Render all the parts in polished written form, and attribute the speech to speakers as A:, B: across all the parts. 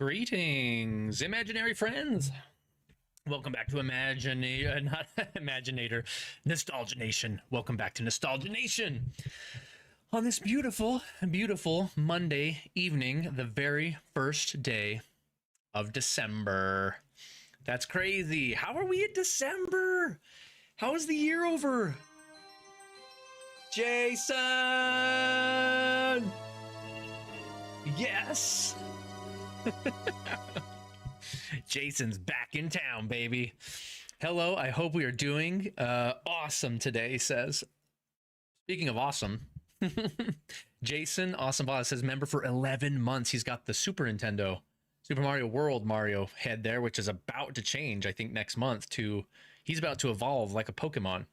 A: Greetings, imaginary friends. Welcome back to not Imaginator, Nostalgia Nation. Welcome back to Nostalgia Nation. On this beautiful, beautiful Monday evening, the very first day of December. That's crazy. How are we at December? How is the year over? Jason! Yes! Jason's back in town, baby. Hello, I hope we are doing awesome today, says. Speaking of awesome, Jason, Awesome Boss, says member for 11 months. He's got the Super Nintendo, Super Mario World Mario head there, which is about to change, I think, next month to, he's about to evolve like a Pokemon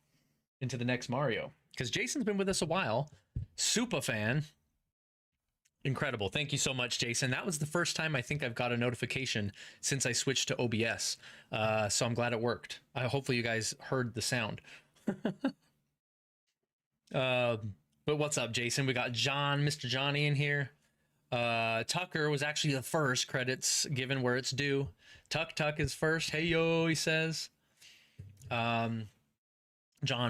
A: into the next Mario. Because Jason's been with us a while, super fan. Incredible. Thank you so much, Jason. That was the first time I think I've got a notification since I switched to OBS. So I'm glad it worked. Hopefully you guys heard the sound. But what's up, Jason? We got John, Mr. Johnny in here. Tucker was actually the first, credits given where it's due. Tuck is first. Hey, yo, he says. John,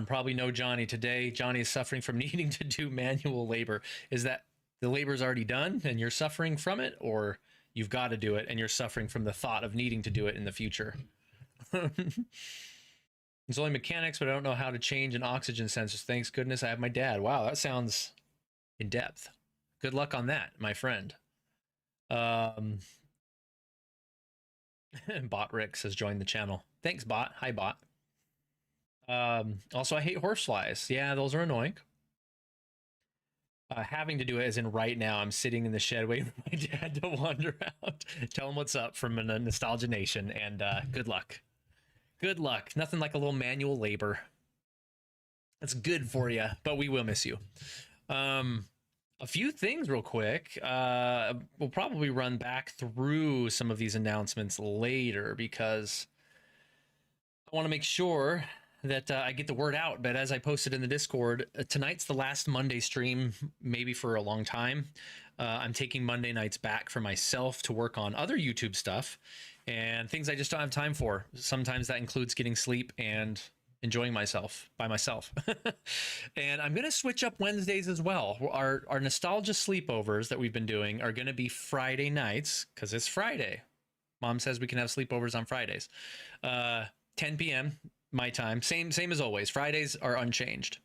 A: probably no Johnny today. Johnny is suffering from needing to do manual labor. Is that the labor's already done and you're suffering from it, or you've got to do it and you're suffering from the thought of needing to do it in the future? It's only mechanics, but I don't know how to change an oxygen sensor. Thanks goodness I have my dad. Wow, that sounds in depth. Good luck on that, my friend. Bot Rix has joined the channel. Thanks, Bot. Hi, Bot. Also, I hate horseflies. Yeah, those are annoying. Having to do it as in right now, I'm sitting in the shed waiting for my dad to wander out. Tell him what's up from a Nostalgia Nation, and good luck. Good luck. Nothing like a little manual labor. That's good for you, but we will miss you. A few things real quick. We'll probably run back through some of these announcements later because I want to make sure that I get the word out. But as I posted in the Discord, tonight's the last Monday stream, maybe for a long time. I'm taking Monday nights back for myself to work on other YouTube stuff and things I just don't have time for. Sometimes that includes getting sleep and enjoying myself by myself. And I'm going to switch up Wednesdays as well. Our nostalgia sleepovers that we've been doing are going to be Friday nights because it's Friday. Mom says we can have sleepovers on Fridays. 10 p.m. my time, same as always. Fridays are unchanged.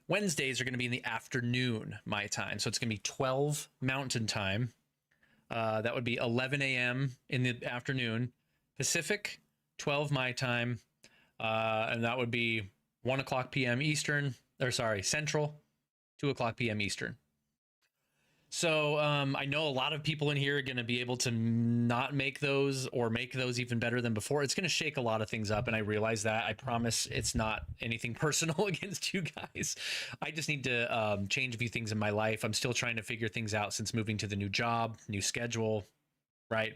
A: Wednesdays are going to be in the afternoon my time, so it's going to be 12 Mountain Time. That would be 11 a.m. in the afternoon Pacific, 12 my time, and that would be 1 o'clock p.m. Eastern, or sorry, Central, 2 o'clock p.m. Eastern. So I know a lot of people in here are going to be able to not make those or make those even better than before. It's going to shake a lot of things up, and I realize that. I promise it's not anything personal against you guys. I just need to change a few things in my life. I'm still trying to figure things out since moving to the new job, new schedule, right?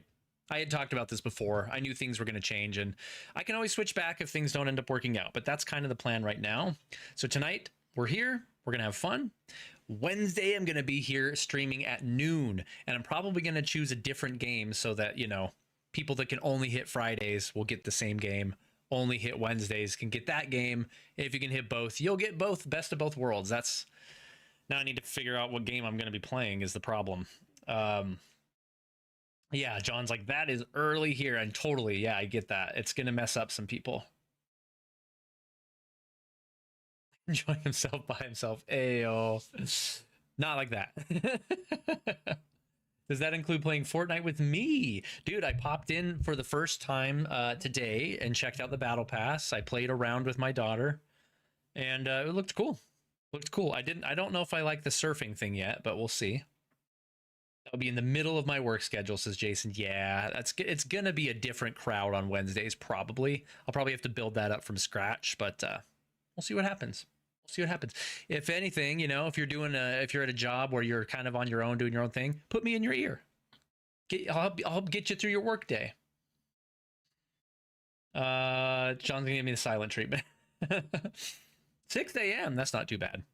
A: I had talked about this before. I knew things were going to change, and I can always switch back if things don't end up working out, but that's kind of the plan right now. So tonight, we're here. We're going to have fun. Wednesday, I'm going to be here streaming at noon, and I'm probably going to choose a different game so that, you know, people that can only hit Fridays will get the same game. Only hit Wednesdays can get that game. If you can hit both, you'll get both. Best of both worlds. That's now I need to figure out what game I'm going to be playing is the problem. Yeah, John's like, that is early here, and totally, yeah, I get that. It's going to mess up some people. Enjoy himself by himself. Ayo. Not like that. Does that include playing Fortnite with me? Dude, I popped in for the first time today and checked out the battle pass. I played around with my daughter, and it looked cool. Looked cool. I don't know if I like the surfing thing yet, but we'll see. That'll be in the middle of my work schedule, says Jason. Yeah, it's gonna be a different crowd on Wednesdays, probably. I'll probably have to build that up from scratch, but we'll see what happens. We'll see what happens. If anything, you know, if you're at a job where you're kind of on your own doing your own thing, put me in your ear. I'll help get you through your work day. John's gonna give me the silent treatment. 6 a.m. That's not too bad.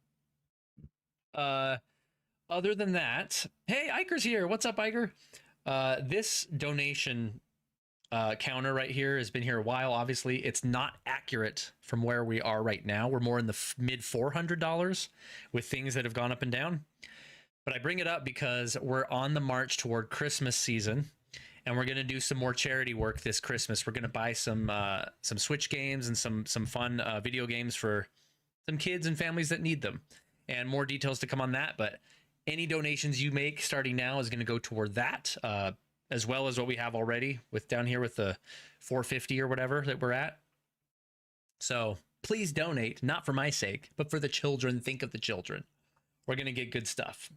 A: Other than that, hey, Iker's here. What's up, Iker? This donation counter right here has been here a while. Obviously, it's not accurate from where we are right now. We're more in the mid $400 with things that have gone up and down. But I bring it up because we're on the march toward Christmas season, and we're going to do some more charity work this Christmas. We're going to buy some Switch games and some fun video games for some kids and families that need them. And more details to come on that. But any donations you make starting now is going to go toward that, as well as what we have already with down here with the 450 or whatever that we're at. So please donate, not for my sake, but for the children. Think of the children. We're going to get good stuff.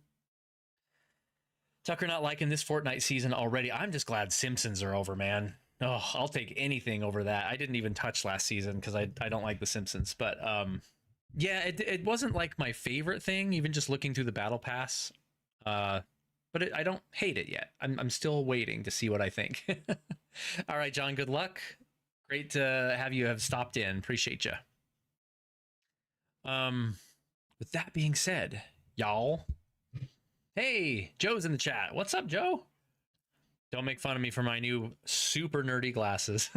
A: Tucker not liking this Fortnite season already. I'm just glad Simpsons are over, man. Oh, I'll take anything over that. I didn't even touch last season because I don't like the Simpsons. But yeah, it wasn't like my favorite thing, even just looking through the battle pass. But I don't hate it yet. I'm still waiting to see what I think. All right, John, good luck. Great to have you have stopped in. Appreciate you. With that being said, y'all. Hey, Joe's in the chat. What's up, Joe? Don't make fun of me for my new super nerdy glasses.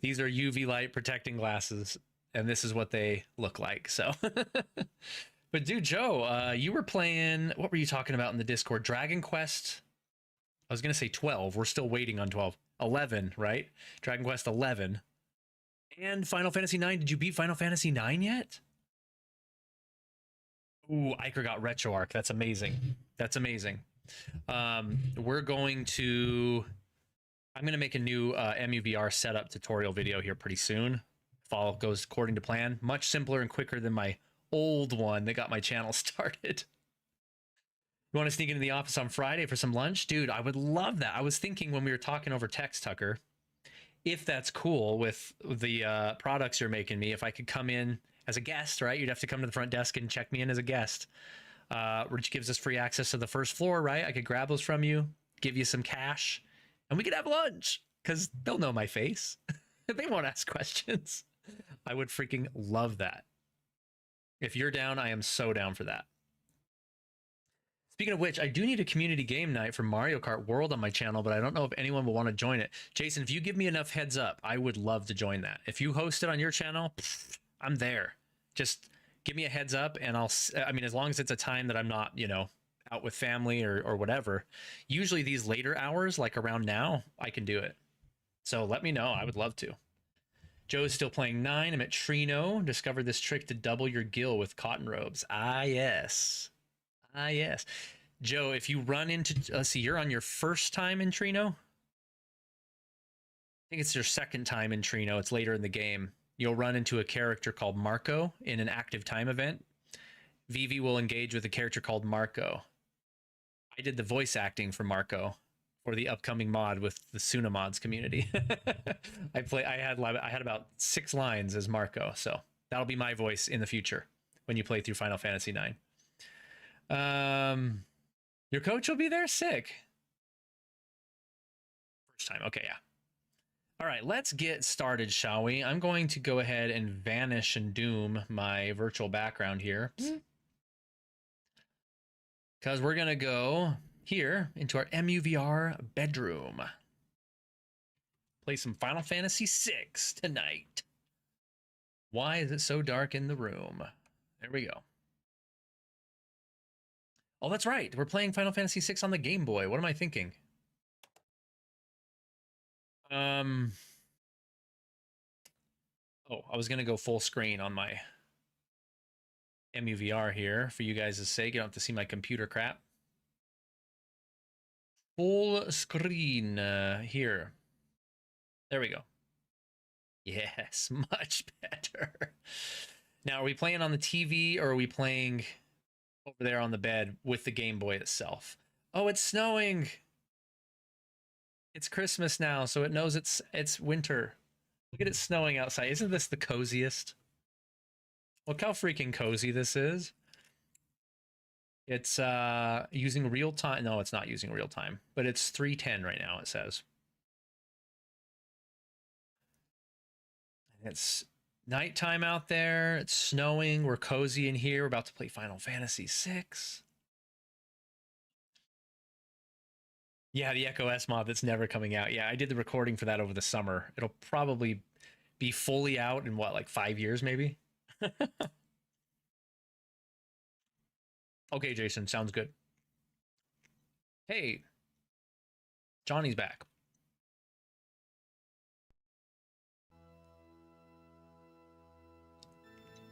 A: These are UV light protecting glasses, and this is what they look like. So, but dude, Joe, you were playing, what were you talking about in the Discord? Dragon Quest, I was going to say 12. We're still waiting on 12. 11, right? Dragon Quest 11. And Final Fantasy 9. Did you beat Final Fantasy 9 yet? Ooh, Iker got RetroArch. That's amazing. That's amazing. We're going to... I'm going to make a new MUVR setup tutorial video here pretty soon. If all goes according to plan. Much simpler and quicker than my old one that got my channel started. You want to sneak into the office on Friday for some lunch? Dude, I would love that. I was thinking when we were talking over text, Tucker, if that's cool with the products you're making me, if I could come in as a guest, right? You'd have to come to the front desk and check me in as a guest, which gives us free access to the first floor, right? I could grab those from you, give you some cash, and we could have lunch because they'll know my face. They won't ask questions. I would freaking love that. If you're down, I am so down for that. Speaking of which, I do need a community game night for Mario Kart World on my channel, but I don't know if anyone will want to join it. Jason, if you give me enough heads up, I would love to join that. If you host it on your channel, I'm there. Just give me a heads up and I mean, as long as it's a time that I'm not, you know, out with family or whatever. Usually these later hours, like around now, I can do it. So let me know. I would love to. Joe's still playing 9. I'm at Trino. Discovered this trick to double your gil with cotton robes. Ah, yes. Ah, yes. Joe, if you run into... Let's see, you're on your first time in Trino? I think it's your second time in Trino. It's later in the game. You'll run into a character called Marco in an active time event. Vivi will engage with a character called Marco. I did the voice acting for Marco for the upcoming mod with the Suna mods community. I had about 6 lines as Marco, so that'll be my voice in the future when you play through Final Fantasy 9. Your coach will be there? Sick. First time. Okay, yeah. All right, let's get started, shall we? I'm going to go ahead and vanish and doom my virtual background here. Because we're going to go here into our MUVR bedroom. Play some Final Fantasy 6 tonight. Why is it so dark in the room? There we go. Oh, that's right. We're playing Final Fantasy 6 on the Game Boy. What am I thinking? Oh, I was going to go full screen on my MUVR here for you guys' sake. You don't have to see my computer crap. Full screen here. There we go. Yes, much better. Now, are we playing on the TV or are we playing over there on the bed with the Game Boy itself? Oh, it's snowing. It's Christmas now, so it knows it's winter. Look at it snowing outside. Isn't this the coziest? Look how freaking cozy this is. It's using real time. No, it's not using real time, but it's 3:10 right now, it says. It's nighttime out there. It's snowing. We're cozy in here. We're about to play Final Fantasy 6. Yeah, the Echo S mod that's never coming out. Yeah, I did the recording for that over the summer. It'll probably be fully out in what, like 5 years maybe? Okay, Jason, sounds good. Hey, Johnny's back.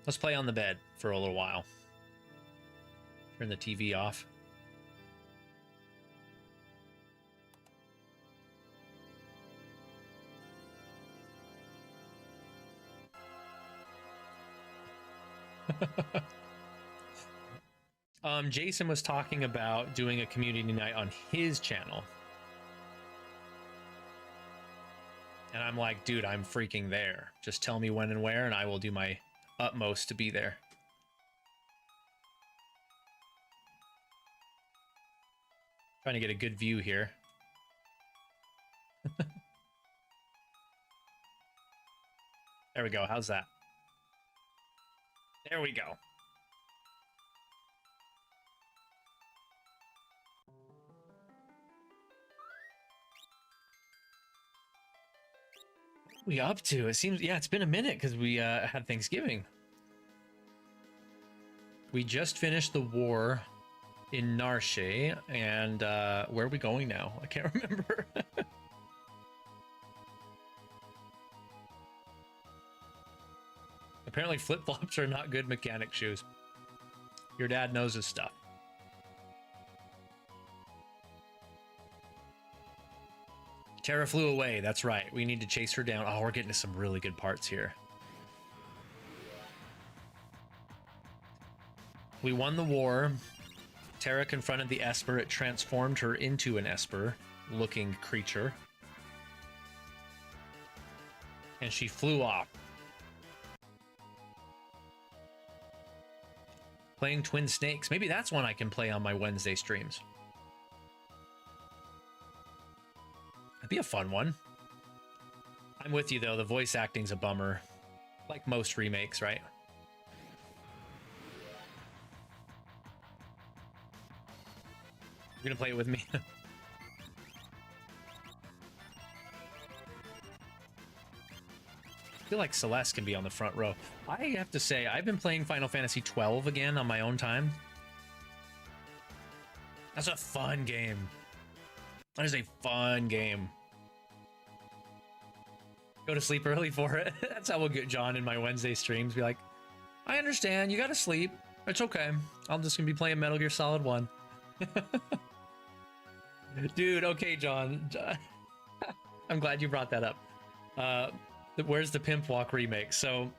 A: Let's play on the bed for a little while. Turn the TV off. Jason was talking about doing a community night on his channel. And I'm like, dude, I'm freaking there. Just tell me when and where, and I will do my utmost to be there. Trying to get a good view here. There we go. How's that? There we go. What are we up to? It seems, yeah, it's been a minute because we had Thanksgiving. We just finished the war in Narshe, and where are we going now? I can't remember. Apparently flip-flops are not good mechanic shoes. Your dad knows his stuff. Terra flew away, that's right. We need to chase her down. Oh, we're getting to some really good parts here. We won the war. Terra confronted the Esper. It transformed her into an Esper-looking creature. And she flew off. Playing Twin Snakes. Maybe that's one I can play on my Wednesday streams. That'd be a fun one. I'm with you, though. The voice acting's a bummer. Like most remakes, right? You're gonna play it with me? I feel like Celeste can be on the front row. I have to say, I've been playing Final Fantasy XII again on my own time. That's a fun game. That is a fun game. Go to sleep early for it. That's how we'll get John in my Wednesday streams. Be like, I understand, you gotta sleep. It's okay. I'm just gonna be playing Metal Gear Solid 1. Dude, okay, John. I'm glad you brought that up. Where's the Pimp Walk remake? So,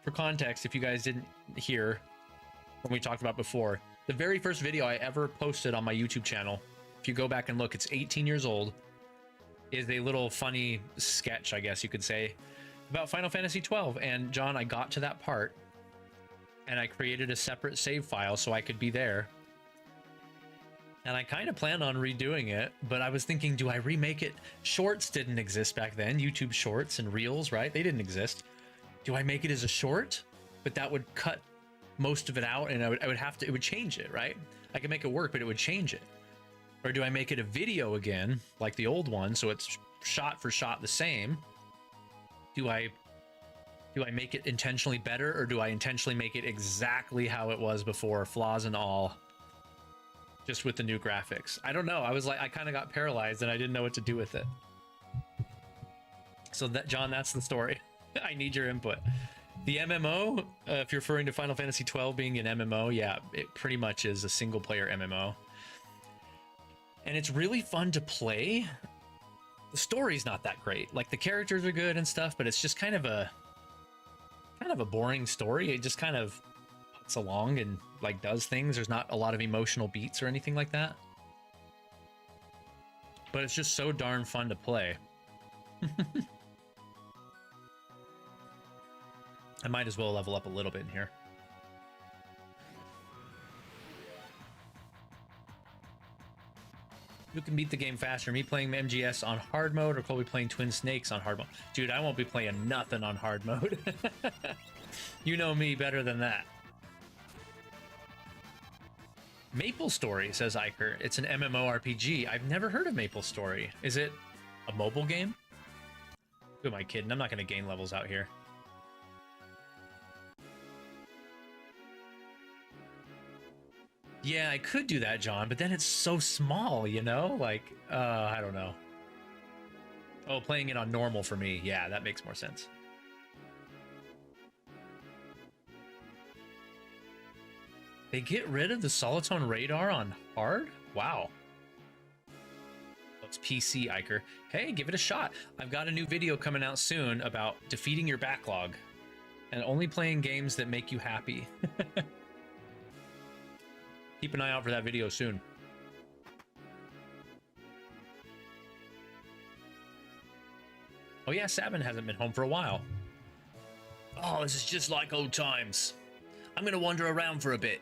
A: for context, if you guys didn't hear when we talked about before, the very first video I ever posted on my YouTube channel, if you go back and look, it's 18 years old, is a little funny sketch, I guess you could say, about Final Fantasy XII. And John, I got to that part, and I created a separate save file so I could be there. And I kind of plan on redoing it, but I was thinking, do I remake it? Shorts didn't exist back then. YouTube Shorts and Reels, right? They didn't exist. Do I make it as a short? But that would cut most of it out, and I would have to, it would change it, right? I could make it work, but it would change it. Or do I make it a video again, like the old one, so it's shot for shot the same? Do I make it intentionally better, or do I intentionally make it exactly how it was before, flaws and all? Just with the new graphics. I don't know. I was like, I kind of got paralyzed and I didn't know what to do with it. So that, John, that's the story. I need your input. The MMO, if you're referring to Final Fantasy XII being an MMO, yeah, it pretty much is a single player MMO. And it's really fun to play. The story's not that great. Like, the characters are good and stuff, but it's just kind of a boring story. It just kind of puts along and like does things. There's not a lot of emotional beats or anything like that. But it's just so darn fun to play. I might as well level up a little bit in here. Who can beat the game faster? Me playing MGS on hard mode or Colby playing Twin Snakes on hard mode? Dude, I won't be playing nothing on hard mode. You know me better than that. Maple Story, says Iker. It's an MMORPG. I've never heard of Maple Story. Is it a mobile game? Who am I kidding? I'm not going to gain levels out here. Yeah, I could do that, John, but then it's so small, you know? Like, I don't know. Oh, playing it on normal for me. Yeah, that makes more sense. They get rid of the solitone radar on hard? Wow. It's PC, Iker. Hey, give it a shot. I've got a new video coming out soon about defeating your backlog and only playing games that make you happy. Keep an eye out for that video soon. Oh yeah, Sabin hasn't been home for a while. Oh, this is just like old times. I'm gonna wander around for a bit.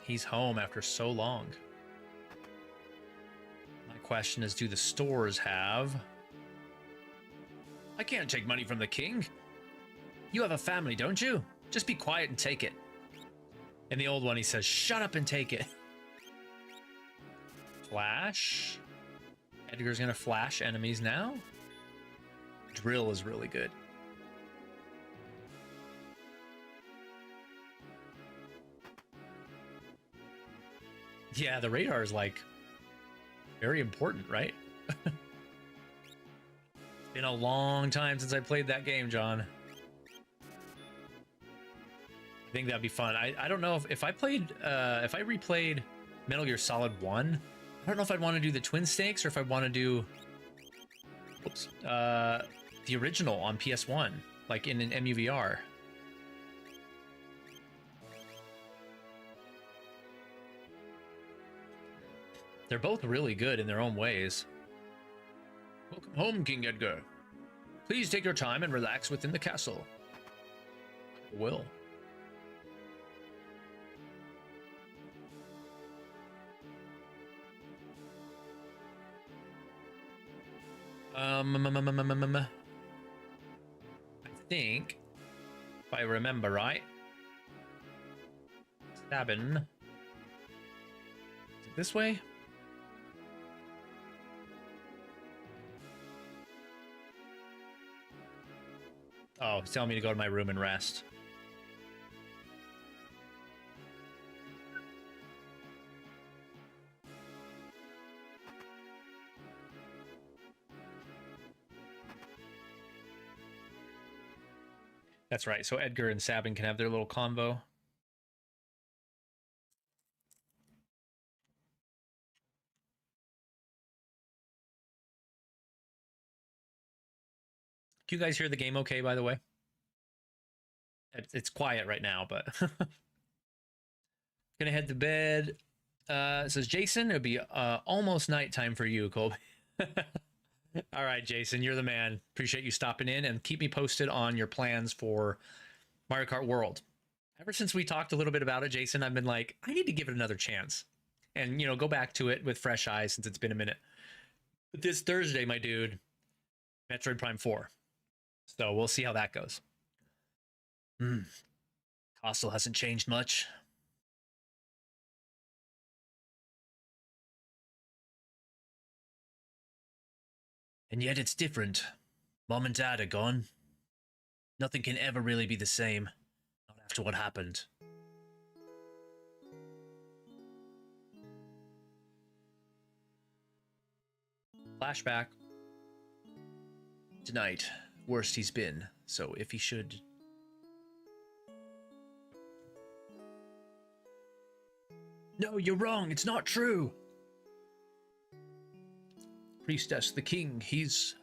A: He's home after so long. My question is, do the stores have... I can't take money from the king. You have a family, don't you? Just be quiet and take it. In the old one, he says, shut up and take it. Flash. Edgar's gonna flash enemies now. Drill is really good. Yeah, the radar is like very important, right? It's been a long time since I played that game, John. I think that'd be fun. I don't know if I played if I replayed Metal Gear Solid 1, I don't know if I'd want to do the twin stakes or if I'd want to do the original on PS1, like in an MUVR. They're both really good in their own ways. Welcome home, King Edgar. Please take your time and relax within the castle. I will. I think, if I remember right, Sabin. Is it this way? Oh, he's telling me to go to my room and rest. That's right. So Edgar and Sabin can have their little convo. Do you guys hear the game okay, by the way? It's quiet right now, but... Gonna head to bed. It says, Jason, it'll be almost nighttime for you, Colby. All right, Jason, you're the man. Appreciate you stopping in, and keep me posted on your plans for Mario Kart World. Ever since we talked a little bit about it, Jason, I've been like, I need to give it another chance. And, you know, go back to it with fresh eyes since it's been a minute. But this Thursday, my dude, Metroid Prime 4. So we'll see how that goes. Castle hasn't changed much. And yet it's different. Mom and Dad are gone. Nothing can ever really be the same. Not after what happened. Flashback. Tonight, worst he's been, so if he should... No, you're wrong, it's not true! Priestess, the king, he's...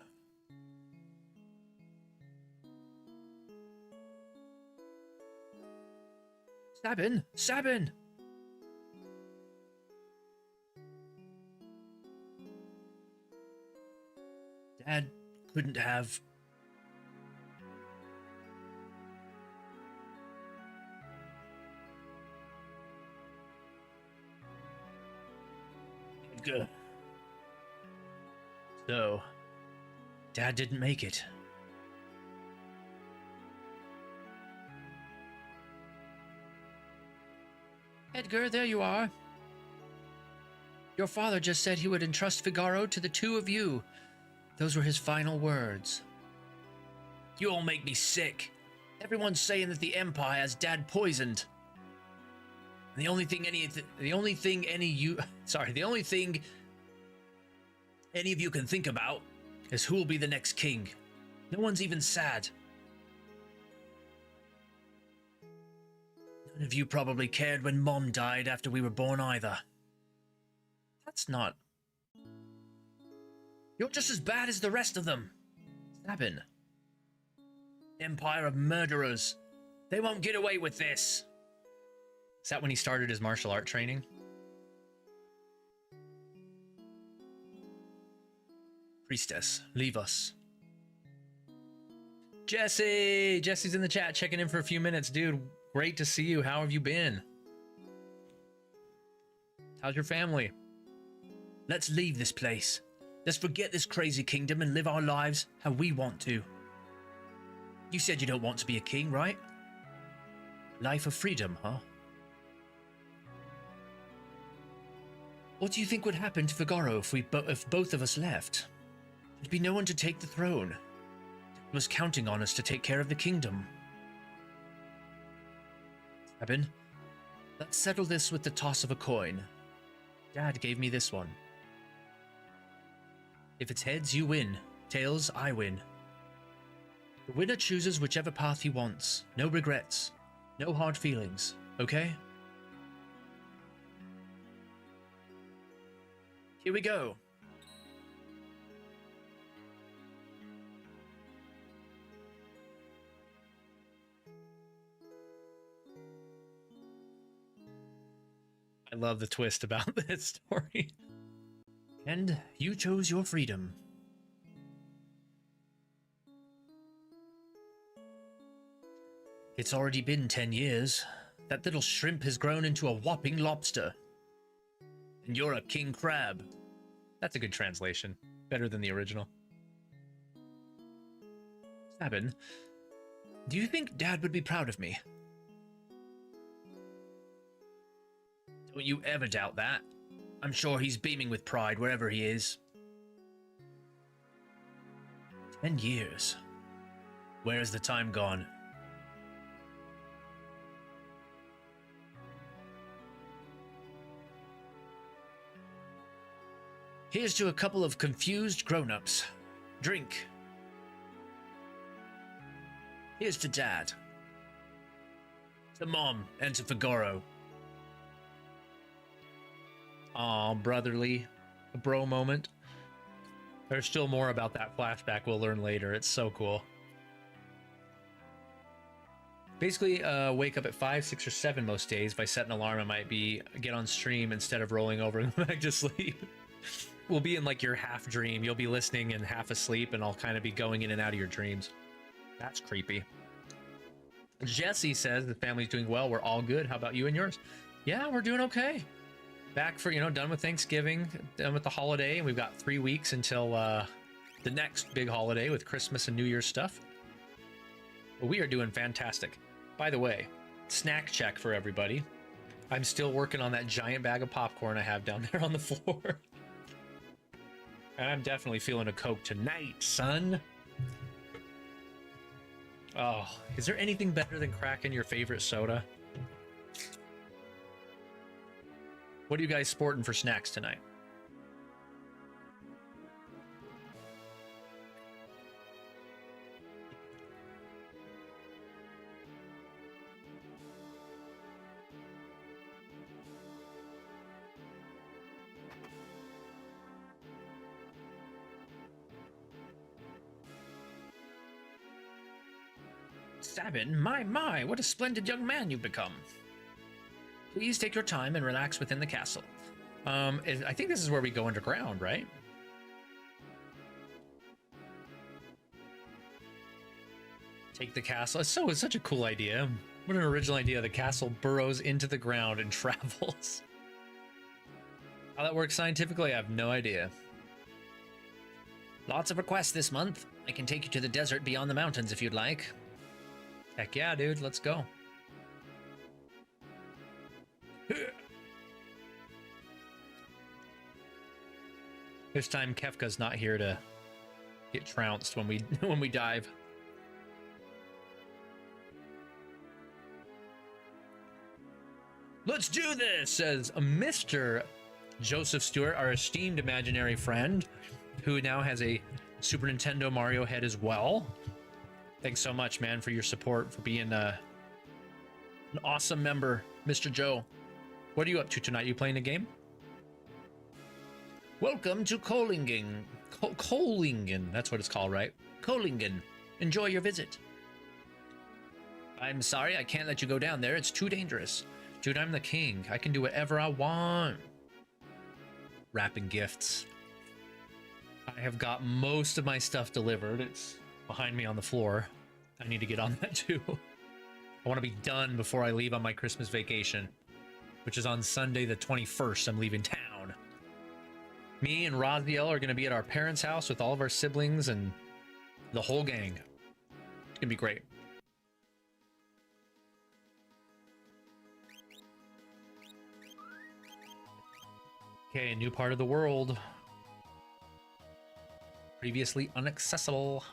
A: Sabin! Sabin! Dad couldn't have... Edgar. So, Dad didn't make it. Edgar, there you are. Your father just said he would entrust Figaro to the two of you. Those were his final words. You all make me sick. Everyone's saying that the Empire has Dad poisoned. And the only thing any of you can think about is who will be the next king. No one's even sad. None of you probably cared when Mom died after we were born either. That's not... You're just as bad as the rest of them. Sabin. Empire of murderers. They won't get away with this. Is that when he started his martial art training? Priestess, leave us. Jesse! Jesse's in the chat checking in for a few minutes. Dude, great to see you. How have you been? How's your family? Let's leave this place. Let's forget this crazy kingdom and live our lives how we want to. You said you don't want to be a king, right? Life of freedom, huh? What do you think would happen to Figaro if both of us left? There'd be no one to take the throne. He was counting on us to take care of the kingdom. Sabin, let's settle this with the toss of a coin. Dad gave me this one. If it's heads, you win. Tails, I win. The winner chooses whichever path he wants. No regrets. No hard feelings. Okay? Here we go. I love the twist about this story. And you chose your freedom. It's already been 10 years. That little shrimp has grown into a whopping lobster. And you're a king crab. That's a good translation. Better than the original. Sabin, do you think Dad would be proud of me? Don't you ever doubt that. I'm sure he's beaming with pride wherever he is. 10 years. Where has the time gone? Here's to a couple of confused grown-ups. Drink. Here's to Dad. To Mom and to Figaro. Aw, brotherly. A bro moment. There's still more about that flashback we'll learn later. It's so cool. Basically, wake up at 5, 6, or 7 most days. If I set an alarm, I might get on stream instead of rolling over and back to sleep. We'll be in like your half dream. You'll be listening and half asleep, and I'll kind of be going in and out of your dreams. That's creepy. Jesse says the family's doing well. We're all good. How about you and yours? Yeah, we're doing okay. Back for, done with Thanksgiving, done with the holiday, and we've got 3 weeks until the next big holiday with Christmas and New Year's stuff. But we are doing fantastic. By the way, snack check for everybody. I'm still working on that giant bag of popcorn I have down there on the floor. And I'm definitely feeling a Coke tonight, son. Oh, is there anything better than cracking your favorite soda? What are you guys sporting for snacks tonight? Sabin, my, what a splendid young man you've become. Please take your time and relax within the castle. I think this is where we go underground, right? Take the castle. It's such a cool idea. What an original idea. The castle burrows into the ground and travels. How that works scientifically, I have no idea. Lots of requests this month. I can take you to the desert beyond the mountains if you'd like. Heck yeah, dude. Let's go. This time Kefka's not here to get trounced when we when we dive. Let's do this, says Mr. Joseph Stewart, our esteemed imaginary friend, who now has a Super Nintendo Mario head as well. Thanks so much, man, for your support, for being an awesome member, Mr. Joe. What are you up to tonight? You playing a game? Welcome to Kolingen. Kolingen, that's what it's called, right? Kolingen. Enjoy your visit. I'm sorry, I can't let you go down there. It's too dangerous. Dude, I'm the king. I can do whatever I want. Wrapping gifts. I have got most of my stuff delivered. It's behind me on the floor. I need to get on that too. I want to be done before I leave on my Christmas vacation, which is on Sunday the 21st. I'm leaving town. Me and Raziel are going to be at our parents' house with all of our siblings and the whole gang. It's going to be great. Okay, a new part of the world. Previously inaccessible.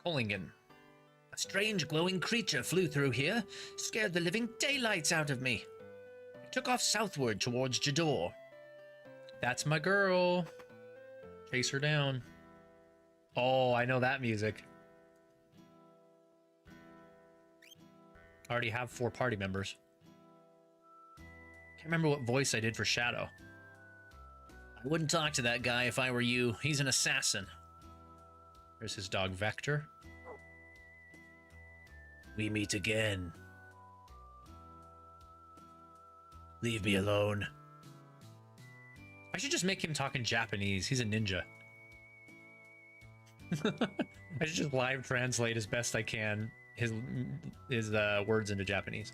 A: Kolingen. A strange glowing creature flew through here, scared the living daylights out of me. I took off southward towards Jador. That's my girl. Chase her down. Oh, I know that music. I already have 4 party members. Can't remember what voice I did for Shadow. I wouldn't talk to that guy if I were you. He's an assassin. There's his dog Vector. We meet again. Leave me alone. I should just make him talk in Japanese. He's a ninja. I should just live translate as best I can his words into Japanese.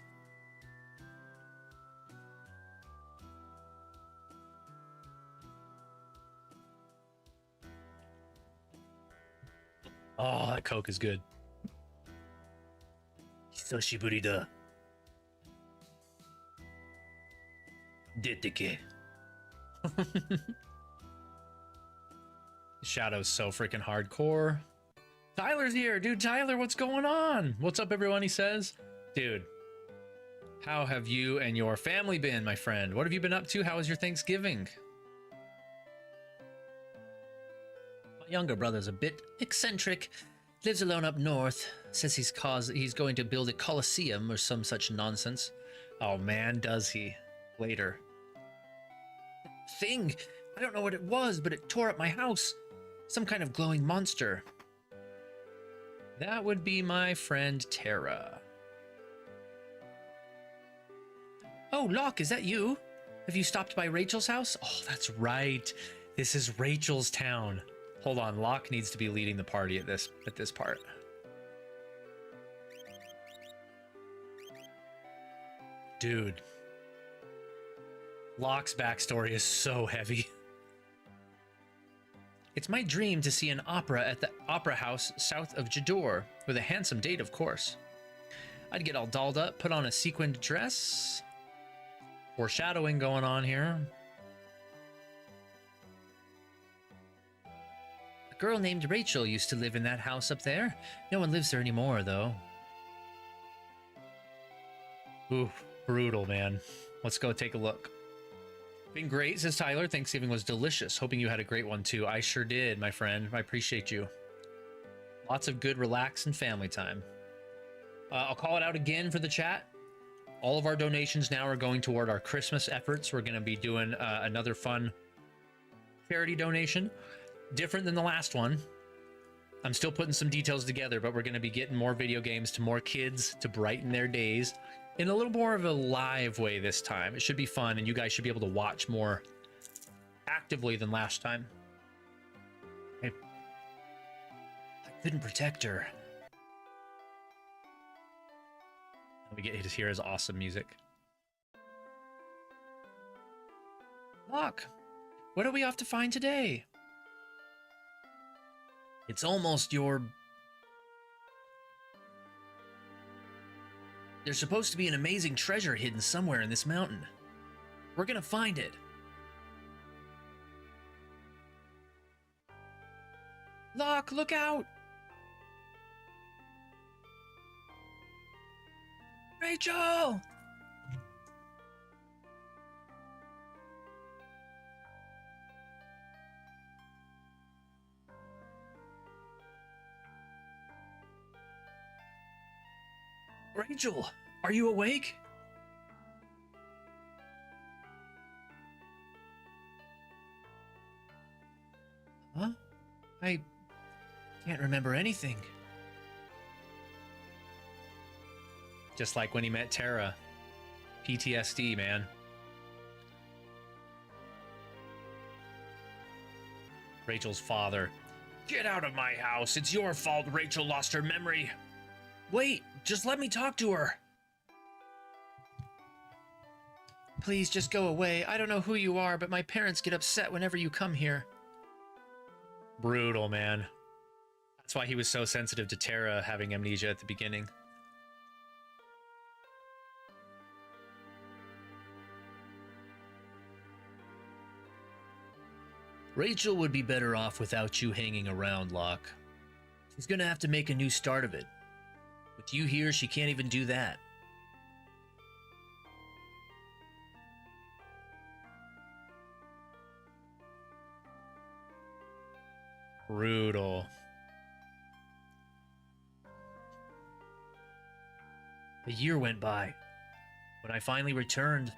A: Oh, that Coke is good. Hisoshiburi da. Deteke. Shadow's so freaking hardcore. Tyler's here, dude. Tyler, what's going on? What's up, everyone? He says, dude, how have you and your family been, my friend? What have you been up to? How was your Thanksgiving? My younger brother's a bit eccentric. Lives alone up north. Says he's going to build a coliseum or some such nonsense. Oh man, does he? Later. Thing. I don't know what it was, but it tore up my house. Some kind of glowing monster. That would be my friend Tara. Oh, Locke, is that you? Have you stopped by Rachel's house? Oh, that's right. This is Rachel's town. Hold on, Locke needs to be leading the party at this part. Dude. Locke's backstory is so heavy. It's my dream to see an opera at the Opera House south of Jador, with a handsome date, of course. I'd get all dolled up, put on a sequined dress. Foreshadowing going on here. A girl named Rachel used to live in that house up there. No one lives there anymore, though. Ooh, brutal, man. Let's go take a look. Been great, says Tyler. Thanksgiving was delicious. Hoping you had a great one too. I sure did, my friend. I appreciate you. Lots of good relax and family time. I'll call it out again for the chat. All of our donations now are going toward our Christmas efforts. We're going to be doing another fun charity donation. Different than the last one. I'm still putting some details together, but we're going to be getting more video games to more kids to brighten their days. In a little more of a live way this time. It should be fun, and you guys should be able to watch more actively than last time. I couldn't protect her. We get to hear his awesome music. Look, what are we off to find today? It's almost your There's supposed to be an amazing treasure hidden somewhere in this mountain. We're gonna find it. Locke, look out! Rachel! Rachel, are you awake? Huh? I can't remember anything. Just like when he met Tara. PTSD, man. Rachel's father. Get out of my house. It's your fault Rachel lost her memory. Wait, just let me talk to her. Please just go away. I don't know who you are, but my parents get upset whenever you come here. Brutal, man. That's why he was so sensitive to Tara having amnesia at the beginning. Rachel would be better off without you hanging around, Locke. She's gonna have to make a new start of it. With you here, she can't even do that. Brutal. A year went by. When I finally returned,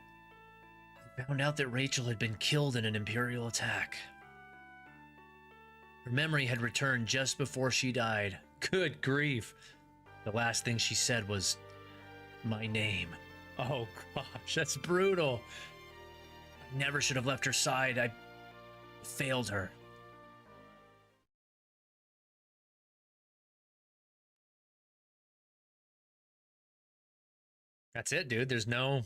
A: I found out that Rachel had been killed in an Imperial attack. Her memory had returned just before she died. Good grief. The last thing she said was, my name. Oh gosh, that's brutal. I never should have left her side. I failed her. That's it, dude. There's no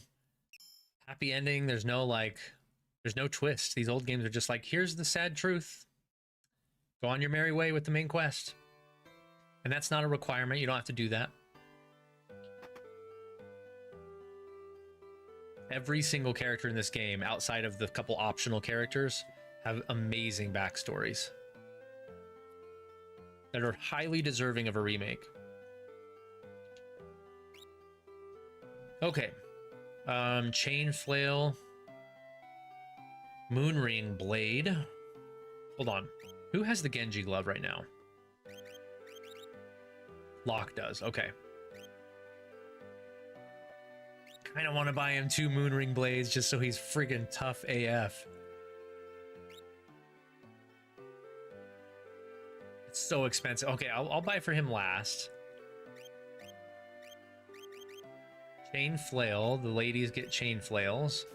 A: happy ending. There's no twist. These old games are just like, here's the sad truth. Go on your merry way with the main quest. And that's not a requirement. You don't have to do that. Every single character in this game, outside of the couple optional characters, have amazing backstories that are highly deserving of a remake. Okay. Chain flail. Moonring blade. Hold on. Who has the Genji glove right now? Locke does. Okay. Kind of want to buy him 2 Moonring blades just so he's friggin' tough AF. It's so expensive. Okay, I'll buy for him last. Chain flail. The ladies get chain flails.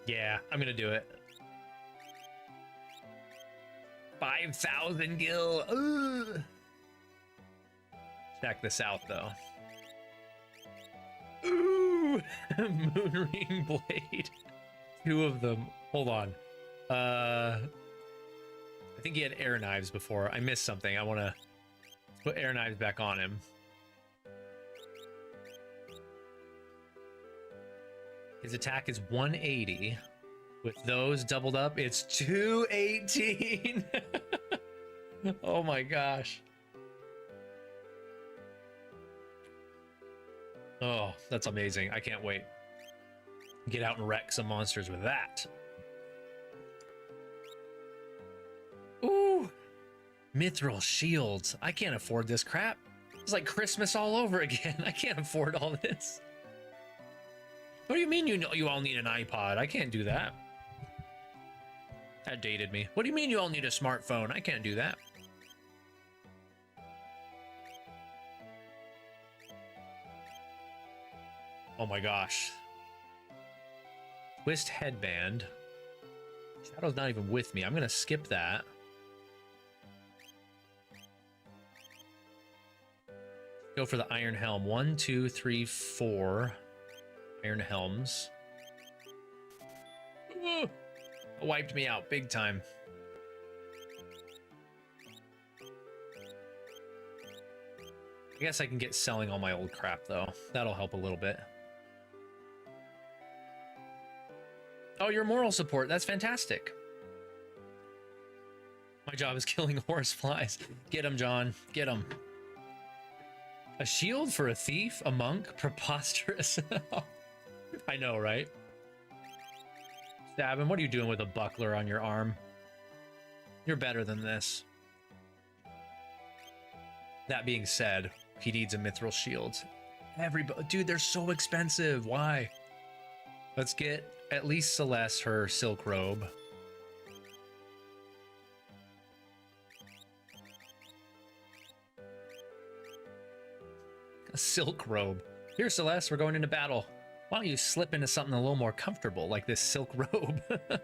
A: Yeah, I'm gonna do it. 5,000 gil. Ugh. Check this out, though. Ooh, Moonring blade. 2 of them. Hold on. I think he had air knives before. I missed something. I want to put air knives back on him. His attack is 180. With those doubled up, it's 218. Oh my gosh. Oh, that's amazing. I can't wait. Get out and wreck some monsters with that. Ooh. Mithril shields. I can't afford this crap. It's like Christmas all over again. I can't afford all this. What do you mean you all need an iPod? I can't do that. That dated me. What do you mean you all need a smartphone? I can't do that. Oh my gosh. Twist headband. Shadow's not even with me. I'm gonna skip that. Go for the iron helm. 1, 2, 3, 4 iron helms. Ooh, wiped me out big time. I guess I can get selling all my old crap, though. That'll help a little bit. Oh, your moral support. That's fantastic. My job is killing horse flies. Get him, John. Get him. A shield for a thief? A monk? Preposterous. I know, right? Stab him. What are you doing with a buckler on your arm? You're better than this. That being said, he needs a mithril shield. Everybody, dude, they're so expensive. Why? Let's get at least Celeste her silk robe. A silk robe. Here, Celeste, we're going into battle. Why don't you slip into something a little more comfortable, like this silk robe? There's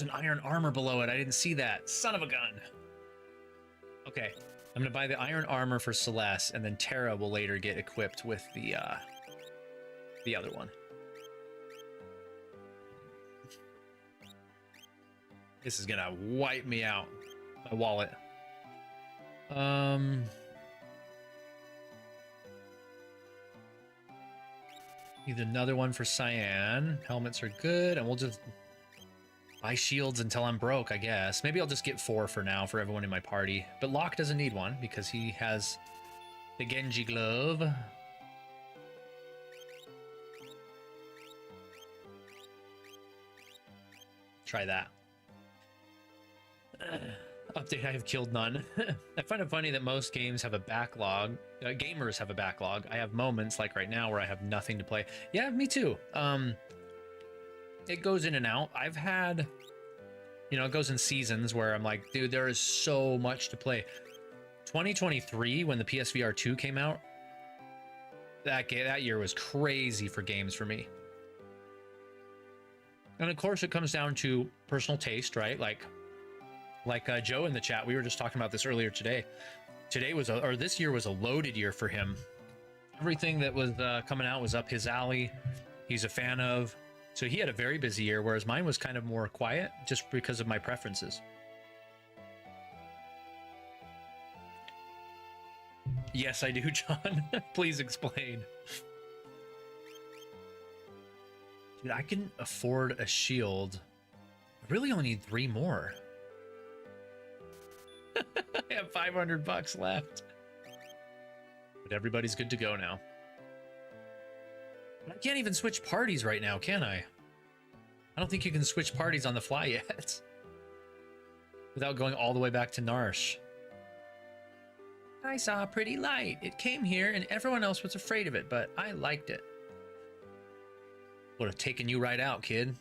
A: an iron armor below it. I didn't see that. Son of a gun. Okay, I'm gonna buy the iron armor for Celeste, and then Terra will later get equipped with the other one. This is gonna wipe me out. My wallet. Need another one for Cyan. Helmets are good, and we'll just buy shields until I'm broke, I guess. Maybe I'll just get 4 for now for everyone in my party. But Locke doesn't need one because he has the Genji glove. Try that. Update, I have killed none. I find it funny that most games have a backlog. Gamers have a backlog. I have moments like right now where I have nothing to play. Yeah, me too. It goes in and out. I've had, you know, it goes in seasons where I'm like, dude, there is so much to play. 2023, when the PSVR 2 came out, that year was crazy for games for me. And of course, it comes down to personal taste, right? Like Joe in the chat, we were just talking about this earlier today. This year was a loaded year for him. Everything that was coming out was up his alley. He's a fan of. So he had a very busy year, whereas mine was kind of more quiet just because of my preferences. Yes, I do, John. Please explain. Dude, I can afford a shield. I really only need 3 more. I have $500 left. But everybody's good to go now. I can't even switch parties right now, can I? I don't think you can switch parties on the fly yet. Without going all the way back to Narsh. I saw a pretty light. It came here and everyone else was afraid of it, but I liked it. Would have taken you right out, kid.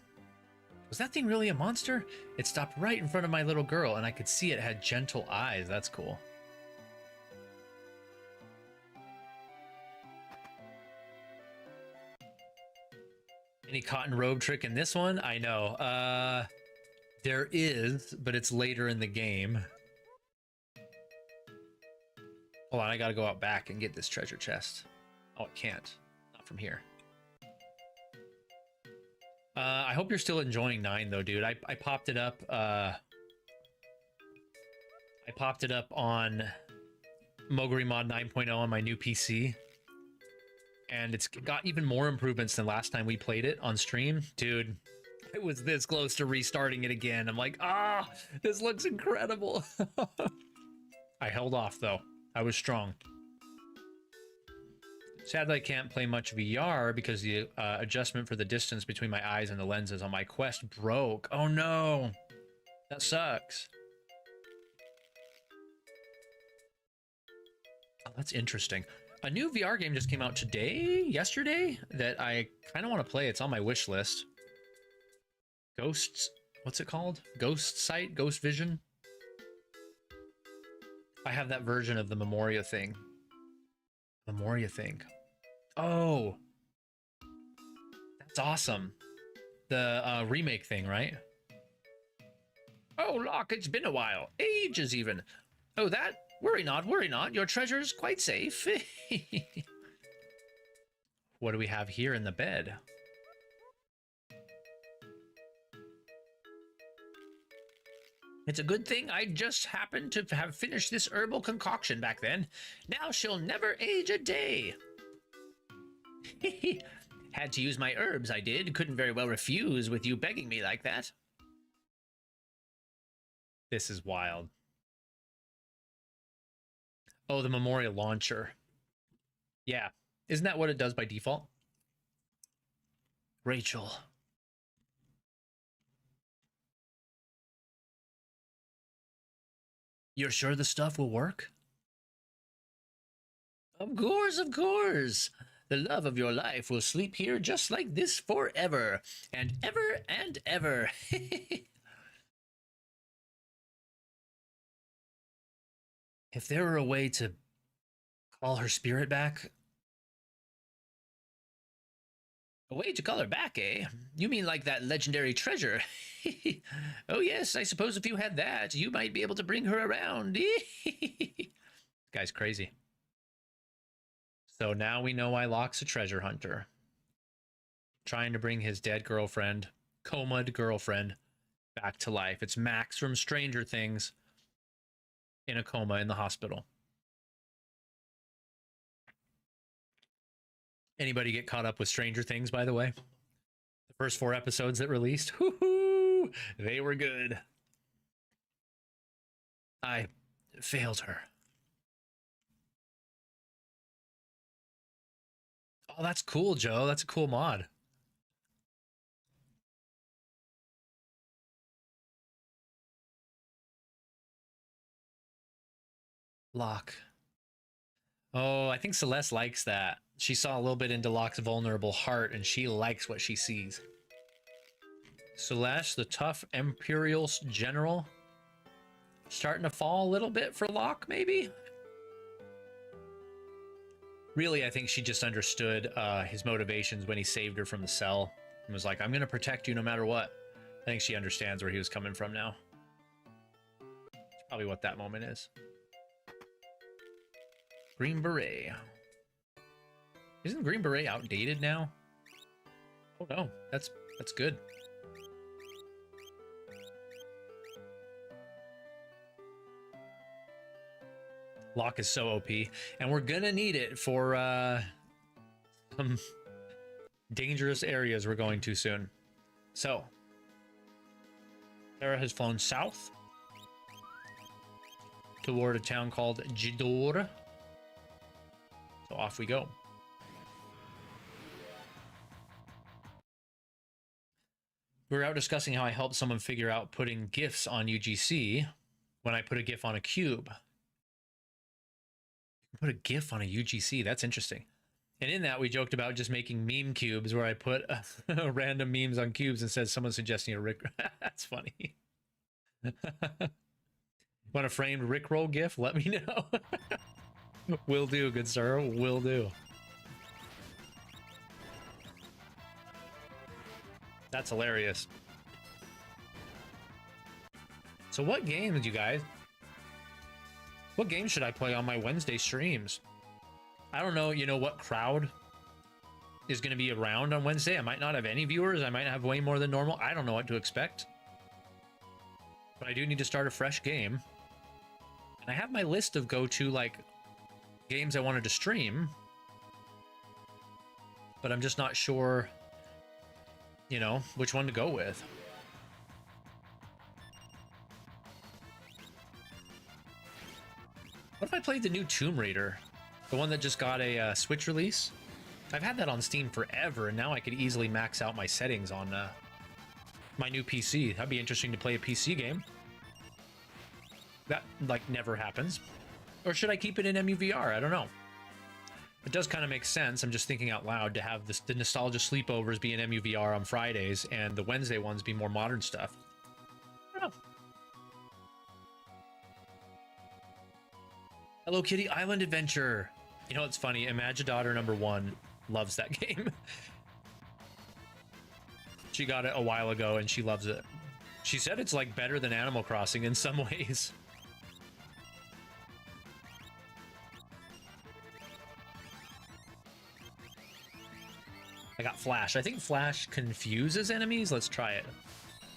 A: Was that thing really a monster? It stopped right in front of my little girl, and I could see it had gentle eyes. That's cool. Any cotton robe trick in this one? I know. There is, but it's later in the game. Hold on, I gotta go out back and get this treasure chest. Oh, I can't. Not from here. I hope you're still enjoying 9 though, dude. I popped it up. I popped it up on Moguri Mod 9.0 on my new PC, and it's got even more improvements than last time we played it on stream, dude. It was this close to restarting it again. I'm like, this looks incredible. I held off though. I was strong. Sadly, I can't play much VR because the adjustment for the distance between my eyes and the lenses on my Quest broke. Oh no, that sucks. Oh, that's interesting. A new VR game just came out yesterday, that I kind of want to play. It's on my wish list. Ghosts, what's it called? Ghost Sight? Ghost Vision? I have that version of the Memoria thing. Memoria thing. Oh, that's awesome. The remake thing, right? Oh, Locke, it's been a while. Ages even. Oh, that? Worry not, worry not. Your treasure is quite safe. What do we have here in the bed? It's a good thing I just happened to have finished this herbal concoction back then. Now she'll never age a day. Had to use my herbs, I did. Couldn't very well refuse with you begging me like that. This is wild. Oh, the memorial launcher. Yeah. Isn't that what it does by default? Rachel. You're sure the stuff will work? Of course, of course. The love of your life will sleep here just like this forever. And ever and ever. If there were a way to call her spirit back... A way to call her back, eh? You mean like that legendary treasure? Oh yes, I suppose if you had that, you might be able to bring her around. This guy's crazy. So now we know why Locke's a treasure hunter. Trying to bring his dead girlfriend, comaed girlfriend, back to life. It's Max from Stranger Things in a coma in the hospital. Anybody get caught up with Stranger Things, by the way? The first 4 episodes that released? Woohoo! They were good. I failed her. Oh, that's cool, Joe. That's a cool mod. Locke. Oh, I think Celeste likes that. She saw a little bit into Locke's vulnerable heart, and she likes what she sees. Celeste, the tough Imperial general, starting to fall a little bit for Locke, maybe? Really, I think she just understood his motivations when he saved her from the cell and was like, I'm going to protect you no matter what. I think she understands where he was coming from now. That's probably what that moment is. Green Beret. Isn't Green Beret outdated now? Oh no, that's good. Locke is so OP, and we're gonna need it for some dangerous areas we're going to soon. So, Sarah has flown south toward a town called Jidor. So off we go. We were out discussing how I helped someone figure out putting GIFs on UGC when I put a GIF on a cube. Put a GIF on a UGC. That's interesting. And in that, we joked about just making meme cubes where I put random memes on cubes and says someone suggesting a Rick. That's funny. Want a framed Rickroll GIF? Let me know. Will do, good sir. Will do. That's hilarious. So what games, you guys? What games should I play on my Wednesday streams? I don't know, you know, what crowd is going to be around on Wednesday. I might not have any viewers. I might have way more than normal. I don't know what to expect. But I do need to start a fresh game. And I have my list of go-to, like, games I wanted to stream. But I'm just not sure, you know, which one to go with. What if I played the new Tomb Raider? The one that just got a Switch release? I've had that on Steam forever, and now I could easily max out my settings on my new PC. That'd be interesting to play a PC game. That, like, never happens. Or should I keep it in MUVR? I don't know. It does kind of make sense. I'm just thinking out loud to have this, the nostalgia sleepovers be in MUVR on Fridays and the Wednesday ones be more modern stuff. I don't know. Hello Kitty Island Adventure. You know what's funny? Imagine number 1 loves that game. She got it a while ago and she loves it. She said it's like better than Animal Crossing in some ways. I got Flash. I think Flash confuses enemies. Let's try it.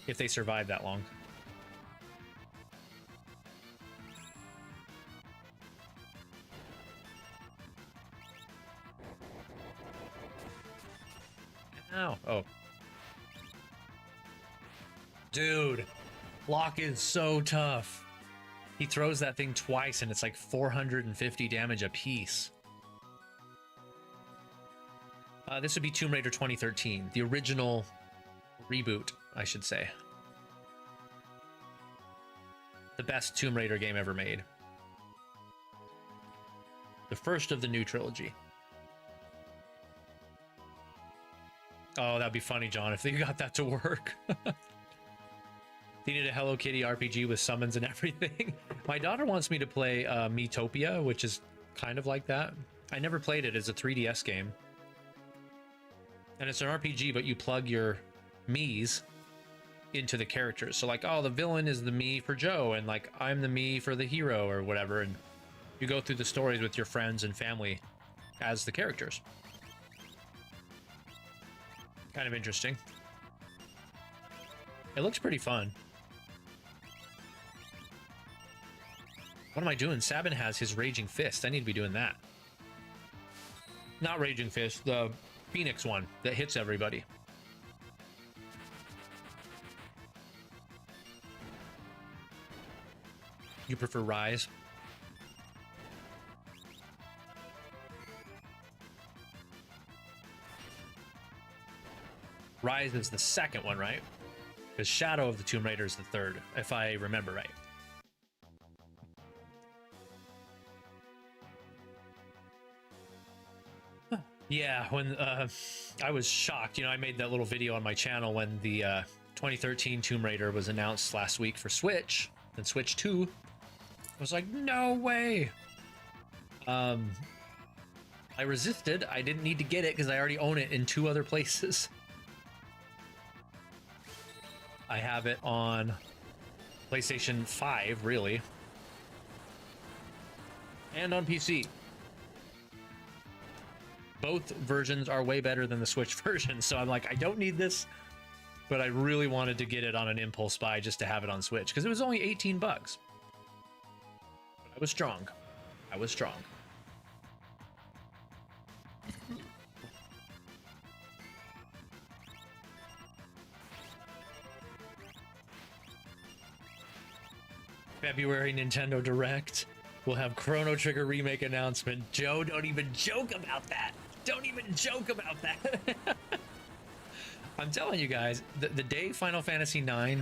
A: If they survive that long. Ow. Oh. Dude, Locke is so tough. He throws that thing twice and it's like 450 damage a piece. This would be Tomb Raider 2013, the original reboot, I should say. The best Tomb Raider game ever made. The first of the new trilogy. Oh, that'd be funny, John, if they got that to work. They need a Hello Kitty RPG with summons and everything. My daughter wants me to play Miitopia, which is kind of like that. I never played it as a 3DS game. And it's an RPG, but you plug your Miis into the characters. So like, oh, the villain is the Mii for Joe, and like, I'm the Mii for the hero or whatever. And you go through the stories with your friends and family as the characters. Kind of interesting. It looks pretty fun. What am I doing? Sabin has his Raging Fist. I need to be doing that. Not Raging Fist, the Phoenix one that hits everybody. You prefer Rise? Rise is the second one, right? Because Shadow of the Tomb Raider is the third, if I remember right. Yeah, when I was shocked, you know, I made that little video on my channel when the 2013 Tomb Raider was announced last week for Switch, and Switch 2. I was like, no way. I resisted. I didn't need to get it because I already own it in 2 other places. I have it on PlayStation 5, really, and on PC. Both versions are way better than the Switch version, so I'm like, I don't need this, but I really wanted to get it on an impulse buy just to have it on Switch, because it was only 18 bucks. I was strong. I was strong. February Nintendo Direct. We'll have Chrono Trigger remake announcement. Joe, don't even joke about that. Don't even joke about that. I'm telling you guys, the day Final Fantasy IX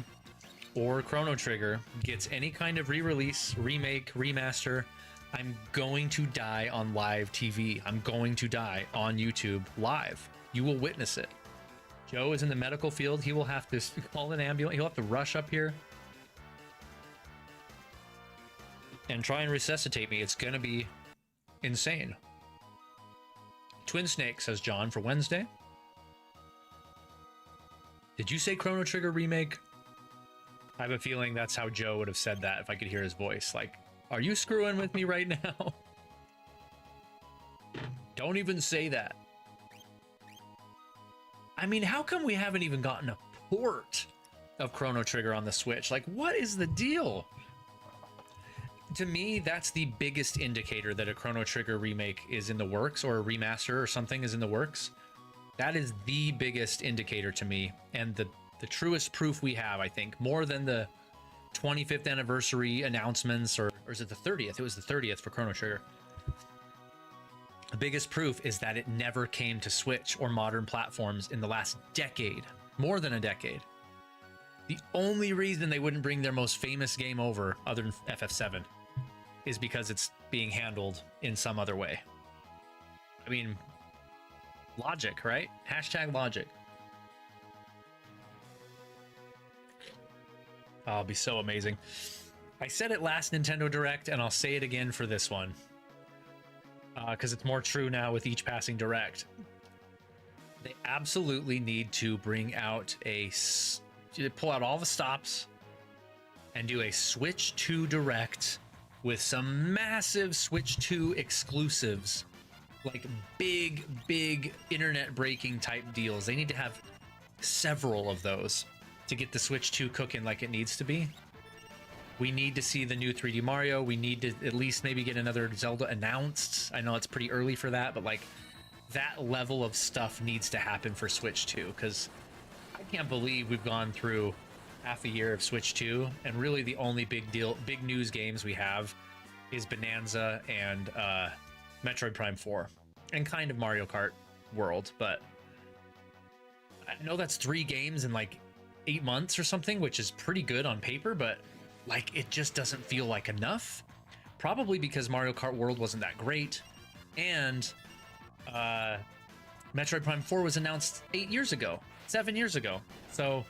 A: or Chrono Trigger gets any kind of re-release, remake, remaster, I'm going to die on live TV. I'm going to die on YouTube live. You will witness it. Joe is in the medical field. He will have to call an ambulance. He'll have to rush up here and try and resuscitate me. It's gonna be insane. Twin Snake, says John, for Wednesday. Did you say Chrono Trigger remake? I have a feeling that's how Joe would have said that if I could hear his voice. Like, are you screwing with me right now? Don't even say that. I mean, how come we haven't even gotten a port of Chrono Trigger on the Switch? Like, what is the deal? To me, that's the biggest indicator that a Chrono Trigger remake is in the works, or a remaster or something is in the works. That is the biggest indicator to me, and the truest proof we have, I think, more than the 25th anniversary announcements, or is it the 30th? It was the 30th for Chrono Trigger. The biggest proof is that it never came to Switch or modern platforms in the last decade, more than a decade. The only reason they wouldn't bring their most famous game over, other than FF6, is because it's being handled in some other way. I mean, logic, right? Hashtag logic. Oh, it'll be so amazing. I said it last Nintendo Direct, and I'll say it again for this one, because it's more true now with each passing Direct. They absolutely need to bring out pull out all the stops and do a Switch 2 Direct with some massive Switch 2 exclusives, like big internet breaking type deals. They need to have several of those to get the Switch 2 cooking like it needs to be. We need to see the new 3D Mario. We need to at least maybe get another Zelda announced. I know it's pretty early for that, but like, that level of stuff needs to happen for Switch 2, because I can't believe we've gone through half a year of Switch 2, and really the only big news games we have is Bonanza and Metroid Prime 4, and kind of Mario Kart World. But I know that's 3 games in like 8 months or something, which is pretty good on paper, but like it just doesn't feel like enough. Probably because Mario Kart World wasn't that great, and Metroid Prime 4 was announced 8 years ago, 7 years ago. So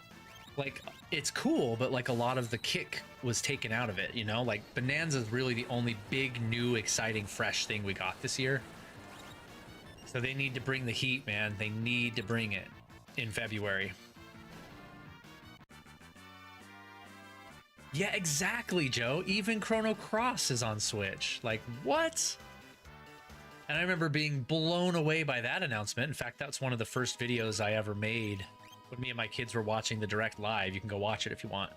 A: like it's cool, but like a lot of the kick was taken out of it, you know? Like Bonanza is really the only big, new, exciting, fresh thing we got this year. So they need to bring the heat, man. They need to bring it in February. Yeah, exactly, Joe. Even Chrono Cross is on Switch. Like, what? And I remember being blown away by that announcement. In fact, that's one of the first videos I ever made when me and my kids were watching the Direct live. You can go watch it if you want.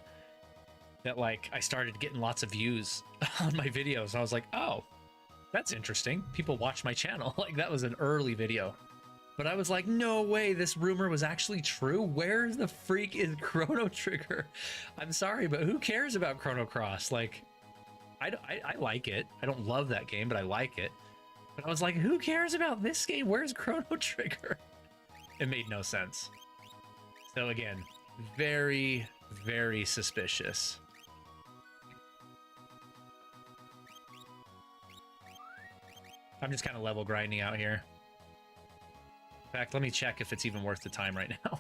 A: That, like, I started getting lots of views on my videos. I was like, oh, that's interesting. People watch my channel. Like, that was an early video. But I was like, no way, this rumor was actually true. Where the freak is Chrono Trigger? I'm sorry, but who cares about Chrono Cross? Like, I like it. I don't love that game, but I like it. But I was like, who cares about this game? Where's Chrono Trigger? It made no sense. So again, very, very suspicious. I'm just kind of level grinding out here. In fact, let me check if it's even worth the time right now.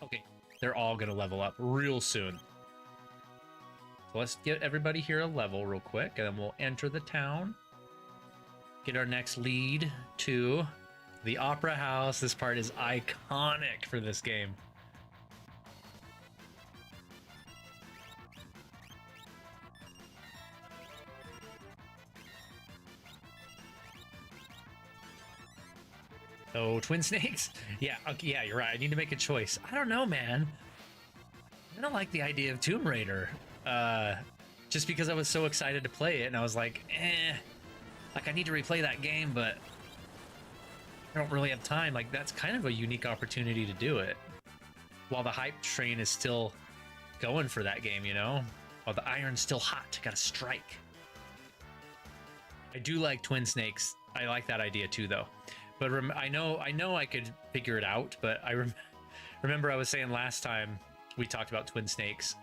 A: Okay, they're all going to level up real soon. So let's get everybody here a level real quick, and then we'll enter the town. Get our next lead to the Opera House. This part is iconic for this game. Oh, Twin Snakes? Yeah, okay, yeah, you're right. I need to make a choice. I don't know, man. I don't like the idea of Tomb Raider. Just because I was so excited to play it, and I was like, like I need to replay that game, but I don't really have time. Like, that's kind of a unique opportunity to do it. While the hype train is still going for that game, you know? While the iron's still hot, gotta strike. I do like Twin Snakes. I like that idea too, though. But I know I could figure it out, but I remember I was saying last time we talked about Twin Snakes,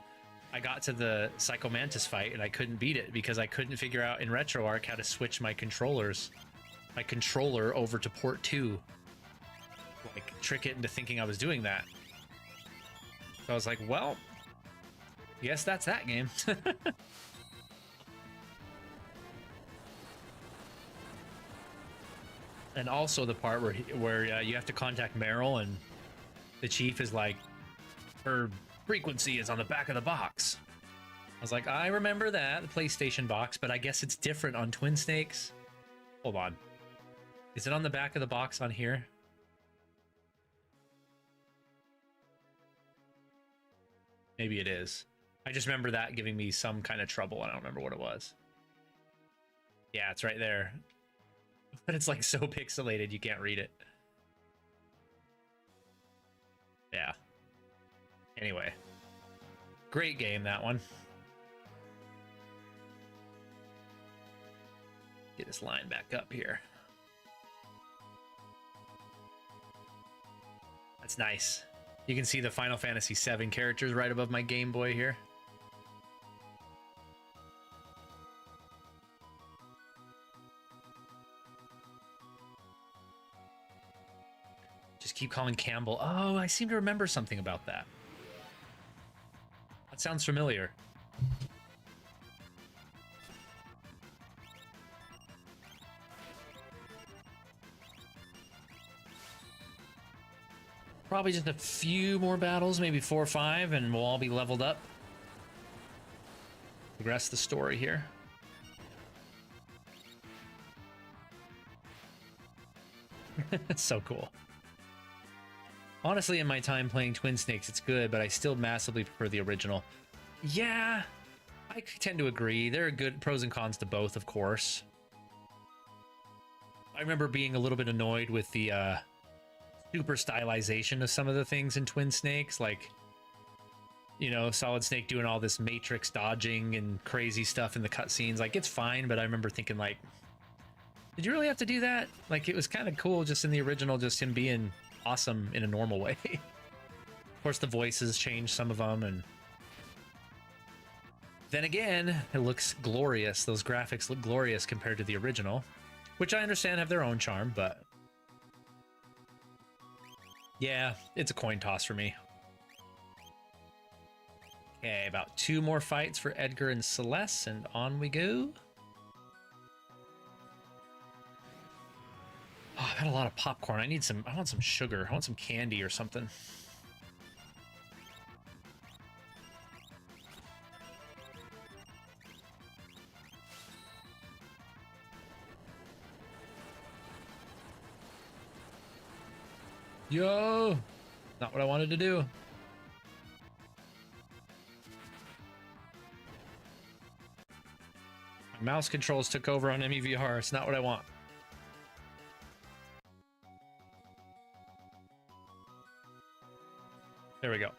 A: I got to the Psycho Mantis fight and I couldn't beat it because I couldn't figure out in RetroArch how to switch my controller over to port 2. Like, trick it into thinking I was doing that. So I was like, well, yes, that's that game. And also the part where you have to contact Meryl and the chief is like, her frequency is on the back of the box. I was like, I remember that, the PlayStation box, but I guess it's different on Twin Snakes. Hold on. Is it on the back of the box on here? Maybe it is. I just remember that giving me some kind of trouble. I don't remember what it was. Yeah, it's right there. But it's like so pixelated you can't read it. Yeah. Anyway. Great game, that one. Get this line back up here. That's nice. You can see the Final Fantasy VII characters right above my Game Boy here. Just keep calling Campbell. Oh, I seem to remember something about that. That sounds familiar. Probably just a few more battles, maybe 4 or 5, and we'll all be leveled up. Progress the story here. So cool. Honestly, in my time playing Twin Snakes, it's good, but I still massively prefer the original. Yeah, I tend to agree. There are good pros and cons to both, of course. I remember being a little bit annoyed with the super stylization of some of the things in Twin Snakes, like, you know, Solid Snake doing all this matrix dodging and crazy stuff in the cutscenes. Like, it's fine, but I remember thinking, like, did you really have to do that? Like, it was kind of cool just in the original, just him being awesome in a normal way. Of course, the voices changed some of them, and then again, it looks glorious. Those graphics look glorious compared to the original, which I understand have their own charm, but yeah, it's a coin toss for me. Okay, about 2 more fights for Edgar and Celeste, and on we go. Oh, I've had a lot of popcorn. I want some sugar. I want some candy or something. Yo! Not what I wanted to do. My mouse controls took over on MEVR. It's not what I want. There we go.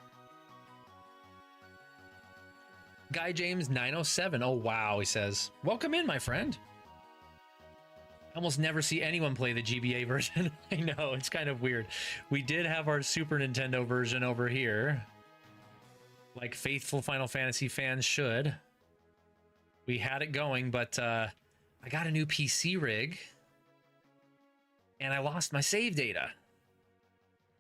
A: Guy James 907. Oh, wow, he says. Welcome in, my friend. I almost never see anyone play the GBA version. I know, it's kind of weird. We did have our Super Nintendo version over here, like faithful Final Fantasy fans should. We had it going, but I got a new PC rig, and I lost my save data.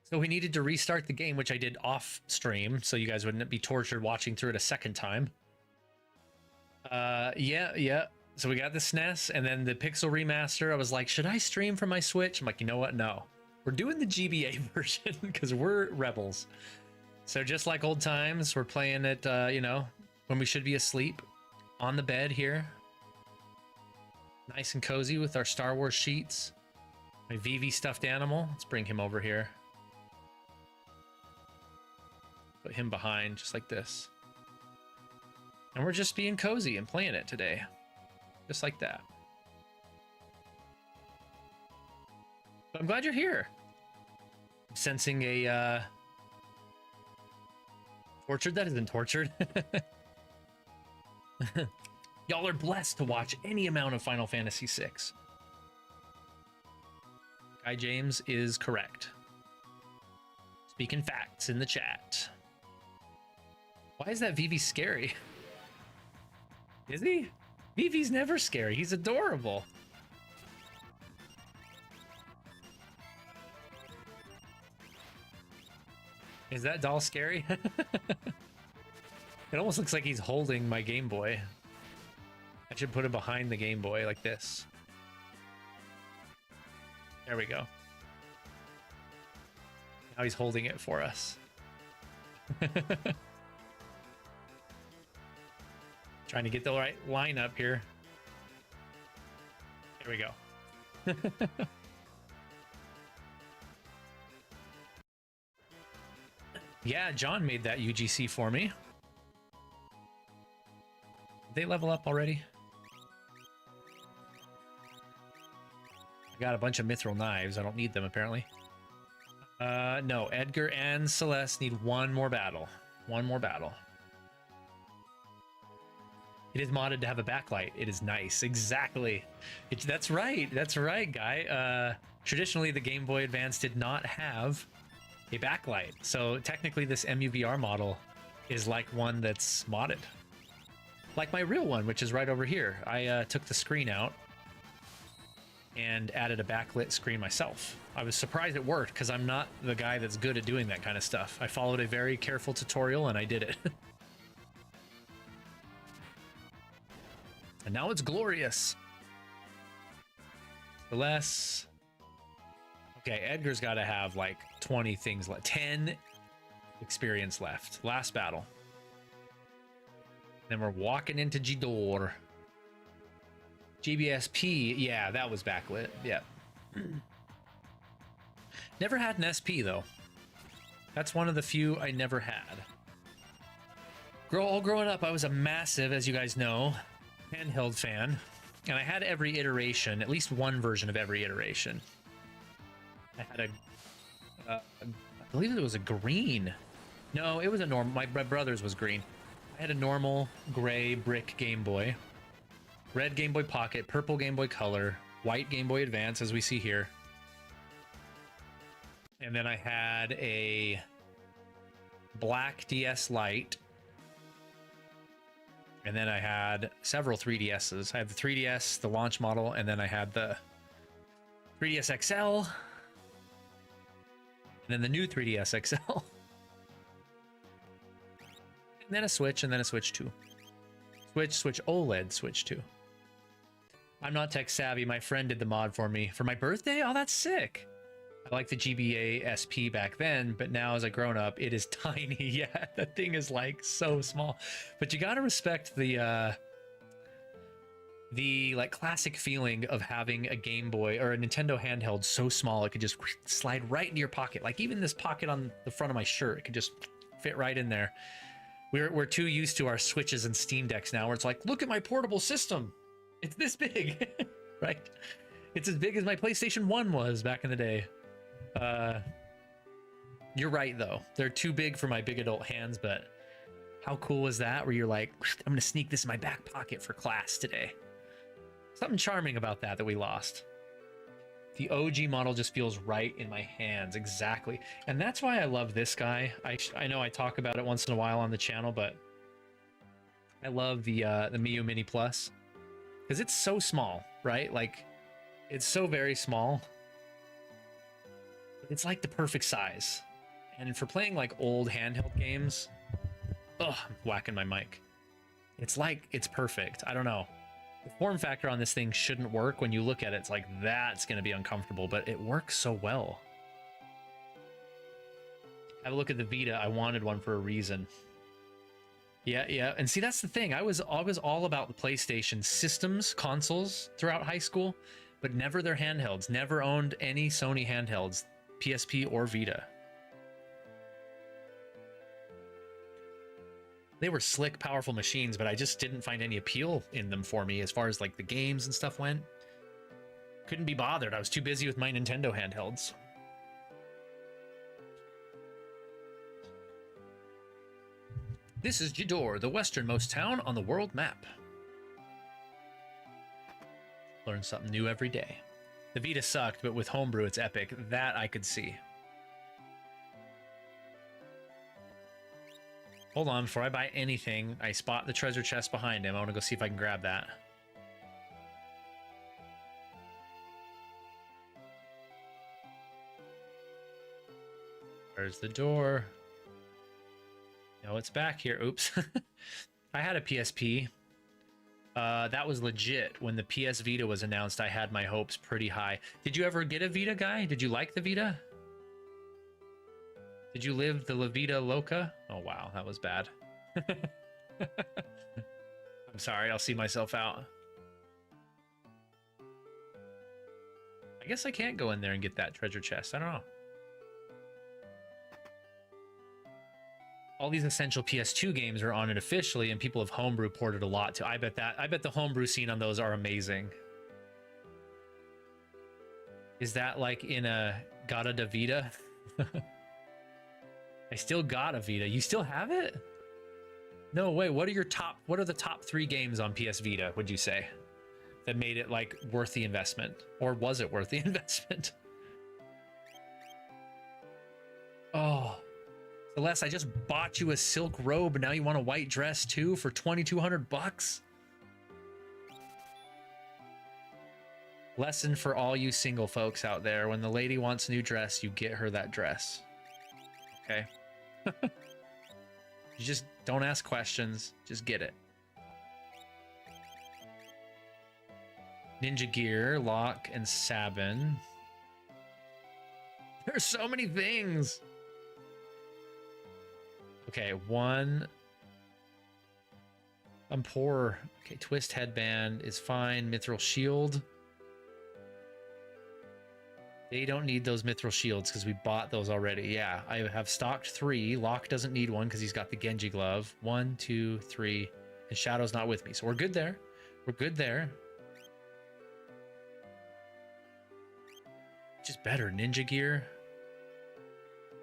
A: So we needed to restart the game, which I did off stream, so you guys wouldn't be tortured watching through it a second time. Yeah. So we got the SNES and then the Pixel remaster. I was like, should I stream from my Switch? I'm like, you know what? No. We're doing the GBA version because we're rebels. So just like old times, we're playing it, you know, when we should be asleep on the bed here. Nice and cozy with our Star Wars sheets. My Vivi stuffed animal. Let's bring him over here. Put him behind just like this. And we're just being cozy and playing it today. Just like that. But I'm glad you're here. I'm sensing a tortured that isn't tortured. Y'all are blessed to watch any amount of Final Fantasy VI. Guy James is correct. Speaking facts in the chat. Why is that Vivi scary? Is he? Vivi's never scary. He's adorable. Is that doll scary? It almost looks like he's holding my Game Boy. I should put him behind the Game Boy like this. There we go. Now he's holding it for us. Trying to get the right lineup here. There we go. Yeah, John made that UGC for me. Did they level up already? I got a bunch of mithril knives. I don't need them, apparently. No, Edgar and Celeste need one more battle. One more battle. It is modded to have a backlight. It is nice. Exactly. That's right. That's right, Guy. Traditionally, the Game Boy Advance did not have a backlight. So technically, this MUVR model is like one that's modded. Like my real one, which is right over here. I took the screen out and added a backlit screen myself. I was surprised it worked because I'm not the guy that's good at doing that kind of stuff. I followed a very careful tutorial and I did it. And now it's glorious. The less. Okay, Edgar's got to have like 20 things left. 10 experience left. Last battle. Then we're walking into Jidor. GBSP. Yeah, that was backlit. Yeah. Never had an SP though. That's one of the few I never had. All growing up, I was a massive, as you guys know, handheld fan. And I had every iteration, at least one version of every iteration. I had a, I believe it was a green. No, it was a normal. My brother's was green. I had a normal gray brick Game Boy, red Game Boy Pocket, purple Game Boy Color, white Game Boy Advance, as we see here. And then I had a black DS Lite. And then I had several 3DSs. I had the 3DS, the launch model, and then I had the 3DS XL. And then the new 3DS XL. And then a Switch, and then a Switch 2. Switch OLED, Switch 2. I'm not tech savvy. My friend did the mod for me. For my birthday? Oh, that's sick. I like the GBA SP back then, but now as a grown-up, it is tiny. Yeah, that thing is like so small. But you gotta respect the like classic feeling of having a Game Boy or a Nintendo handheld so small it could just slide right into your pocket. Like even this pocket on the front of my shirt, it could just fit right in there. We're too used to our Switches and Steam Decks now, where it's like, look at my portable system. It's this big, right? It's as big as my PlayStation 1 was back in the day. You're right though. They're too big for my big adult hands, but how cool is that? Where you're like, I'm gonna sneak this in my back pocket for class today. Something charming about that we lost. The OG model just feels right in my hands, exactly. And that's why I love this guy. I know I talk about it once in a while on the channel, but I love the Miu Mini Plus because it's so small, right? Like it's so very small. It's like the perfect size. And for playing like old handheld games, I'm whacking my mic. It's like, it's perfect. I don't know. The form factor on this thing shouldn't work. When you look at it, it's like, that's going to be uncomfortable, but it works so well. Have a look at the Vita. I wanted one for a reason. Yeah. And see, that's the thing. I was all about the PlayStation systems, consoles throughout high school, but never their handhelds. Never owned any Sony handhelds, PSP or Vita. They were slick, powerful machines, but I just didn't find any appeal in them for me as far as like the games and stuff went. Couldn't be bothered. I was too busy with my Nintendo handhelds. This is Jador, the westernmost town on the world map. Learn something new every day. The Vita sucked, but with homebrew it's epic. That I could see. Hold on, before I buy anything, I spot the treasure chest behind him. I want to go see if I can grab that. Where's the door? No, it's back here. Oops. I had a PSP. That was legit. When the PS Vita was announced, I had my hopes pretty high. Did you ever get a Vita, guy? Did you like the Vita? Did you live the La Vida Loca? Oh, wow, that was bad. I'm sorry, I'll see myself out. I guess I can't go in there and get that treasure chest. I don't know. All these essential PS2 games are on it officially, and people have homebrew ported a lot too. I bet the homebrew scene on those are amazing. Is that like in a Gata da Vida? I still got a Vita. You still have it? No way. What are the top 3 games on PS Vita, would you say, that made it like worth the investment? Or was it worth the investment? Oh, Celeste, I just bought you a silk robe, and now you want a white dress too for $2,200? Lesson for all you single folks out there: when the lady wants a new dress, you get her that dress. Okay? You just don't ask questions, just get it. Ninja Gear, Locke, and Sabin. There's so many things. Okay, one. I'm poor. Okay, Twist Headband is fine. Mithril Shield. They don't need those Mithril Shields because we bought those already. Yeah, I have stocked 3. Locke doesn't need one because he's got the Genji glove. 1, 2, 3. And Shadow's not with me. So we're good there. We're good there. Just better. Ninja gear.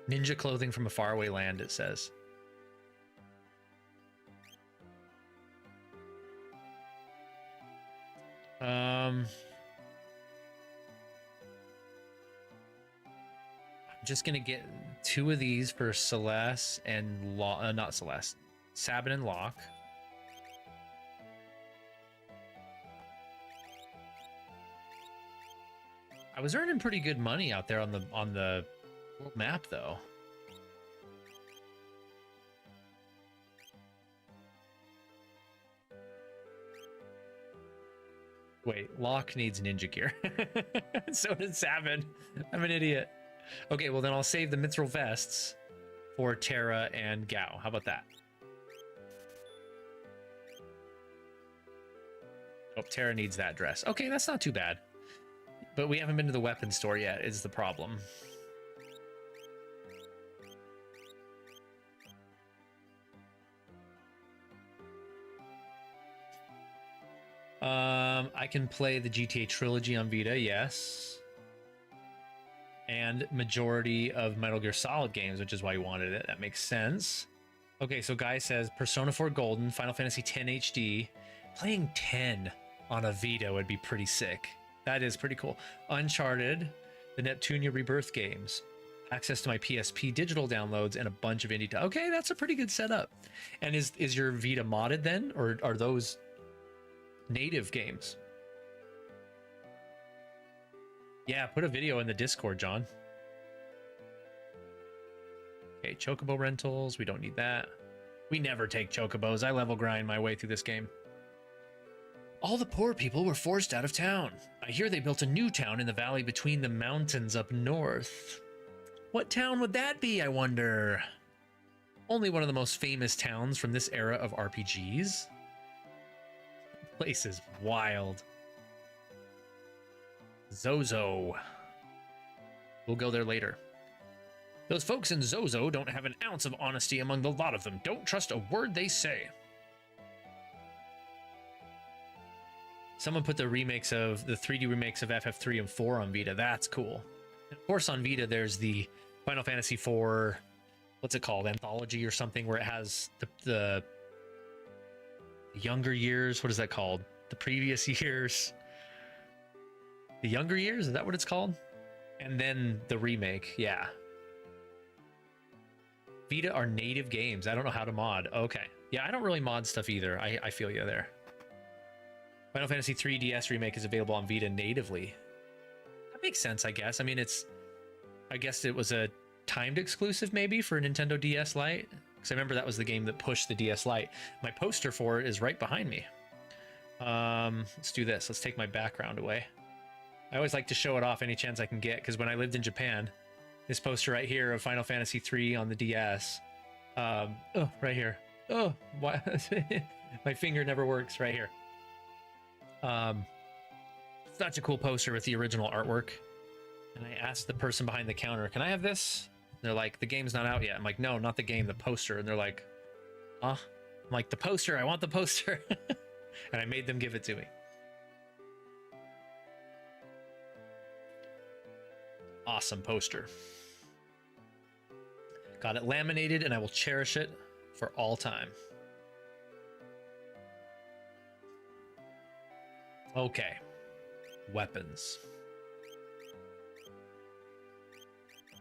A: Ninja clothing from a faraway land, it says. I'm just gonna get 2 of these for Celeste and not Celeste, Sabin and Locke. I was earning pretty good money out there on the world map though. Wait, Locke needs ninja gear. So does Sabin. I'm an idiot. Okay, well then I'll save the mithril vests for Terra and Gao. How about that? Oh, Terra needs that dress. Okay, that's not too bad. But we haven't been to the weapons store yet, is the problem. I can play the GTA trilogy on Vita, yes. And majority of Metal Gear Solid games, which is why you wanted it. That makes sense. Okay, so Guy says Persona 4 Golden, Final Fantasy X HD. Playing 10 on a Vita would be pretty sick. That is pretty cool. Uncharted, the Neptunia Rebirth games, access to my PSP digital downloads, and a bunch of indie. Okay, that's a pretty good setup. And is your Vita modded then, or are those native games? Yeah, put a video in the Discord, John. Okay, Chocobo rentals. We don't need that. We never take Chocobos. I level grind my way through this game. All the poor people were forced out of town. I hear they built a new town in the valley between the mountains up north. What town would that be, I wonder? Only one of the most famous towns from this era of RPGs. The place is wild. Zozo. We'll go there later. Those folks in Zozo don't have an ounce of honesty among the lot of them. Don't trust a word they say. Someone put the 3D remakes of FF3 and 4 on Vita. That's cool. And of course, on Vita, there's the Final Fantasy 4, what's it called? Anthology or something, where it has the younger years. What is that called? The previous years. The younger years? Is that what it's called? And then the remake. Yeah. Vita are native games. I don't know how to mod. Okay. Yeah, I don't really mod stuff either. I feel you there. Final Fantasy 3 DS remake is available on Vita natively. That makes sense, I guess. I mean, I guess it was a timed exclusive maybe for Nintendo DS Lite, because I remember that was the game that pushed the DS Lite. My poster for it is right behind me. Let's do this. Let's take my background away. I always like to show it off any chance I can get, because when I lived in Japan, this poster right here of Final Fantasy 3 on the DS, oh, right here. Oh, why? My finger never works. Right here. Such a cool poster with the original artwork. And I asked the person behind the counter, can I have this? They're like, the game's not out yet. I'm like, no, not the game, the poster. And they're like, huh? I'm like, the poster, I want the poster. And I made them give it to me. Awesome poster. Got it laminated, and I will cherish it for all time. Okay, weapons.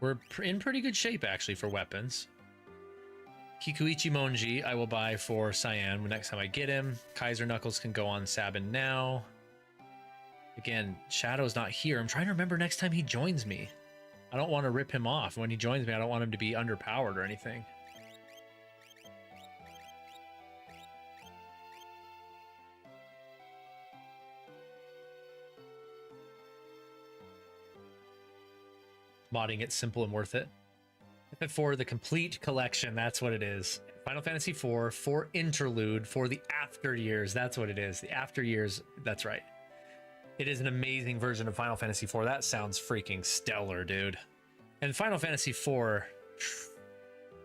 A: We're in pretty good shape, actually, for weapons. Kikuichi Monji, I will buy for Cyan next time I get him. Kaiser Knuckles can go on Sabin now. Again, Shadow's not here. I'm trying to remember next time he joins me. I don't want to rip him off. When he joins me, I don't want him to be underpowered or anything. Modding it simple and worth it. For the complete collection, that's what it is. Final Fantasy IV for interlude, for the after years, that's what it is. The after years, that's right. It is an amazing version of Final Fantasy IV. That sounds freaking stellar, dude. And Final Fantasy IV,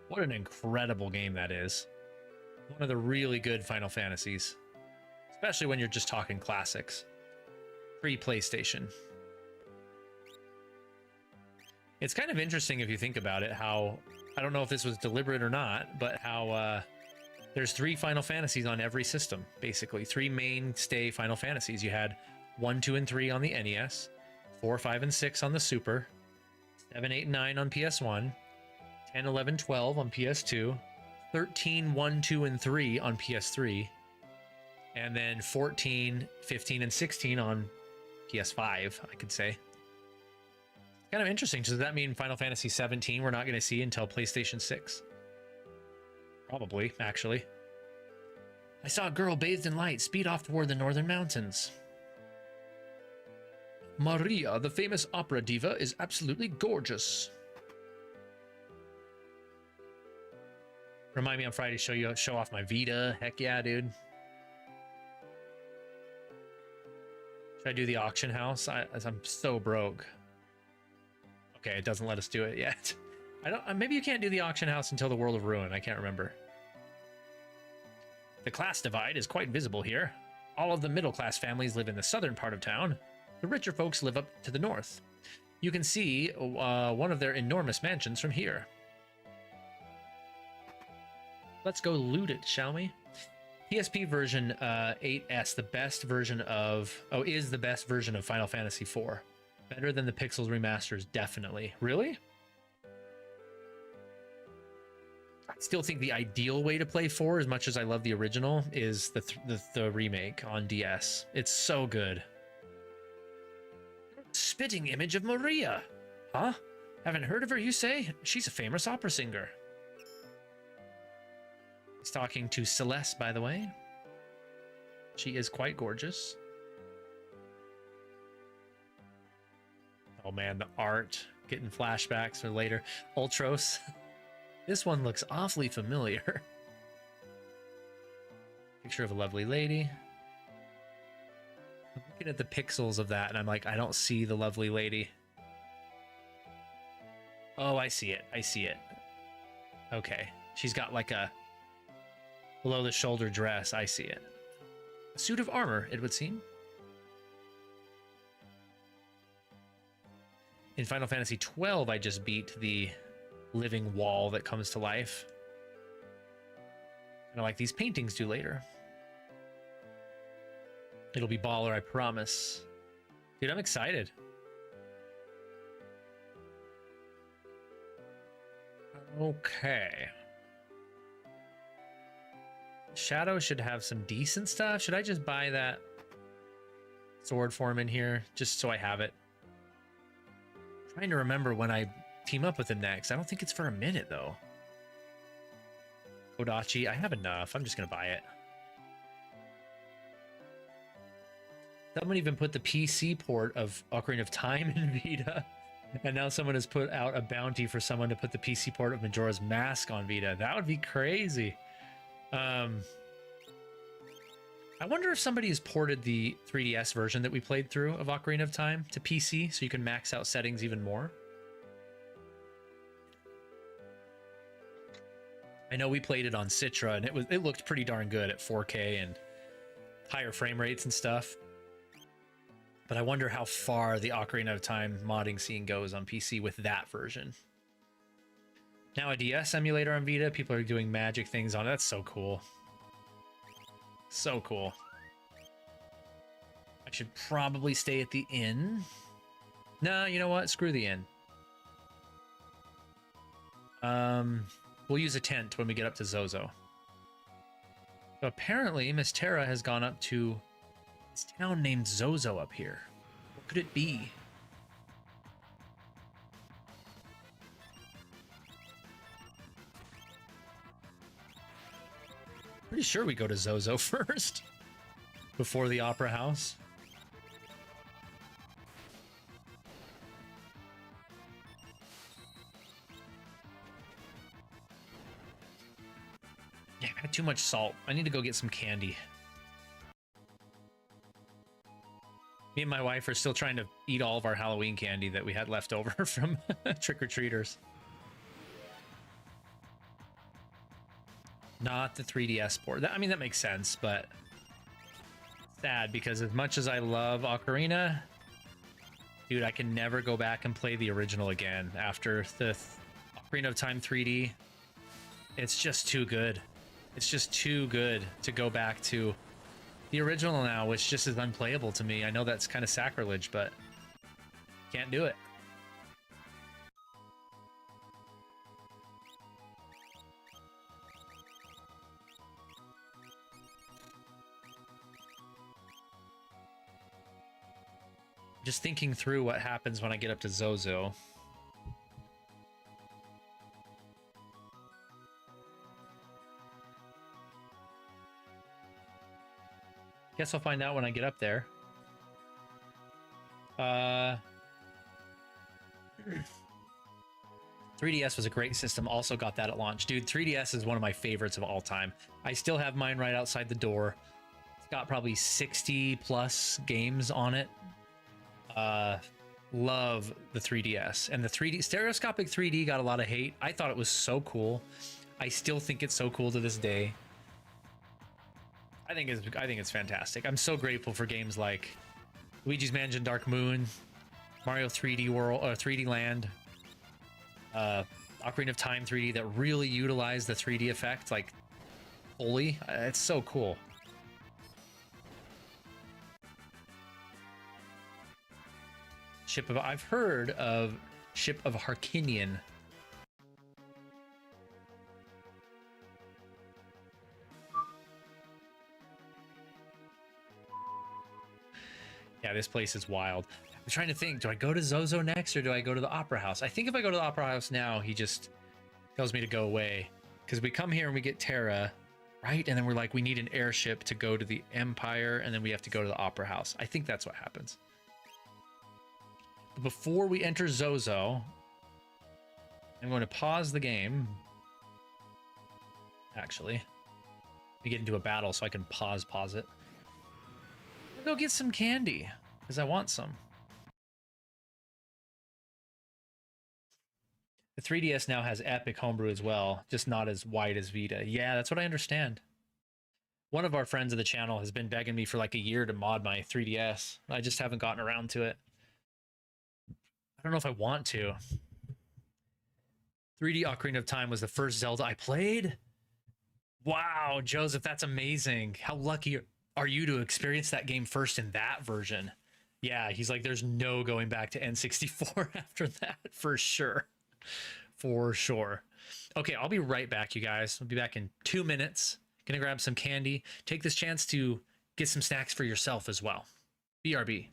A: what an incredible game that is. One of the really good Final Fantasies, especially when you're just talking classics. Pre-PlayStation. It's kind of interesting if you think about it, how, I don't know if this was deliberate or not, but how there's 3 Final Fantasies on every system, basically. 3 mainstay Final Fantasies. You had 1, 2, and 3 on the NES, 4, 5, and 6 on the Super, 7, 8, and 9 on PS1, 10, 11, 12 on PS2, 13, 1, 2, and 3 on PS3, and then 14, 15, and 16 on PS5, I could say. Kind of interesting. Does that mean Final Fantasy 17 we're not going to see until PlayStation 6? Probably, actually. I saw a girl bathed in light speed off toward the northern mountains. Maria, the famous opera diva, is absolutely gorgeous. Remind me on Friday to show off my Vita. Heck yeah, dude. Should I do the auction house? I'm so broke. Okay, it doesn't let us do it yet. I don't. Maybe you can't do the auction house until the World of Ruin. I can't remember. The class divide is quite visible here. All of the middle-class families live in the southern part of town. The richer folks live up to the north. You can see one of their enormous mansions from here. Let's go loot it, shall we? PSP version 8S, the best version of... Oh, is the best version of Final Fantasy IV. Better than the Pixels remasters, definitely. Really? I still think the ideal way to play 4, as much as I love the original, is the remake on DS. It's so good. Spitting image of Maria. Huh? Haven't heard of her, you say? She's a famous opera singer. He's talking to Celeste, by the way. She is quite gorgeous. Oh man, the art. Getting flashbacks for later. Ultros. This one looks awfully familiar. Picture of a lovely lady. I'm looking at the pixels of that and I'm like, I don't see the lovely lady. Oh, I see it. I see it. Okay. She's got like a below the shoulder dress. I see it. A suit of armor, it would seem. In Final Fantasy 12, I just beat the living wall that comes to life. Kind of like these paintings do later. It'll be baller, I promise. Dude, I'm excited. Okay. Shadow should have some decent stuff. Should I just buy that sword form in here just so I have it? I'm trying to remember when I team up with him next. I don't think it's for a minute though. Kodachi, I have enough. I'm just gonna buy it. Someone even put the PC port of Ocarina of Time in Vita, and now someone has put out a bounty for someone to put the PC port of Majora's Mask on Vita. That would be crazy. I wonder if somebody has ported the 3DS version that we played through of Ocarina of Time to PC so you can max out settings even more. I know we played it on Citra and it looked pretty darn good at 4K and higher frame rates and stuff. But I wonder how far the Ocarina of Time modding scene goes on PC with that version. Now a DS emulator on Vita, people are doing magic things on it. That's so cool. So cool. I should probably stay at the inn. No, you know what? Screw the inn. We'll use a tent when we get up to Zozo. So apparently, Miss Terra has gone up to this town named Zozo up here. What could it be? Pretty sure we go to Zozo first before the Opera House. Yeah, I had too much salt. I need to go get some candy. Me and my wife are still trying to eat all of our Halloween candy that we had left over from trick-or-treaters. Not the 3DS port. I mean, that makes sense, but sad because as much as I love Ocarina, Dude, I can never go back and play the original again after the Ocarina of Time 3D. It's just too good. It's just too good to go back to the original now, which just is unplayable to me. I know that's kind of sacrilege, but can't do it. Just thinking through what happens when I get up to Zozo. Guess I'll find out when I get up there. 3DS was a great system. Also got that at launch. Dude, 3DS is one of my favorites of all time. I still have mine right outside the door. It's got probably 60 plus games on it. Love the 3DS. And the 3D stereoscopic 3D got a lot of hate. I thought it was so cool. I still think it's so cool to this day. I think it's fantastic. I'm so grateful for games like Luigi's Mansion Dark Moon, Mario 3D World, 3D Land, Ocarina of Time 3D that really utilize the 3D effect like fully. It's so cool. I've heard of Ship of Harkinian. Yeah, this place is wild. I'm trying to think, do I go to Zozo next or do I go to the Opera House? I think if I go to the Opera House now, he just tells me to go away. Because we come here and we get Terra, right? And then we're like, we need an airship to go to the Empire, and then we have to go to the Opera House. I think that's what happens. But before we enter Zozo, I'm going to pause the game. Actually, we get into a battle so I can pause it. Go get some candy because I want some. The 3DS now has Epic Homebrew as well, just not as wide as Vita. Yeah, that's what I understand. One of our friends of the channel has been begging me for like a year to mod my 3DS. I just haven't gotten around to it. I don't know if I want to. 3D Ocarina of Time was the first Zelda I played. Wow, Joseph, that's amazing. How lucky are you to experience that game first in that version? Yeah, he's like, there's no going back to N64 after that, for sure. For sure. Okay, I'll be right back, you guys. I'll be back in 2 minutes. Gonna grab some candy. Take this chance to get some snacks for yourself as well. BRB.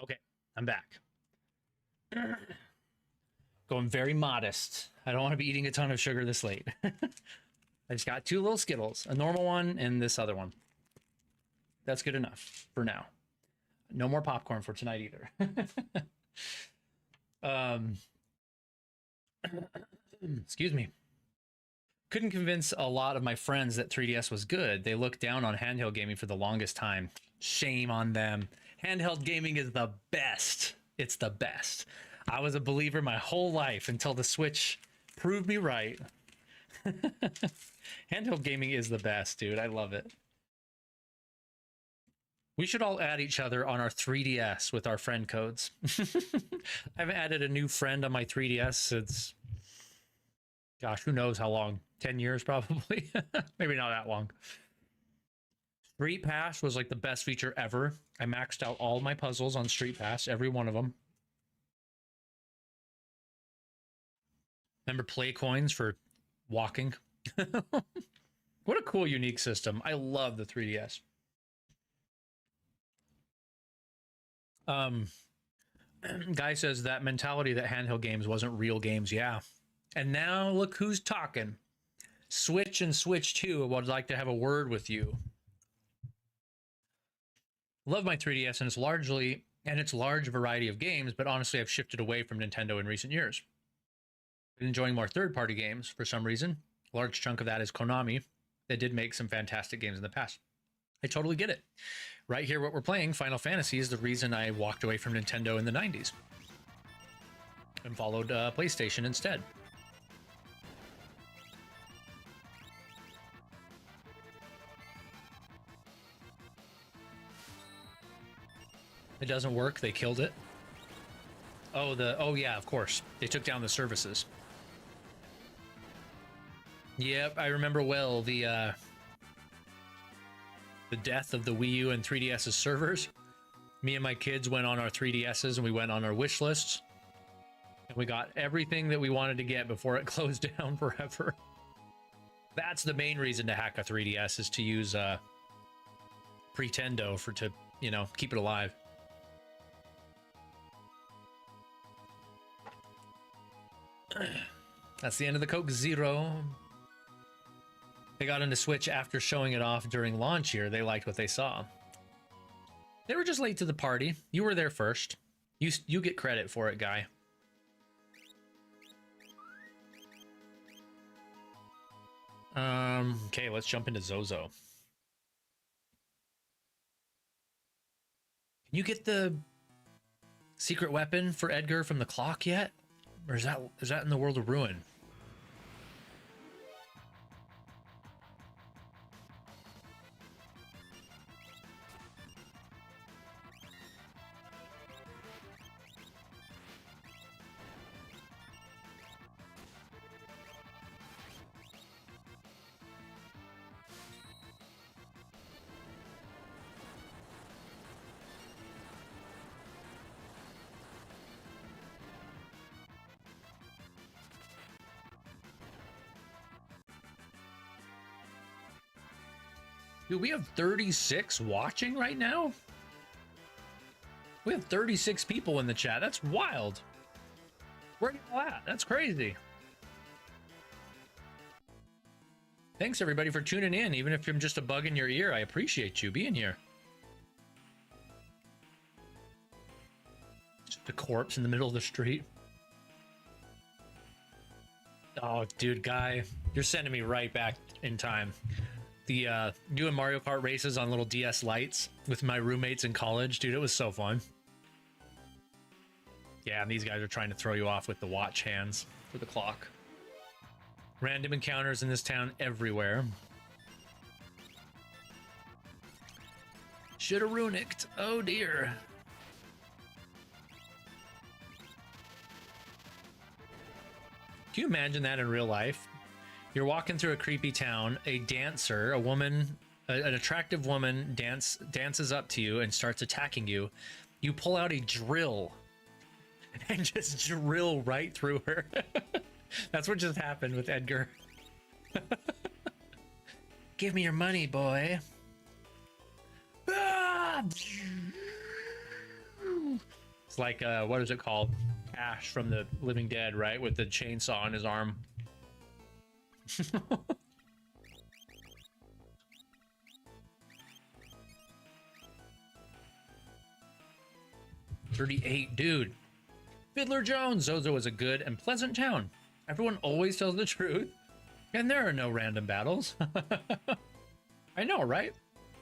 A: Okay, I'm back. Going very modest. I don't want to be eating a ton of sugar this late. I just got 2 little Skittles, a normal one and this other one. That's good enough for now. No more popcorn for tonight either. Excuse me. Couldn't convince a lot of my friends that 3DS was good. They looked down on handheld gaming for the longest time. Shame on them. Handheld gaming is the best. It's the best. I was a believer my whole life until the Switch proved me right. Handheld gaming is the best, dude. I love it. We should all add each other on our 3DS with our friend codes. I haven't added a new friend on my 3DS since, gosh, who knows how long? 10 years probably. Maybe not that long. Street Pass was like the best feature ever. I maxed out all my puzzles on Street Pass, every one of them. Remember play coins for walking? What a cool, unique system. I love the 3DS. Guy says that mentality that handheld games wasn't real games. Yeah. And now look who's talking. Switch and Switch 2 would like to have a word with you. Love my 3DS and its large variety of games, but honestly I've shifted away from Nintendo in recent years. Been enjoying more third-party games for some reason. A large chunk of that is Konami. They did make some fantastic games in the past. I totally get it. Right here, what we're playing, Final Fantasy, is the reason I walked away from Nintendo in the 90s and followed PlayStation instead. It doesn't work. They killed it. Oh yeah, of course. They took down the services. Yep, I remember well the death of the Wii U and 3DS's servers. Me and my kids went on our 3DSs and we went on our wish lists. And we got everything that we wanted to get before it closed down forever. That's the main reason to hack a 3DS, is to use Pretendo to, you know, keep it alive. That's the end of the Coke Zero. They got into Switch after showing it off during launch year. They liked what they saw. They were just late to the party. You were there first. You get credit for it, guy. Okay, let's jump into Zozo. Can you get the secret weapon for Edgar from the clock yet? Or is that in the World of Ruin? Dude, we have 36 watching right now? We have 36 people in the chat. That's wild. Where are you all at? That's crazy. Thanks, everybody, for tuning in. Even if I'm just a bug in your ear, I appreciate you being here. Just a corpse in the middle of the street. Oh, dude, Guy, you're sending me right back in time. The doing Mario Kart races on little DS lights with my roommates in college, dude, it was so fun. Yeah, and these guys are trying to throw you off with the watch hands for the clock. Random encounters in this town everywhere. Shoulda runicked. Oh dear. Can you imagine that in real life? You're walking through a creepy town, a dancer, a woman, an attractive woman dances up to you and starts attacking you. You pull out a drill and just drill right through her. That's what just happened with Edgar. Give me your money, boy. Ah! It's like, what is it called? Ash from the Living Dead, right? With the chainsaw on his arm. 38, dude. Fiddler Jones. Zozo is a good and pleasant town. Everyone always tells the truth, and there are no random battles. I know, right?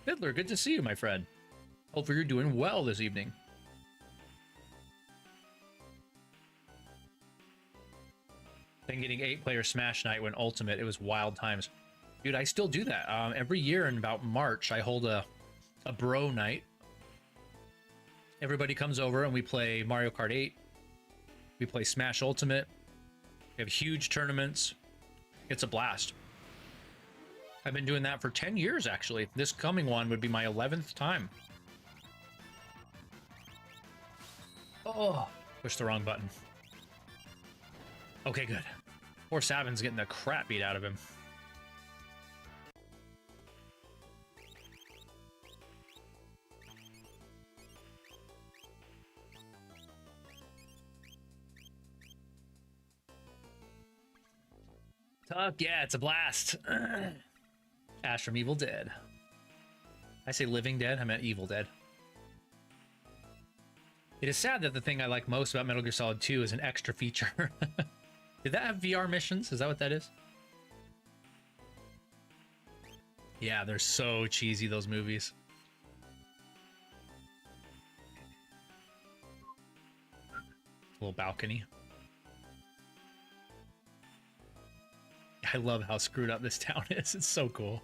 A: Fiddler, good to see you, my friend. Hopefully you're doing well this evening. Then getting 8-player Smash Night when Ultimate, it was wild times. Dude, I still do that. Every year in about March, I hold a bro night. Everybody comes over and we play Mario Kart 8. We play Smash Ultimate. We have huge tournaments. It's a blast. I've been doing that for 10 years, actually. This coming one would be my 11th time. Oh, pushed the wrong button. Okay, good. Poor Savin's getting the crap beat out of him. Tuck, yeah, it's a blast. Ash from Evil Dead. I say Living Dead, I meant Evil Dead. It is sad that the thing I like most about Metal Gear Solid 2 is an extra feature. Did that have VR missions? Is that what that is? Yeah, they're so cheesy, those movies. Little balcony. I love how screwed up this town is. It's so cool.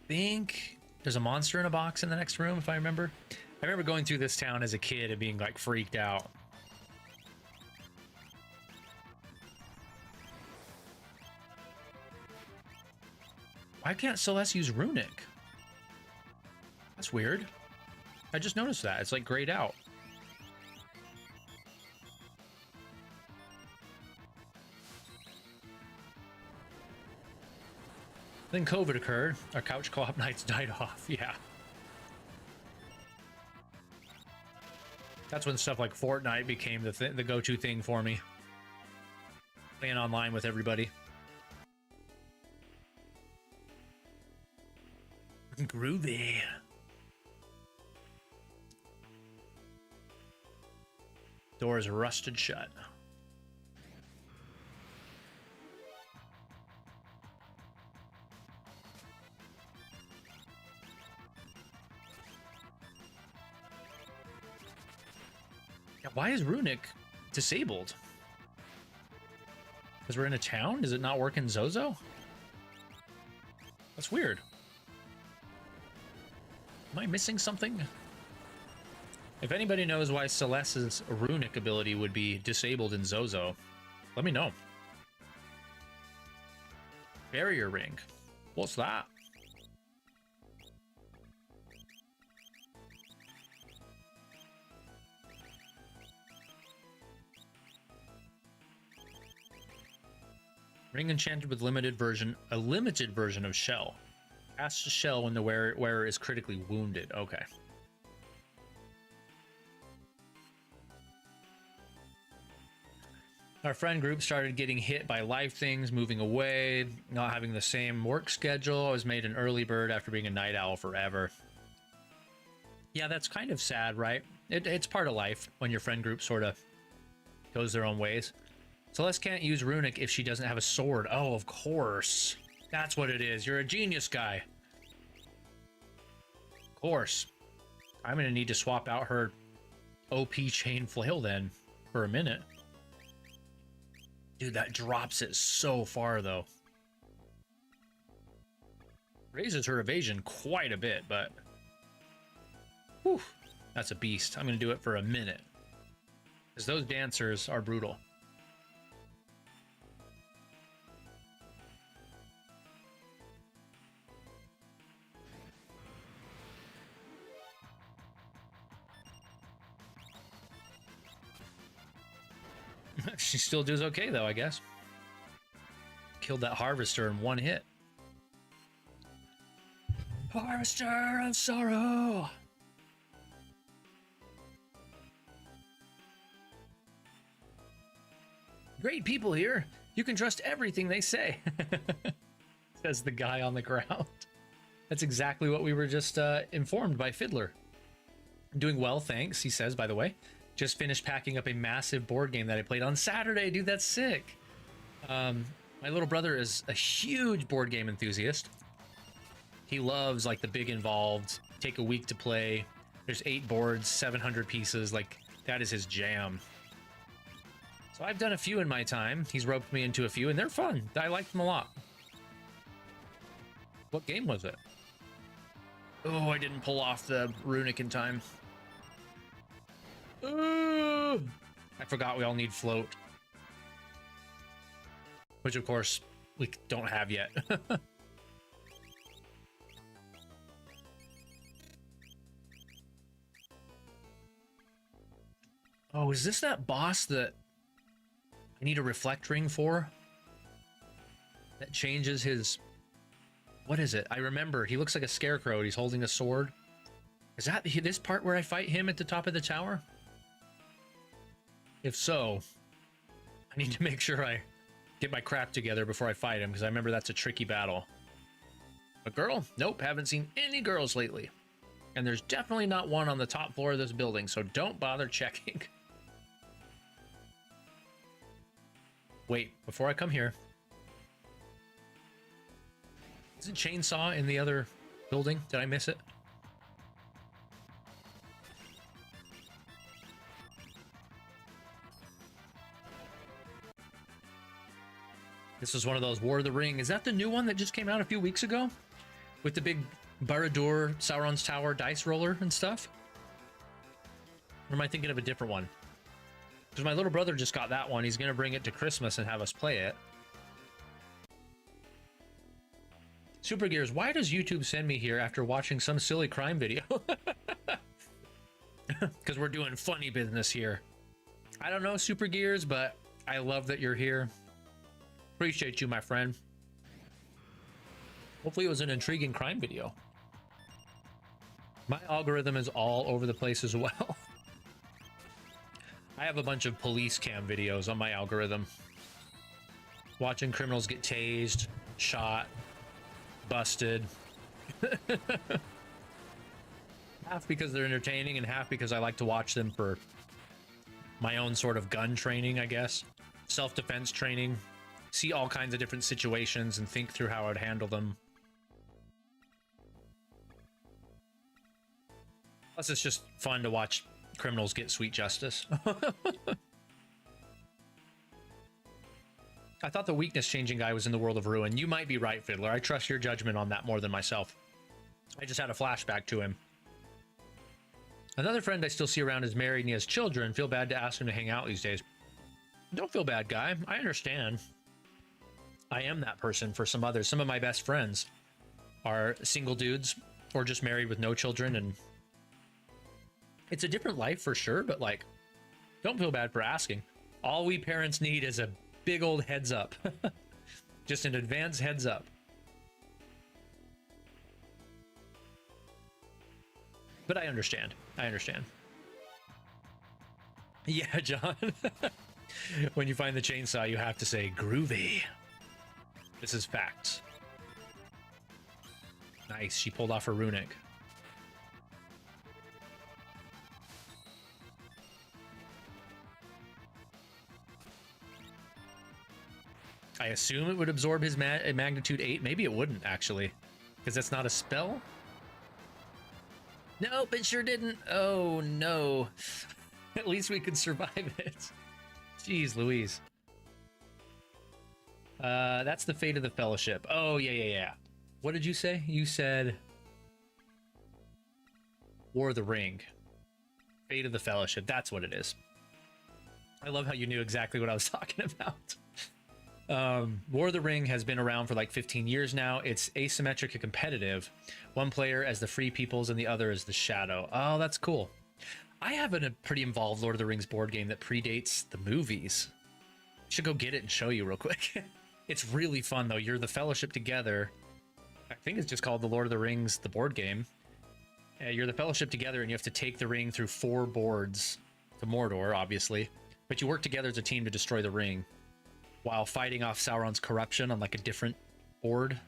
A: I think there's a monster in a box in the next room, if I remember. I remember going through this town as a kid and being like freaked out. Why can't Celeste use Runic? That's weird. I just noticed that. It's like grayed out. Then COVID occurred. Our couch co-op nights died off. Yeah. That's when stuff like Fortnite became the go-to thing for me. Playing online with everybody. Groovy. Door is rusted shut. Yeah, why is Runic disabled? Because we're in a town? Does it not work in Zozo? That's weird. Am I missing something? If anybody knows why Celeste's Runic ability would be disabled in Zozo, let me know. Barrier ring. What's that? Ring enchanted with a limited version of shell. Cast a shell when the wearer is critically wounded. Okay. Our friend group started getting hit by life things, moving away, not having the same work schedule. I was made an early bird after being a night owl forever. Yeah, that's kind of sad, right? It's part of life when your friend group sort of goes their own ways. Celeste can't use Runic if she doesn't have a sword. Oh, of course. That's what it is. You're a genius guy. Of course. I'm going to need to swap out her OP chain flail then for a minute. Dude, that drops it so far, though. Raises her evasion quite a bit, but... Whew, that's a beast. I'm going to do it for a minute. Because those dancers are brutal. She still does okay, though, I guess. Killed that harvester in one hit. Harvester of sorrow! Great people here. You can trust everything they say. Says the guy on the ground. That's exactly what we were just informed by Fiddler. Doing well, thanks, he says, by the way. Just finished packing up a massive board game that I played on Saturday. Dude, that's sick. My little brother is a huge board game enthusiast. He loves like the big involved, take a week to play. There's 8 boards, 700 pieces. Like, that is his jam. So I've done a few in my time. He's roped me into a few, and they're fun. I like them a lot. What game was it? Oh, I didn't pull off the runic in time. Ooh, I forgot we all need float. Which, of course, we don't have yet. Oh, is this that boss that I need a reflect ring for? That changes his... What is it? I remember. He looks like a scarecrow. He's holding a sword. Is that this part where I fight him at the top of the tower? If so, I need to make sure I get my crap together before I fight him, because I remember that's a tricky battle. A girl? Nope, haven't seen any girls lately. And there's definitely not one on the top floor of this building, so don't bother checking. Wait, before I come here. Is it chainsaw in the other building? Did I miss it? This is one of those War of the Ring. Is that the new one that just came out a few weeks ago? With the big Barad-dûr, Sauron's Tower dice roller and stuff? Or am I thinking of a different one? Because my little brother just got that one. He's going to bring it to Christmas and have us play it. Super Gears, why does YouTube send me here after watching some silly crime video? Because we're doing funny business here. I don't know, Super Gears, but I love that you're here. Appreciate you, my friend. Hopefully it was an intriguing crime video. My algorithm is all over the place as well. I have a bunch of police cam videos on my algorithm. Watching criminals get tased, shot, busted. Half because they're entertaining and half because I like to watch them for my own sort of gun training, I guess. Self-defense training. See all kinds of different situations and think through how I'd handle them. Plus, it's just fun to watch criminals get sweet justice. I thought the weakness changing guy was in the World of Ruin. You might be right, Fiddler. I trust your judgment on that more than myself. I just had a flashback to him. Another friend I still see around is married and he has children. Feel bad to ask him to hang out these days. Don't feel bad, guy. I understand. I am that person for some others. Some of my best friends are single dudes or just married with no children, and it's a different life for sure, but like, don't feel bad for asking. All we parents need is a big old heads up. Just an advance heads up. But I understand. I understand. Yeah, John. When you find the chainsaw, you have to say groovy. This is facts. Nice. She pulled off her runic. I assume it would absorb his magnitude 8. Maybe it wouldn't, actually. Because that's not a spell? Nope, it sure didn't. Oh, no. At least we could survive it. Jeez Louise. That's the fate of the Fellowship. Oh, yeah. What did you say? You said War of the Ring. Fate of the Fellowship. That's what it is. I love how you knew exactly what I was talking about. War of the Ring has been around for like 15 years now. It's asymmetric and competitive. One player as the Free Peoples and the other as the Shadow. Oh, that's cool. I have a pretty involved Lord of the Rings board game that predates the movies. Should go get it and show you real quick. It's really fun though. You're the Fellowship together. I think it's just called the Lord of the Rings, the board game. You're the Fellowship together and you have to take the ring through 4 boards to Mordor, obviously. But you work together as a team to destroy the ring. while fighting off Sauron's corruption on like a different board.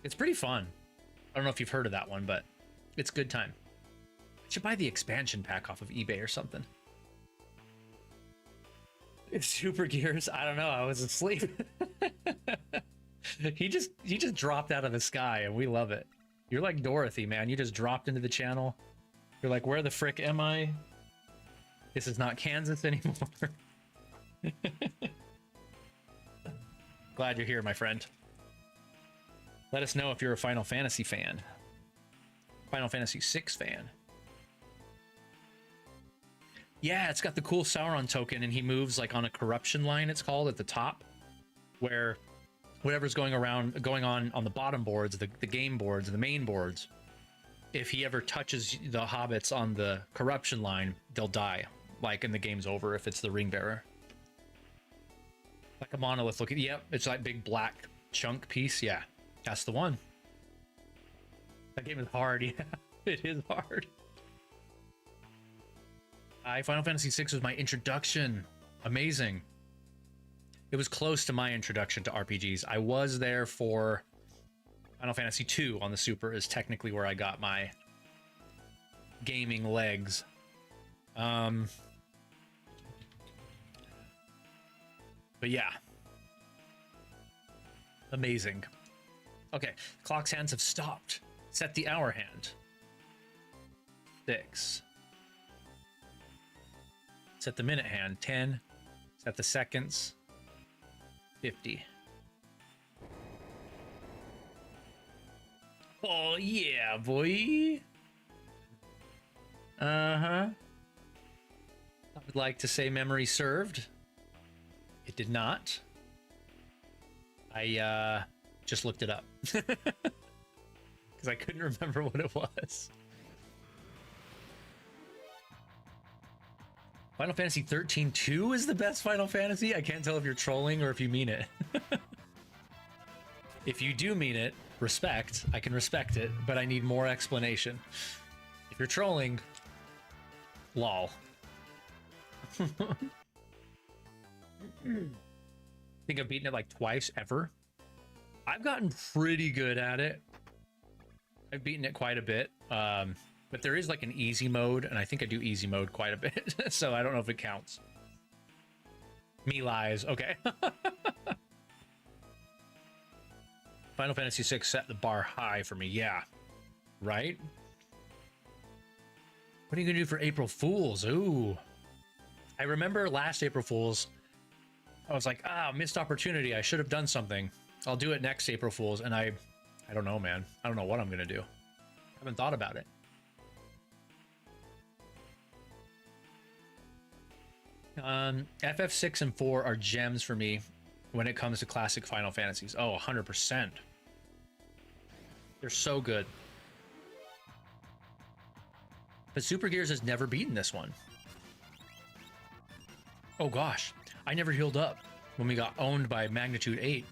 A: It's pretty fun. I don't know if you've heard of that one, but it's good time. I should buy the expansion pack off of eBay or something. It's Super Gears. I don't know. I was asleep. he just dropped out of the sky and we love it. You're like Dorothy, man. You just dropped into the channel. You're like, where the frick am I? This is not Kansas anymore. Glad you're here, my friend. Let us know if you're a Final Fantasy fan. Final Fantasy 6 fan. Yeah, it's got the cool Sauron token, and he moves like on a corruption line, it's called, at the top, where whatever's going on the bottom boards, the game boards, the main boards, if he ever touches the hobbits on the corruption line, they'll die, like, and the game's over if it's the ring bearer. Like a monolith looking. Yep, it's like big black chunk piece. Yeah, that's the one. That game is hard. Yeah, it is hard. Final Fantasy 6 was my introduction. Amazing. It was close to my introduction to RPGs. I was there for Final Fantasy 2 on the Super, is technically where I got my gaming legs. But yeah. Amazing. Okay, clock's hands have stopped. Set the hour hand. 6. Set the minute hand. 10. Set the seconds. 50. Oh yeah, boy. Uh-huh. I would like to say memory served. It did not. I just looked it up. Because I couldn't remember what it was. Final Fantasy 13-2 is the best Final Fantasy? I can't tell if you're trolling or if you mean it. If you do mean it, respect. I can respect it, but I need more explanation. If you're trolling, lol. I think I've beaten it like twice ever. I've gotten pretty good at it. I've beaten it quite a bit. But there is like an easy mode, and I think I do easy mode quite a bit. So I don't know if it counts. Me lies. Okay. Final Fantasy 6 set the bar high for me. Yeah. Right? What are you going to do for April Fools? Ooh. I remember last April Fools, I was like, missed opportunity. I should have done something. I'll do it next April Fools. And I don't know, man. I don't know what I'm going to do. I haven't thought about it. FF6 and 4 are gems for me when it comes to classic Final Fantasies. Oh, 100%. They're so good. But Super Gears has never beaten this one. Oh gosh, I never healed up when we got owned by Magnitude 8.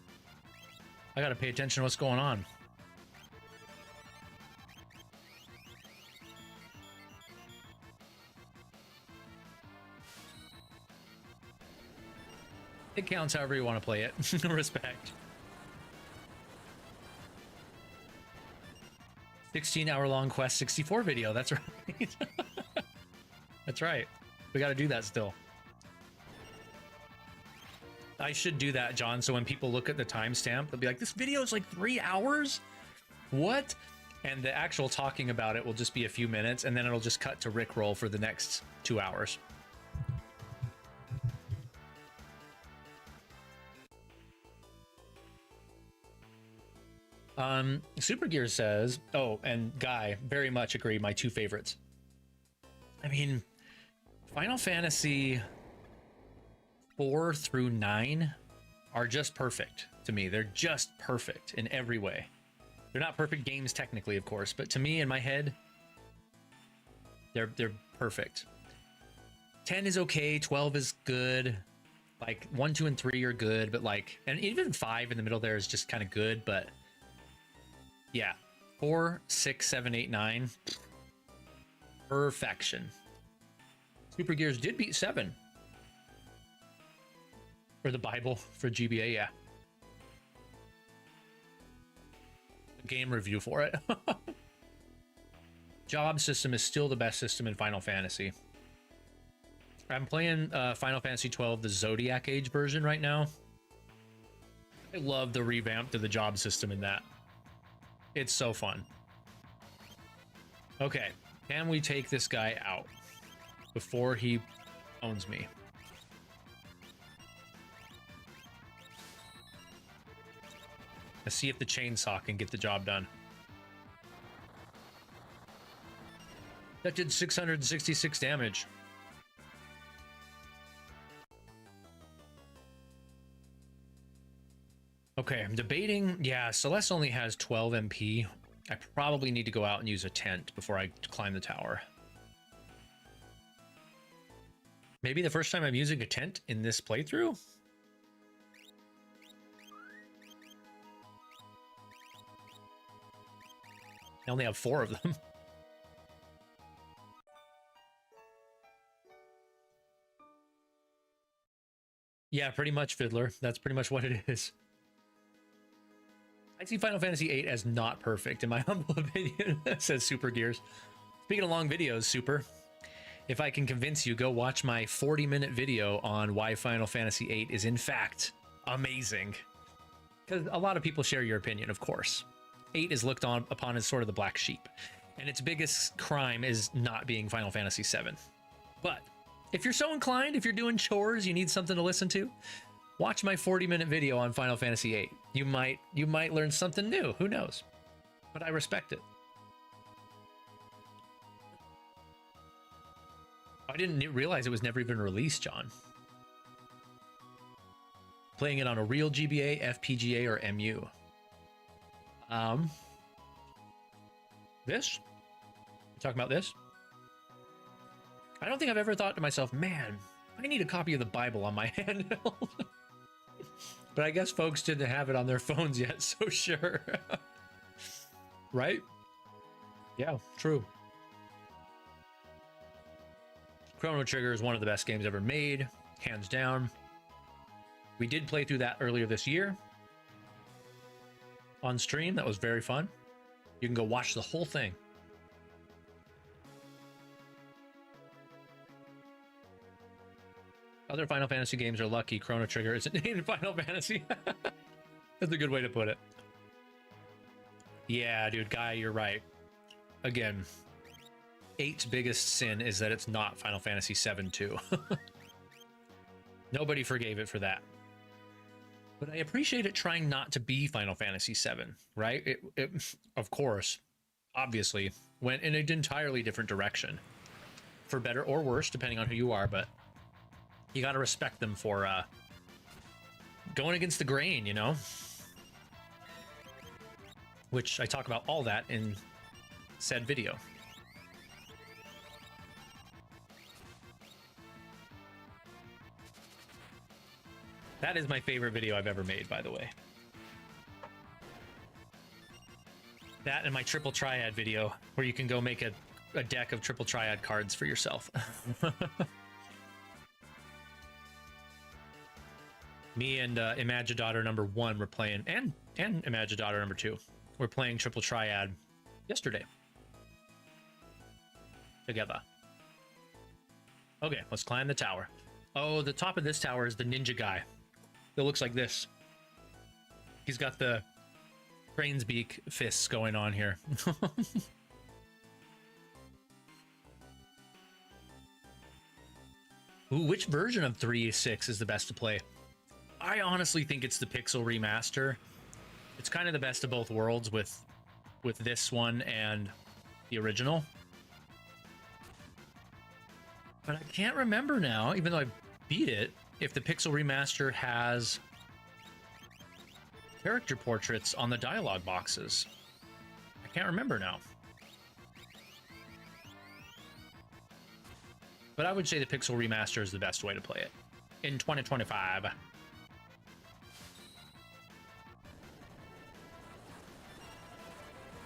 A: I gotta pay attention to what's going on. It counts however you want to play it. Respect. 16-hour-long Quest 64 video. That's right. That's right. We got to do that still. I should do that, John, so when people look at the timestamp, they'll be like, this video is like 3 hours? What? And the actual talking about it will just be a few minutes, and then it'll just cut to Rickroll for the next 2 hours. Super Gear says, oh, and Guy, very much agree, my two favorites. I mean, Final Fantasy 4 through 9 are just perfect to me. They're just perfect in every way. They're not perfect games technically, of course, but to me, in my head, they're perfect. 10 is okay, 12 is good. Like 1, 2, and 3 are good, but like, and even 5 in the middle there is just kind of good, but yeah, 4, 6, 7, 8, 9, perfection. Super Gears did beat 7. Or the Bible for GBA, yeah. A game review for it. Job system is still the best system in Final Fantasy. I'm playing Final Fantasy 12, the Zodiac Age version right now. I love the revamp to the job system in that. It's so fun. Okay, can we take this guy out before he owns me? Let's see if the chainsaw can get the job done. That did 666 damage. Okay, I'm debating. Yeah, Celeste only has 12 MP. I probably need to go out and use a tent before I climb the tower. Maybe the first time I'm using a tent in this playthrough? I only have 4 of them. Yeah, pretty much, Fiddler. That's pretty much what it is. I see Final Fantasy VIII as not perfect, in my humble opinion, says Super Gears. Speaking of long videos, Super, if I can convince you, go watch my 40-minute video on why Final Fantasy VIII is, in fact, amazing. Because a lot of people share your opinion, of course. 8 is looked upon as sort of the black sheep, and its biggest crime is not being Final Fantasy VII. But if you're so inclined, if you're doing chores, you need something to listen to, watch my 40-minute video on Final Fantasy VIII. You might learn something new. Who knows? But I respect it. I didn't realize it was never even released, John. Playing it on a real GBA, FPGA, or MU. This? You talking about this? I don't think I've ever thought to myself, man, I need a copy of the Bible on my handheld. But I guess folks didn't have it on their phones yet, so sure. Right? Yeah, true. Chrono Trigger is one of the best games ever made, hands down. We did play through that earlier this year on stream. That was very fun. You can go watch the whole thing. Other Final Fantasy games are lucky Chrono Trigger isn't named Final Fantasy. That's a good way to put it. Yeah, dude, Guy, you're right. Again, 8's biggest sin is that it's not Final Fantasy VII too. Nobody forgave it for that. But I appreciate it trying not to be Final Fantasy VII, right? It of course, obviously, went in an entirely different direction. For better or worse, depending on who you are, but you got to respect them for going against the grain, you know? Which I talk about all that in said video. That is my favorite video I've ever made, by the way. That and my triple triad video, where you can go make a deck of triple triad cards for yourself. Me and Imagidaughter number 1 were playing, and Imagidaughter number 2 were playing triple triad yesterday together. Okay, let's climb the tower. Oh, the top of this tower is the ninja guy. It looks like this. He's got the crane's beak fists going on here. Ooh, which version of 3.6 is the best to play? I honestly think it's the Pixel Remaster. It's kind of the best of both worlds with this one and the original. But I can't remember now, even though I beat it, if the Pixel Remaster has character portraits on the dialogue boxes. I can't remember now. But I would say the Pixel Remaster is the best way to play it in 2025.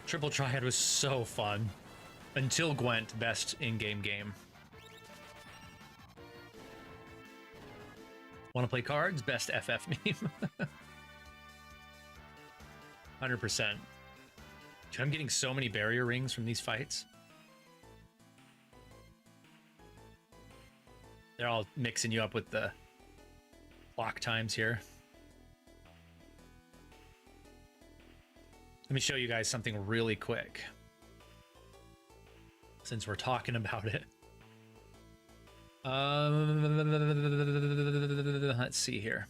A: Triple Triad was so fun. Until Gwent, best in-game game. Want to play cards? Best FF meme. 100%. Dude, I'm getting so many barrier rings from these fights. They're all mixing you up with the clock times here. Let me show you guys something really quick, since we're talking about it. Let's see here.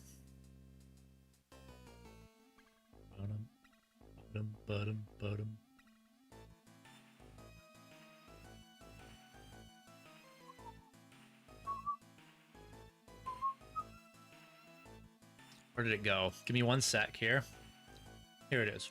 A: Where did it go? Give me one sec here. Here it is.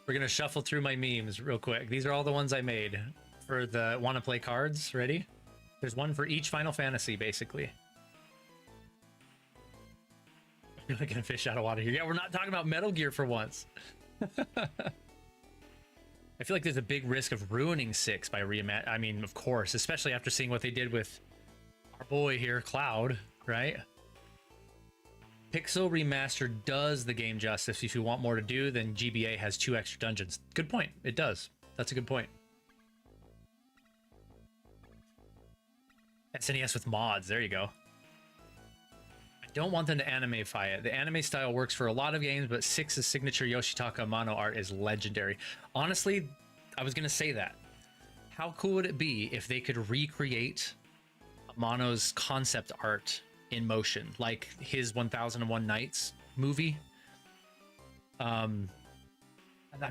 A: We're gonna shuffle through my memes real quick. These are all the ones I made for the want to play cards. Ready? There's one for each Final Fantasy, basically. You're like gonna fish out of water here. Yeah, we're not talking about Metal Gear for once. I feel like there's a big risk of ruining 6 by I mean, of course, especially after seeing what they did with our boy here, Cloud, right? Pixel Remaster does the game justice. If you want more to do, then GBA has 2 extra dungeons. Good point. It does. That's a good point. SNES with mods. There you go. I don't want them to animeify it. The anime style works for a lot of games, but 6's signature Yoshitaka Amano art is legendary. Honestly, I was going to say that. How cool would it be if they could recreate Amano's concept art in motion, like his 1001 Nights movie? I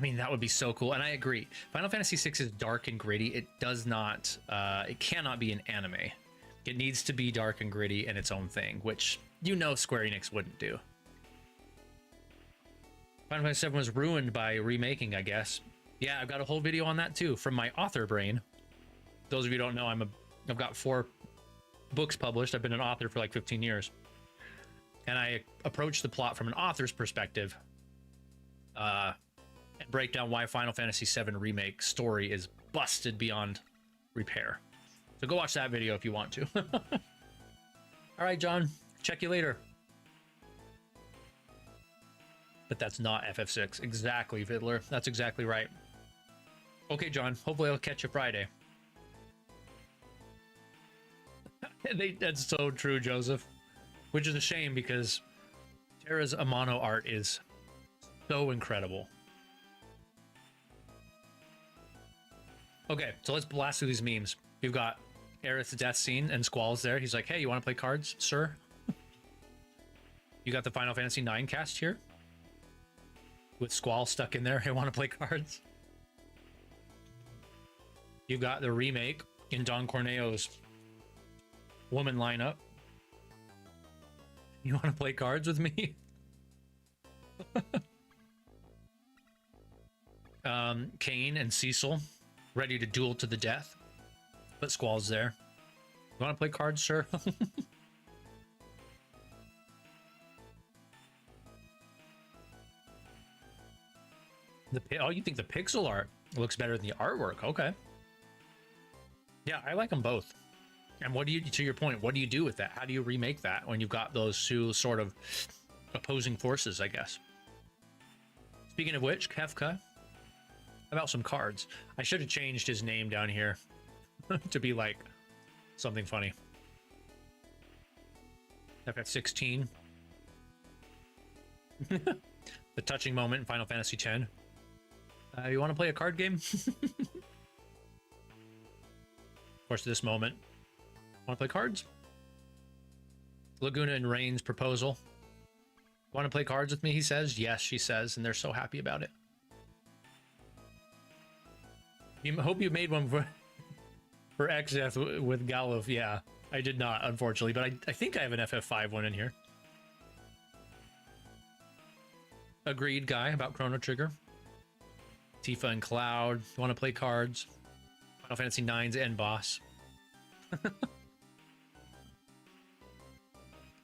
A: mean, that would be so cool. And I agree. Final Fantasy VI is dark and gritty. It does not, it cannot be an anime. It needs to be dark and gritty in its own thing, which you know Square Enix wouldn't do. Final Fantasy VII was ruined by remaking, I guess. Yeah, I've got a whole video on that too from my author brain. Those of you who don't know, I've got 4 books published. I've been an author for like 15 years. And I approach the plot from an author's perspective and break down why Final Fantasy VII Remake story is busted beyond repair. So go watch that video if you want to. All right, John, check you later. But that's not FF6. Exactly, Fiddler. That's exactly right. Okay, John, hopefully I'll catch you Friday. That's so true, Joseph. Which is a shame because Terra's Amano art is so incredible. Okay, so let's blast through these memes. We've got Aerith's death scene and Squall's there. He's like, hey, you want to play cards, sir? You got the Final Fantasy IX cast here with Squall stuck in there. I want to play cards. You've got the remake in Don Corneo's woman lineup. You want to play cards with me? Kane and Cecil ready to duel to the death, but Squall's there. You want to play cards, sir? Oh, you think the pixel art looks better than the artwork? Okay. Yeah, I like them both. And what do you, to your point, what do you do with that? How do you remake that when you've got those 2 sort of opposing forces, I guess? Speaking of which, Kefka, how about some cards? I should have changed his name down here to be like something funny. FF16. The touching moment in Final Fantasy X. You want to play a card game? Of course, this moment. Want to play cards? Laguna and Rain's proposal. Want to play cards with me? He says. Yes, she says, and they're so happy about it. You hope you made one for XF with Galuf. Yeah, I did not, unfortunately, but I think I have an FF5 one in here. Agreed, guy, about Chrono Trigger. Tifa and Cloud. You want to play cards? Final Fantasy IX's end boss. I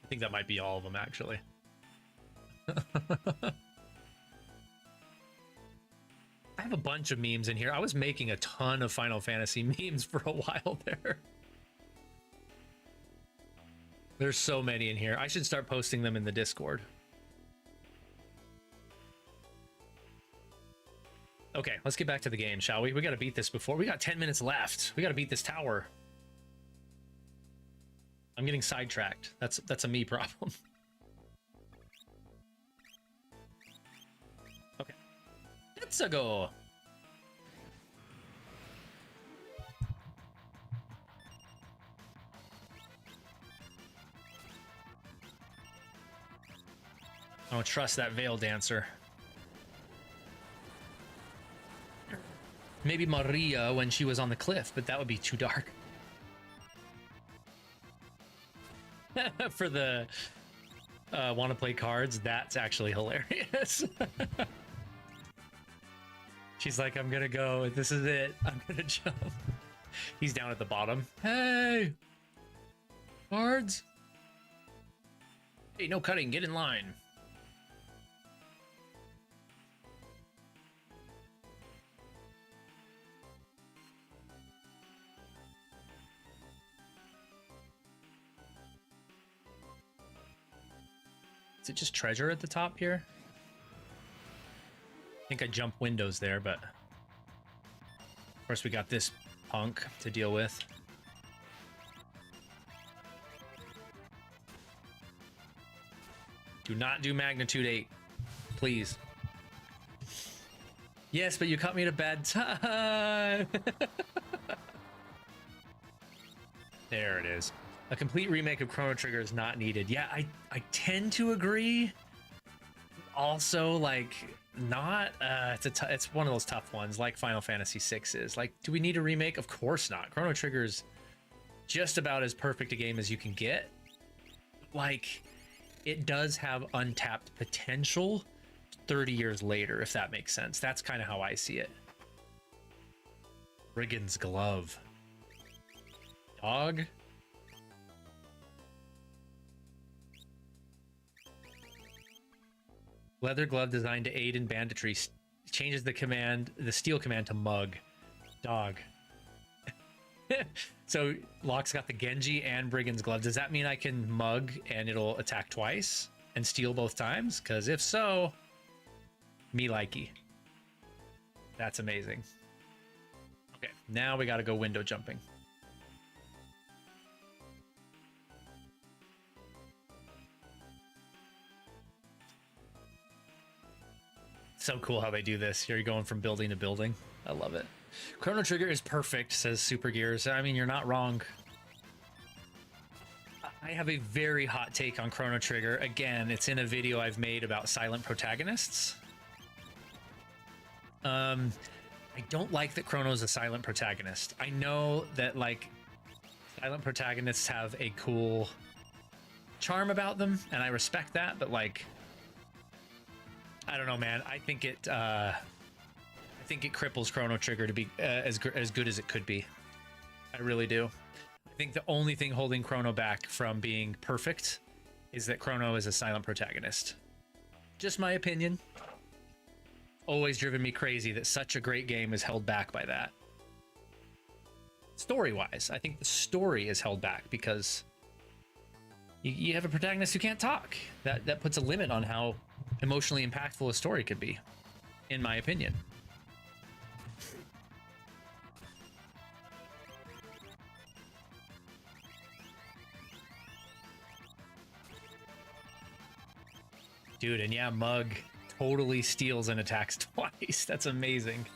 A: think that might be all of them, actually. I have a bunch of memes in here. I was making a ton of Final Fantasy memes for a while there. There's so many in here. I should start posting them in the Discord. Okay, let's get back to the game, shall we? We got to beat this before. We got 10 minutes left. We got to beat this tower. I'm getting sidetracked. That's a me problem. Okay. Let's go. I don't trust that veil dancer. Maybe Maria when she was on the cliff, but that would be too dark. For the want to play cards, that's actually hilarious. She's like, I'm gonna go. This is it. I'm gonna jump. He's down at the bottom. Hey! Cards? Hey, no cutting. Get in line. Is it just treasure at the top here? I think I jumped windows there, but of course we got this punk to deal with. Do not do magnitude 8, please. Yes, but you caught me at a bad time. There it is. A complete remake of Chrono Trigger is not needed. Yeah, I tend to agree. Also, like, not. It's one of those tough ones, like Final Fantasy VI is. Like, do we need a remake? Of course not. Chrono Trigger is just about as perfect a game as you can get. Like, it does have untapped potential 30 years later, if that makes sense. That's kind of how I see it. Brigand's glove. Dog. Leather glove designed to aid in banditry. Changes the steel command to mug. Dog. So Locke's got the Genji and Brigand's glove. Does that mean I can mug and it'll attack twice and steal both times? Because if so, me likey. That's amazing. Okay, now we got to go window jumping. So cool how they do this. You're going from building to building. I love it. Chrono Trigger is perfect, says Super Gears. I mean, you're not wrong. I have a very hot take on Chrono Trigger. Again, it's in a video I've made about silent protagonists. I don't like that Chrono's a silent protagonist. I know that, like, silent protagonists have a cool charm about them, and I respect that, but, like, I don't know, man. I think it cripples Chrono Trigger to be as good as it could be. I really do. I think the only thing holding Chrono back from being perfect is that Chrono is a silent protagonist. Just my opinion. Always driven me crazy that such a great game is held back by that. Story-wise, I think the story is held back because you have a protagonist who can't talk. That puts a limit on how emotionally impactful a story could be, in my opinion. Dude, and yeah, Mug totally steals and attacks twice. That's amazing.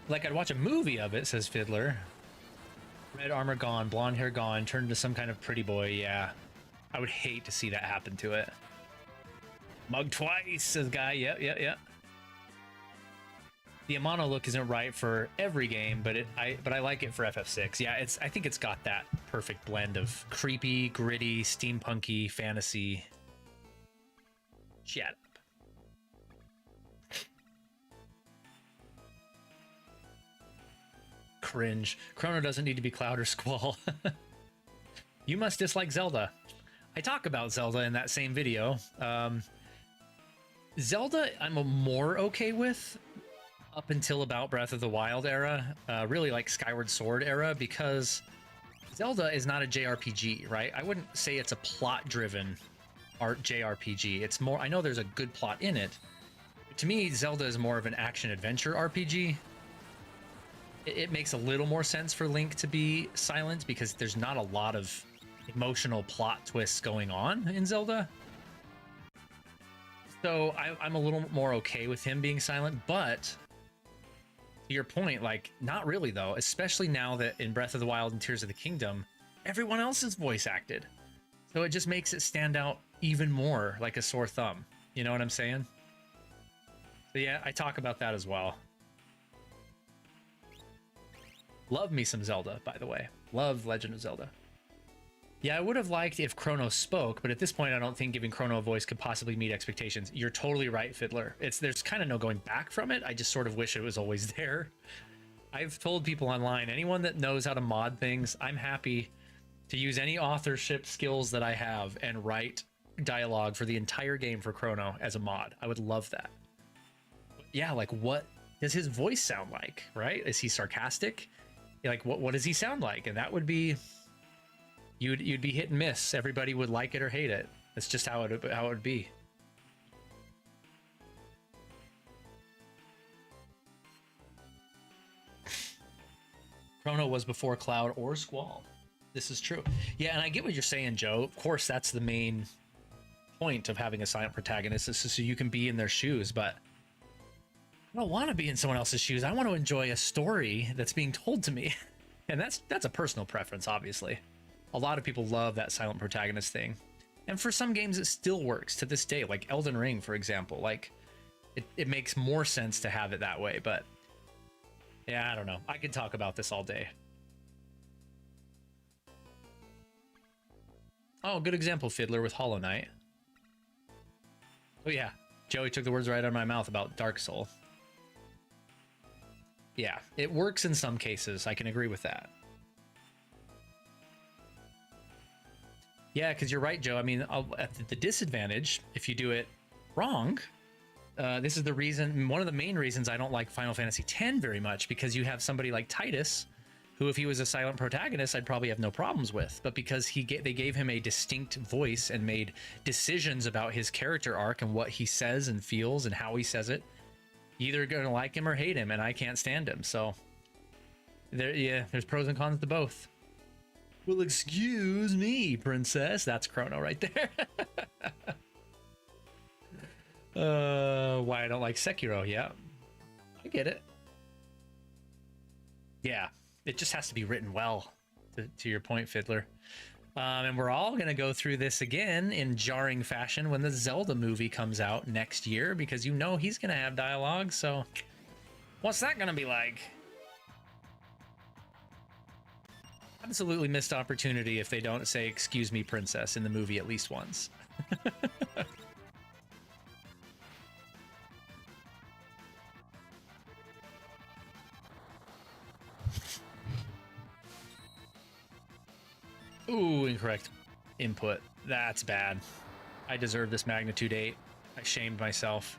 A: Like, I'd watch a movie of it, says Fiddler. Red armor gone, blonde hair gone, turned into some kind of pretty boy. Yeah, I would hate to see that happen to it. Mug twice, says Guy. Yep. The Amano look isn't right for every game, but I like it for FF6. Yeah, I think it's got that perfect blend of creepy, gritty, steampunky, fantasy. Shut up. Cringe. Chrono doesn't need to be Cloud or Squall. You must dislike Zelda. I talk about Zelda in that same video. Zelda, I'm more okay with up until about Breath of the Wild era, really like Skyward Sword era, because Zelda is not a JRPG, right? I wouldn't say it's a plot-driven art JRPG. It's more, I know there's a good plot in it, but to me, Zelda is more of an action-adventure RPG. It makes a little more sense for Link to be silent because there's not a lot of emotional plot twists going on in Zelda. So I'm a little more okay with him being silent, but to your point, like, not really though, especially now that in Breath of the Wild and Tears of the Kingdom, everyone else is voice acted. So it just makes it stand out even more like a sore thumb. You know what I'm saying? So yeah, I talk about that as well. Love me some Zelda, by the way. Love Legend of Zelda. Yeah, I would have liked if Chrono spoke, but at this point, I don't think giving Chrono a voice could possibly meet expectations. You're totally right, Fiddler. There's kind of no going back from it. I just sort of wish it was always there. I've told people online, anyone that knows how to mod things, I'm happy to use any authorship skills that I have and write dialogue for the entire game for Chrono as a mod. I would love that. But yeah, like, what does his voice sound like, right? Is he sarcastic? Like, what does he sound like? And that would be... You'd be hit and miss. Everybody would like it or hate it. That's just how it would be. Chrono was before Cloud or Squall. This is true. Yeah, and I get what you're saying, Joe. Of course, that's the main point of having a silent protagonist, is so you can be in their shoes, but I don't want to be in someone else's shoes. I want to enjoy a story that's being told to me. And that's a personal preference, obviously. A lot of people love that silent protagonist thing. And for some games, it still works to this day, like Elden Ring, for example. Like, it makes more sense to have it that way, but yeah, I don't know. I could talk about this all day. Oh, good example, Fiddler, with Hollow Knight. Oh yeah, Joey took the words right out of my mouth about Dark Soul. Yeah, it works in some cases. I can agree with that. Yeah, because you're right, Joe. I mean, at the disadvantage, if you do it wrong, this is the reason, one of the main reasons I don't like Final Fantasy X very much, because you have somebody like Titus, who, if he was a silent protagonist, I'd probably have no problems with. But because they gave him a distinct voice and made decisions about his character arc and what he says and feels and how he says it, you're either going to like him or hate him, and I can't stand him. So, there's pros and cons to both. Well, excuse me, princess. That's Chrono right there. Why I don't like Sekiro. Yeah, I get it. Yeah, it just has to be written well, to your point, Fiddler. And we're all going to go through this again in jarring fashion when the Zelda movie comes out next year, because you know he's going to have dialogue, so what's that going to be like? Absolutely missed opportunity if they don't say "excuse me, princess" in the movie at least once. Ooh, incorrect input. That's bad. I deserve this magnitude 8. I shamed myself.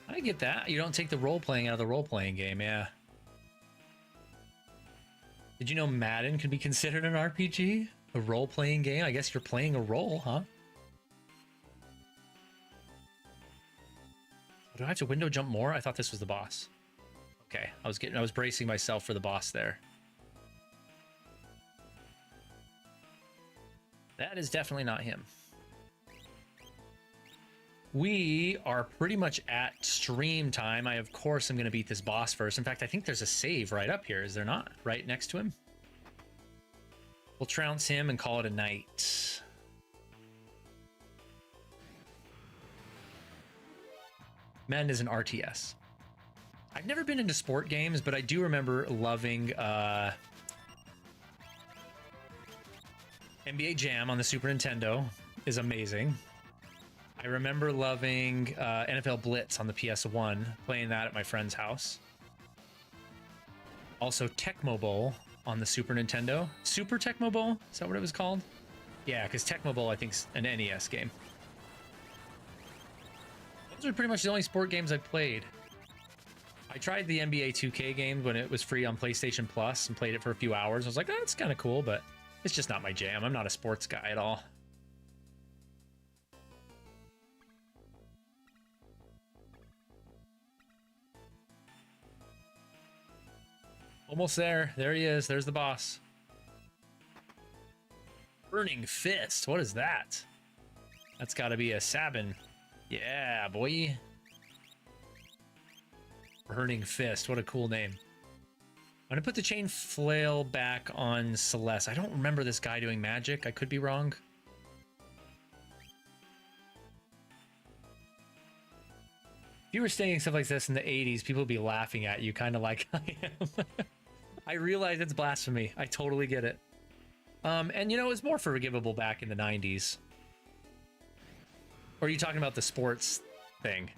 A: I get that. You don't take the role-playing out of the role-playing game, yeah. Did you know Madden could be considered an RPG? A role-playing game? I guess you're playing a role, huh? Do I have to window jump more? I thought this was the boss. Okay, I was bracing myself for the boss there. That is definitely not him. We are pretty much at stream time. I, of course, am going to beat this boss first. In fact, I think there's a save right up here, is there not? Right next to him? We'll trounce him and call it a night. Madden is an RTS. I've never been into sport games, but I do remember loving NBA Jam on the Super Nintendo is amazing. I remember loving NFL Blitz on the PS1, playing that at my friend's house. Also Tecmo Bowl on the Super Nintendo. Super Tecmo Bowl? Is that what it was called? Yeah, because Tecmo Bowl, I think, is an NES game. Those are pretty much the only sport games I played. I tried the NBA 2K game when it was free on PlayStation Plus and played it for a few hours. I was like, oh, that's kind of cool, but it's just not my jam. I'm not a sports guy at all. Almost there. There he is. There's the boss. Burning Fist. What is that? That's got to be a Sabin. Yeah, boy. Burning Fist. What a cool name. I'm going to put the chain flail back on Celeste. I don't remember this guy doing magic. I could be wrong. If you were saying stuff like this in the 80s, people would be laughing at you, kind of like I am. I realize it's blasphemy. I totally get it. And you know, it's more forgivable back in the 90s. Or are you talking about the sports thing?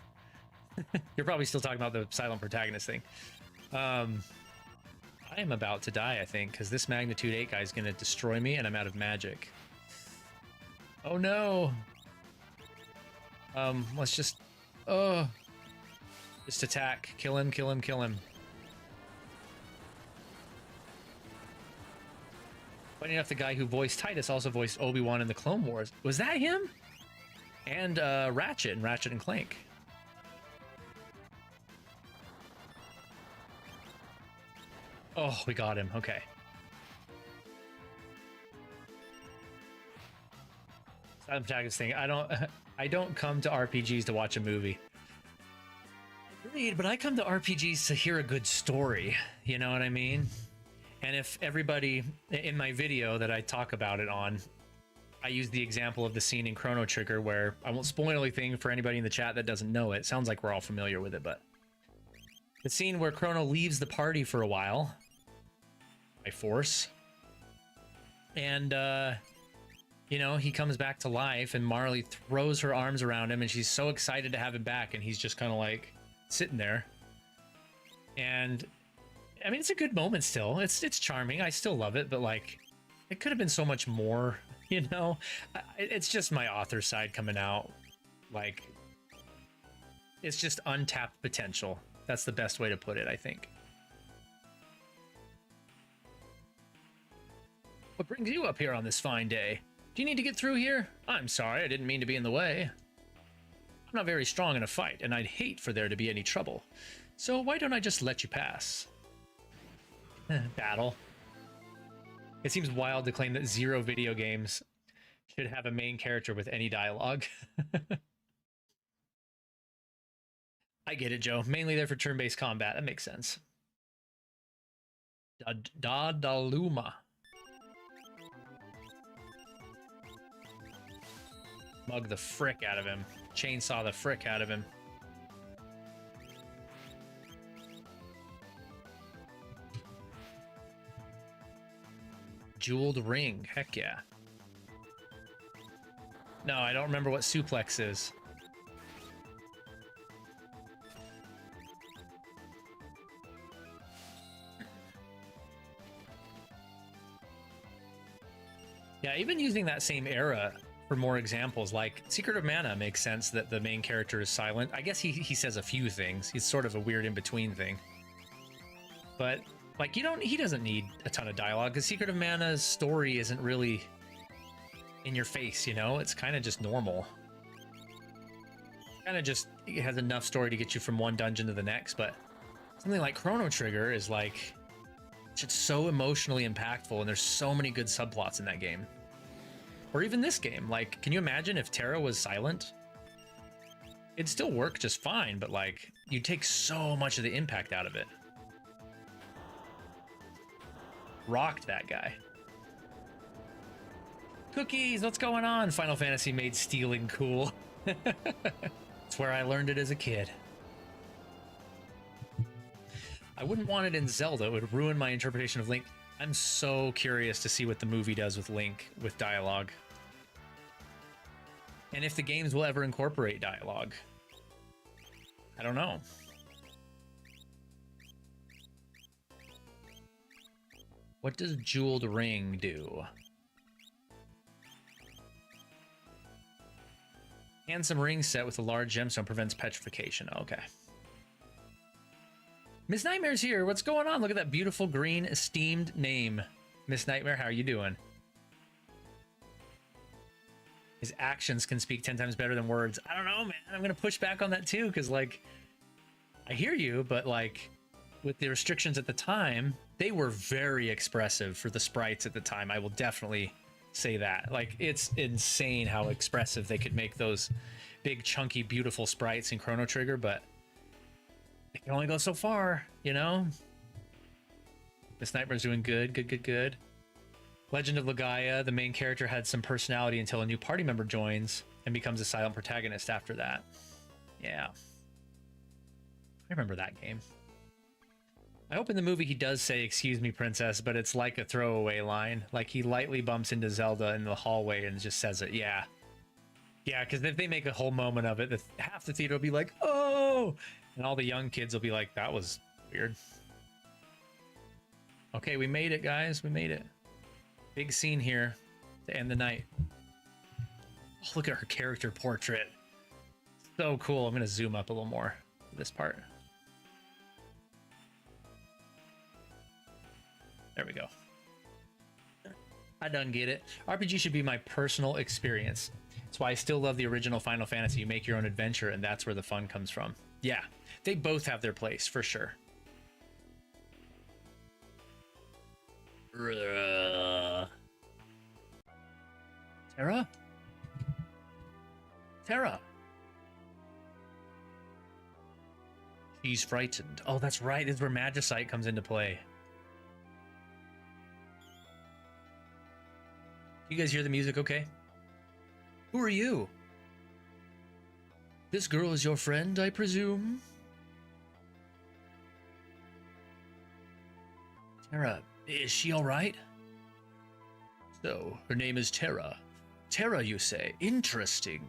A: You're probably still talking about the silent protagonist thing. I am about to die, I think, because this Magnitude 8 guy is going to destroy me, and I'm out of magic. Oh, no. Let's just... Oh. Just attack. Kill him, kill him, kill him. Funny enough, the guy who voiced Titus also voiced Obi-Wan in the Clone Wars. Was that him? And Ratchet and Ratchet and Clank. Oh, we got him. Okay. Silent protagonist thing. I don't come to RPGs to watch a movie. Agreed, but I come to RPGs to hear a good story. You know what I mean? And if everybody in my video that I talk about it on, I use the example of the scene in Chrono Trigger where I won't spoil anything for anybody in the chat that doesn't know it. Sounds like we're all familiar with it, but the scene where Chrono leaves the party for a while by force, and you know, he comes back to life, and Marley throws her arms around him, and she's so excited to have him back, and he's just kind of like sitting there. And I mean, it's a good moment still. It's charming. I still love it, but like, it could have been so much more, you know? It's just my author side coming out. Like, it's just untapped potential. That's the best way to put it, I think. What brings you up here on this fine day? Do you need to get through here? I'm sorry, I didn't mean to be in the way. I'm not very strong in a fight, and I'd hate for there to be any trouble. So why don't I just let you pass? Battle. It seems wild to claim that zero video games should have a main character with any dialogue. I get it, Joe. Mainly there for turn-based combat. That makes sense. Dadaluma. Mug the frick out of him. Chainsaw the frick out of him. Jeweled ring. Heck yeah. No, I don't remember what suplex is. Yeah, even using that same era for more examples, like Secret of Mana makes sense that the main character is silent. I guess he says a few things. He's sort of a weird in-between thing. But like, he doesn't need a ton of dialogue, because Secret of Mana's story isn't really in your face, you know? It's kind of just normal. Kind of just, it has enough story to get you from one dungeon to the next, but something like Chrono Trigger is like, it's so emotionally impactful, and there's so many good subplots in that game. Or even this game, like, can you imagine if Terra was silent? It'd still work just fine, but like, you'd take so much of the impact out of it. Rocked that guy. Cookies, what's going on? Final Fantasy made stealing cool. It's where I learned it as a kid. I wouldn't want it in Zelda. It would ruin my interpretation of Link. I'm so curious to see what the movie does with Link, with dialogue. And if the games will ever incorporate dialogue. I don't know. What does jeweled ring do? Handsome ring set with a large gemstone prevents petrification. Okay. Miss Nightmare's here. What's going on? Look at that beautiful green esteemed name. Miss Nightmare, how are you doing? His actions can speak 10 times better than words. I don't know, man. I'm going to push back on that too, because, like, I hear you, but, like, with the restrictions at the time, they were very expressive for the sprites at the time. I will definitely say that. Like, it's insane how expressive they could make those big, chunky, beautiful sprites in Chrono Trigger, but it can only go so far, you know? This Nightmare's doing good, good. Legend of Legaia, the main character had some personality until a new party member joins and becomes a silent protagonist after that. Yeah. I remember that game. I hope in the movie he does say, "Excuse me, princess," but it's like a throwaway line. Like he lightly bumps into Zelda in the hallway and just says it. Yeah. Yeah, because if they make a whole moment of it, half the theater will be like, "Oh!" And all the young kids will be like, "That was weird." Okay, we made it, guys. We made it. Big scene here to end the night. Oh, look at her character portrait. So cool. I'm going to zoom up a little more for this part. There we go. I done get it. RPG should be my personal experience. That's why I still love the original Final Fantasy. You make your own adventure, and that's where the fun comes from. Yeah, they both have their place, for sure. Terra? Terra! She's frightened. Oh, that's right. This is where magicite comes into play. You guys hear the music okay? Who are you? This girl is your friend, I presume? Terra, is she all right? So, her name is Terra. Terra, you say? Interesting.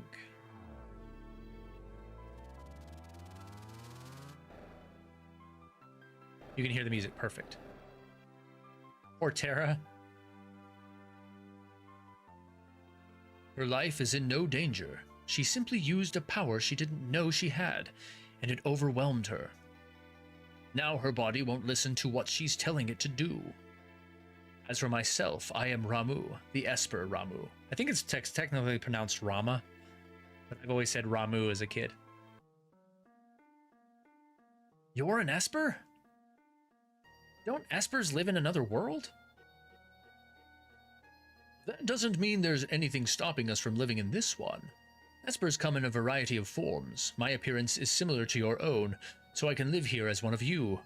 A: You can hear the music. Perfect. Poor Terra. Her life is in no danger. She simply used a power she didn't know she had, and it overwhelmed her. Now her body won't listen to what she's telling it to do. As for myself, I am Ramu, the Esper Ramu. I think it's technically pronounced Rama, but I've always said Ramu as a kid. You're an Esper? Don't Espers live in another world? That doesn't mean there's anything stopping us from living in this one. Espers come in a variety of forms. My appearance is similar to your own, so I can live here as one of you,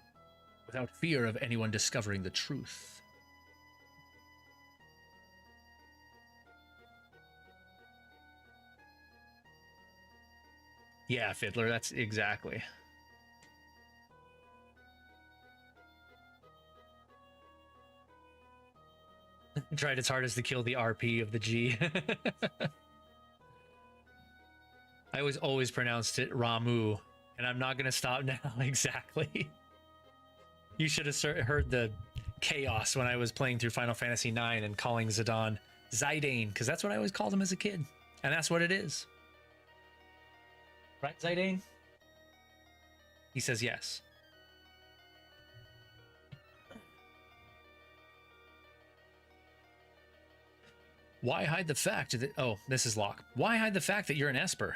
A: without fear of anyone discovering the truth. Yeah, Fiddler, that's exactly. Tried its hardest to kill the RP of the G. I was always pronounced it Ramu, and I'm not going to stop now. Exactly. You should have heard the chaos when I was playing through Final Fantasy IX and calling Zidane Zidane, because that's what I always called him as a kid. And that's what it is. Right, Zidane? He says yes. Why hide the fact that... Oh, this is Locke. Why hide the fact that you're an Esper?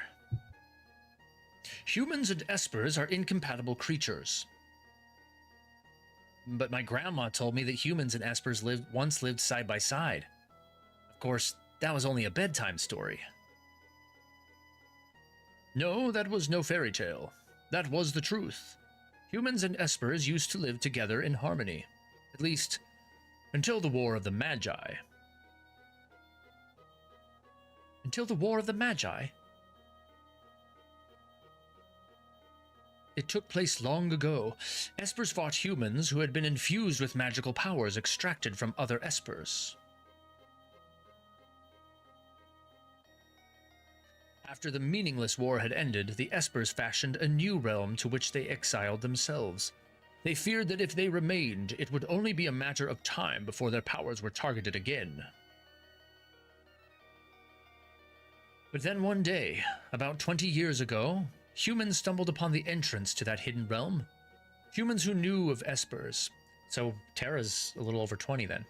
A: Humans and Espers are incompatible creatures. But my grandma told me that humans and Espers once lived side by side. Of course, that was only a bedtime story. No, that was no fairy tale. That was the truth. Humans and Espers used to live together in harmony. At least, until the War of the Magi. Until the War of the Magi? It took place long ago. Espers fought humans who had been infused with magical powers extracted from other Espers. After the meaningless war had ended, the Espers fashioned a new realm to which they exiled themselves. They feared that if they remained, it would only be a matter of time before their powers were targeted again. But then one day, about 20 years ago, humans stumbled upon the entrance to that hidden realm. Humans who knew of espers. So Terra's a little over 20 then.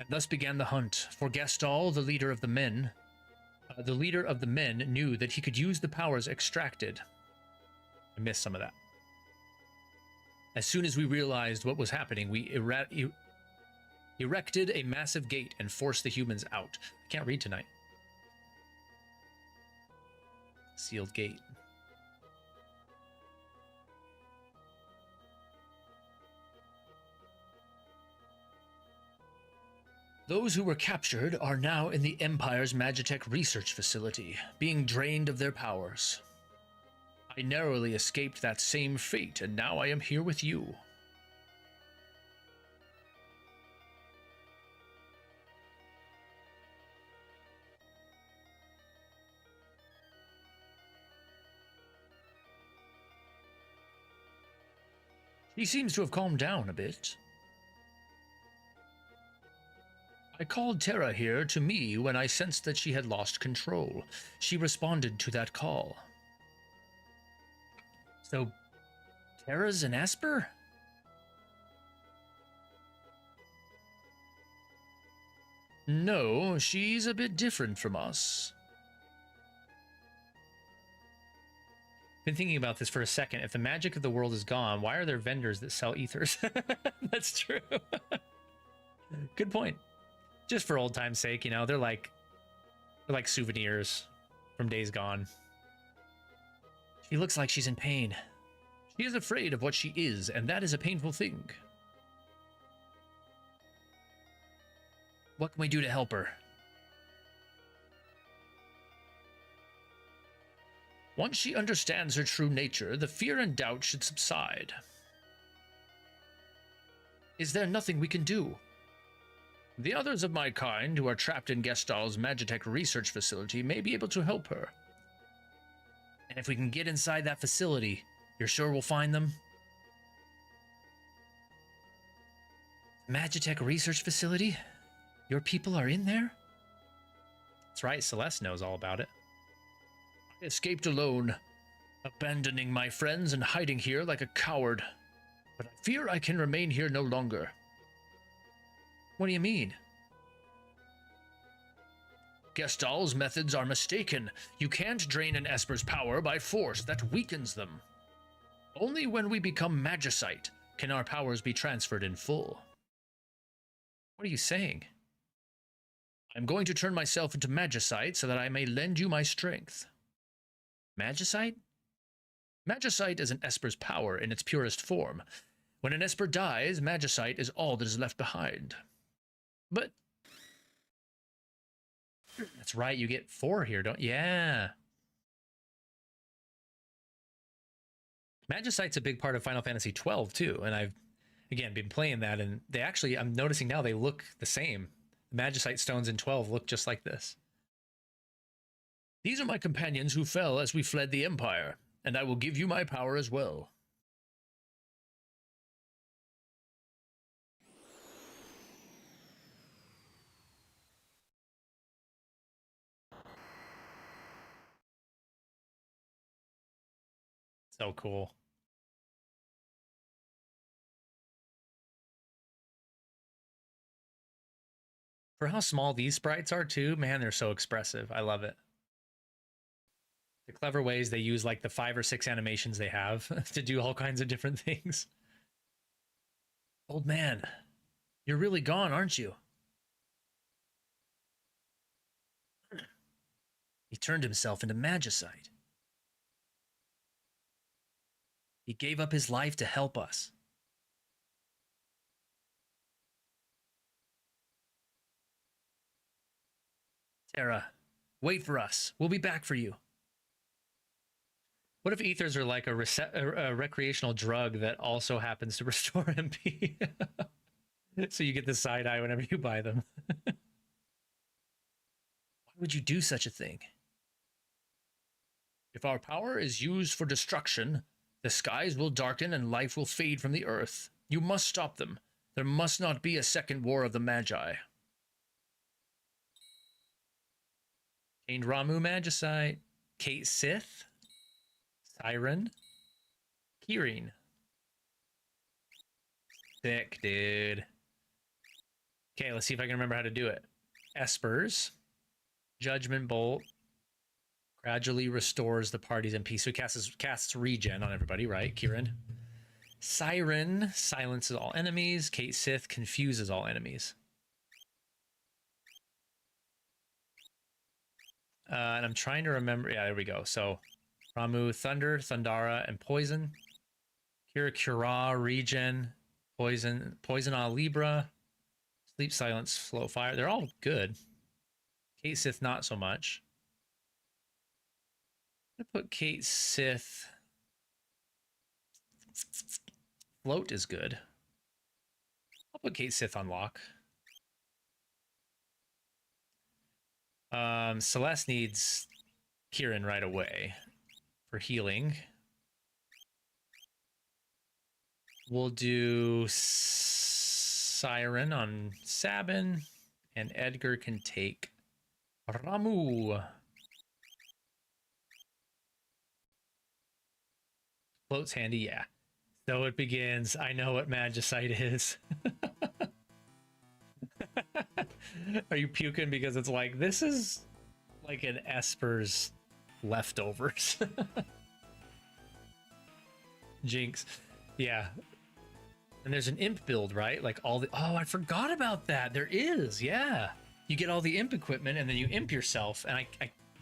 A: And thus began the hunt, for Gastal, the leader of the men, knew that he could use the powers extracted. I missed some of that. As soon as we realized what was happening, we erected a massive gate and forced the humans out. I can't read tonight. Sealed gate. Those who were captured are now in the Empire's Magitech research facility, being drained of their powers. I narrowly escaped that same fate, and now I am here with you. He seems to have calmed down a bit. I called Terra here to me when I sensed that she had lost control. She responded to that call. So, Terra's an Esper? No, she's a bit different from us. Been thinking about this for a second. If the magic of the world is gone, why are there vendors that sell ethers? That's true. Good point. Just for old time's sake, you know, they're like souvenirs from days gone. She looks like she's in pain. She is afraid of what she is, and that is a painful thing. What can we do to help her? Once she understands her true nature, the fear and doubt should subside. Is there nothing we can do? The others of my kind who are trapped in Gestal's Magitech research facility may be able to help her. And if we can get inside that facility, you're sure we'll find them? Magitech research facility? Your people are in there? That's right, Celeste knows all about it. I escaped alone, abandoning my friends and hiding here like a coward. But I fear I can remain here no longer. What do you mean? Gestal's methods are mistaken. You can't drain an Esper's power by force. That weakens them. Only when we become magicite can our powers be transferred in full. What are you saying? I'm going to turn myself into magicite so that I may lend you my strength. Magicite? Magicite is an Esper's power in its purest form. When an Esper dies, magicite is all that is left behind. But that's right, you get 4 here, don't you? Yeah. Magicite's a big part of Final Fantasy 12 too, and I've again been playing that, and they actually, I'm noticing now they look the same. The magicite stones in 12 look just like this. These are my companions who fell as we fled the Empire, and I will give you my power as well. So cool. For how small these sprites are too, man, they're so expressive. I love it. The clever ways they use like the 5 or 6 animations they have to do all kinds of different things. Old man, you're really gone, aren't you? He turned himself into magicite. He gave up his life to help us. Terra, wait for us. We'll be back for you. What if ethers are like a recreational drug that also happens to restore MP? So you get the side eye whenever you buy them. Why would you do such a thing? If our power is used for destruction, The skies will darken and life will fade from the earth. You must stop them. There must not be a second war of the Magi. Chained Ramu Magicite. Kate Sith. Siren. Kirin. Sick, dude. Okay, let's see if I can remember how to do it. Espers. Judgment Bolt. Gradually restores the party's MP. So he casts regen on everybody, right? Kirin. Siren silences all enemies. Kate Sith confuses all enemies. And I'm trying to remember. Yeah, there we go. So Ramu, Thunder, Thundara, and Poison. Kira, Regen, Poison on Libra, Sleep, Silence, Flow, Fire. They're all good. Kate Sith, not so much. I'm gonna put Kate Sith. Float is good. I'll put Kate Sith on lock. Celeste needs Kirin right away for healing. We'll do Siren on Sabin, and Edgar can take Ramu. Float's handy, yeah. So it begins. I know what magicite is. Are you puking because it's like, this is like an Esper's leftovers. Jinx. Yeah. And there's an imp build, right? Like all the... Oh, I forgot about that. There is, yeah. You get all the imp equipment and then you imp yourself. And I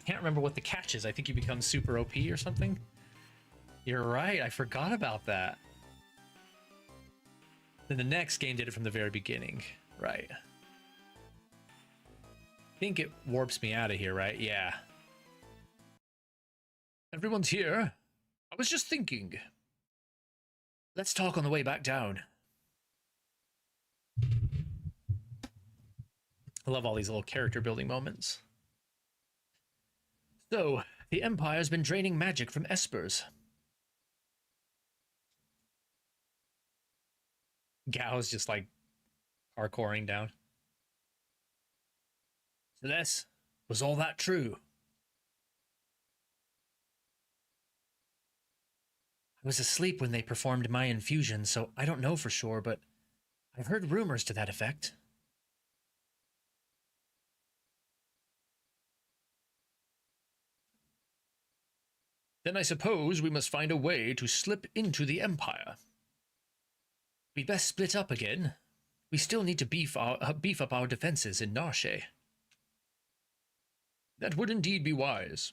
A: can't remember what the catch is. I think you become super OP or something. You're right. I forgot about that. Then the next game did it from the very beginning. Right. I think it warps me out of here, right? Yeah. Everyone's here. I was just thinking. Let's talk on the way back down. I love all these little character building moments. So, the Empire's been draining magic from Espers. Gao's just like parkouring down. Celeste, was all that true? I was asleep when they performed my infusion, so I don't know for sure, but I've heard rumors to that effect. Then I suppose we must find a way to slip into the Empire. We'd best split up again. We still need to beef up our defenses in Narshe. That would indeed be wise.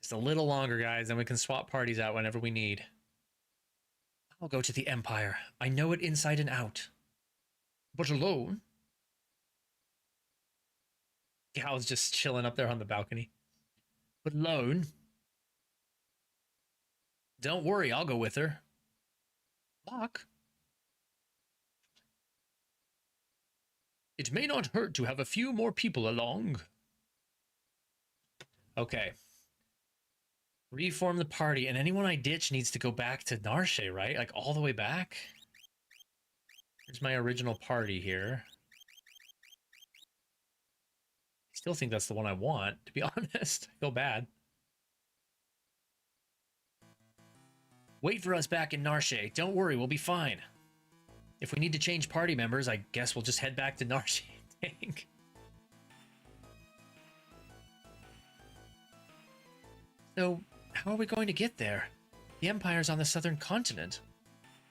A: Just a little longer, guys, and we can swap parties out whenever we need. I'll go to the Empire. I know it inside and out. But alone? Gal's just chilling up there on the balcony. But alone? Don't worry, I'll go with her. Locke? It may not hurt to have a few more people along. Okay. Reform the party, and anyone I ditch needs to go back to Narshe, right? Like, all the way back? Here's my original party here. I still think that's the one I want, to be honest. I feel bad. Wait for us back in Narshe. Don't worry, we'll be fine. If we need to change party members, I guess we'll just head back to Narshe. Dang. So, how are we going to get there? The Empire's on the southern continent.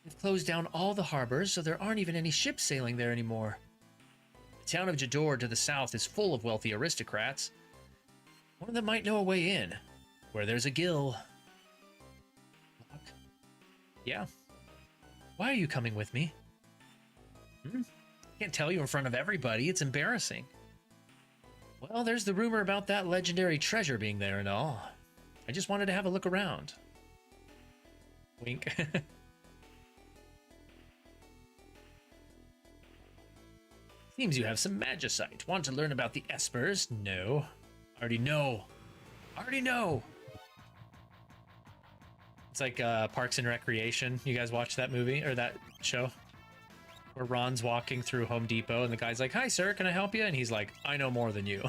A: They've closed down all the harbors, so there aren't even any ships sailing there anymore. The town of Jador to the south is full of wealthy aristocrats. One of them might know a way in. Where there's a gill. Yeah? Why are you coming with me? Can't tell you in front of everybody. It's embarrassing. Well, there's the rumor about that legendary treasure being there and all. I just wanted to have a look around. Wink. Seems you have some magicite. Want to learn about the Espers? No. Already know. Already know. It's like Parks and Recreation. You guys watch that movie or that show? Where Ron's walking through Home Depot and the guy's like, "Hi, sir, can I help you?" And he's like, "I know more than you."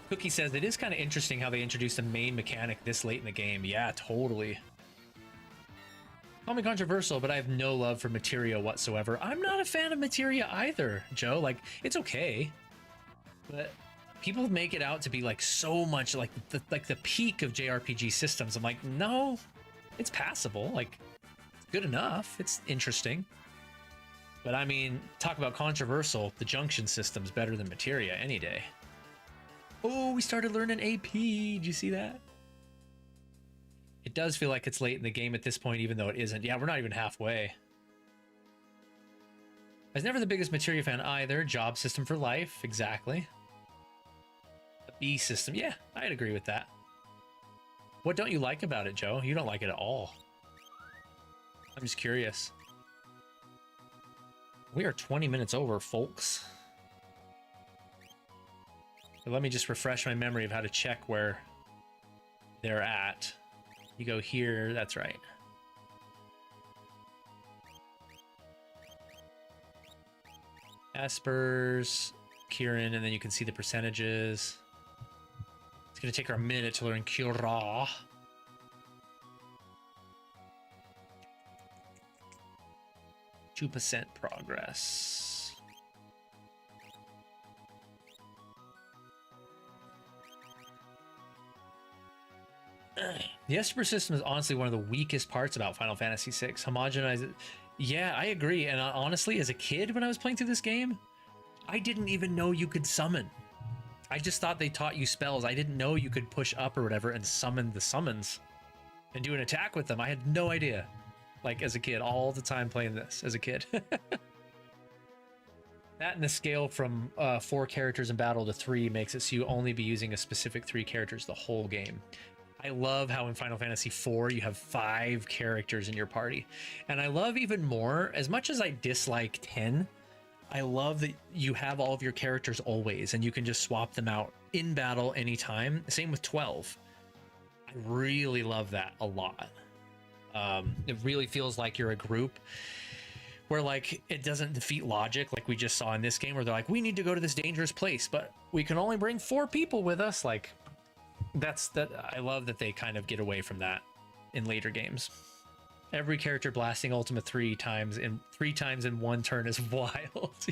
A: Cookie says, it is kind of interesting how they introduced a main mechanic this late in the game. Yeah, totally. Call me controversial, but I have no love for materia whatsoever. I'm not a fan of materia either, Joe. Like, it's okay. But people make it out to be like so much like the peak of JRPG systems. I'm like, no, it's passable. Like, it's good enough. It's interesting. But I mean, talk about controversial. The junction system's better than materia any day. Oh, we started learning AP. Did you see that? It does feel like it's late in the game at this point, even though it isn't. Yeah, we're not even halfway. I was never the biggest materia fan either. Job system for life, exactly. A B system, yeah, I'd agree with that. What don't you like about it, Joe? You don't like it at all. I'm just curious. We are 20 minutes over, folks. So let me just refresh my memory of how to check where they're at. You go here, that's right. Aspers, Kieran, and then you can see the percentages. It's gonna take her a minute to learn Kira. %2 progress. The Esper system is honestly one of the weakest parts about Final Fantasy VI. Homogenize it. Yeah, I agree. And honestly, as a kid, when I was playing through this game, I didn't even know you could summon. I just thought they taught you spells. I didn't know you could push up or whatever and summon the summons and do an attack with them. I had no idea. Like, as a kid, all the time playing this as a kid. That and the scale from 4 characters in battle to 3 makes it so you only be using a specific 3 characters the whole game. I love how in Final Fantasy IV you have 5 characters in your party. And I love even more, as much as I dislike 10, I love that you have all of your characters always and you can just swap them out in battle anytime. Same with 12. I really love that a lot. It really feels like you're a group where, like, it doesn't defeat logic like we just saw in this game where they're like, we need to go to this dangerous place, but we can only bring 4 people with us. Like, I love that they kind of get away from that in later games. Every character blasting Ultima 3 times in 1 turn is wild.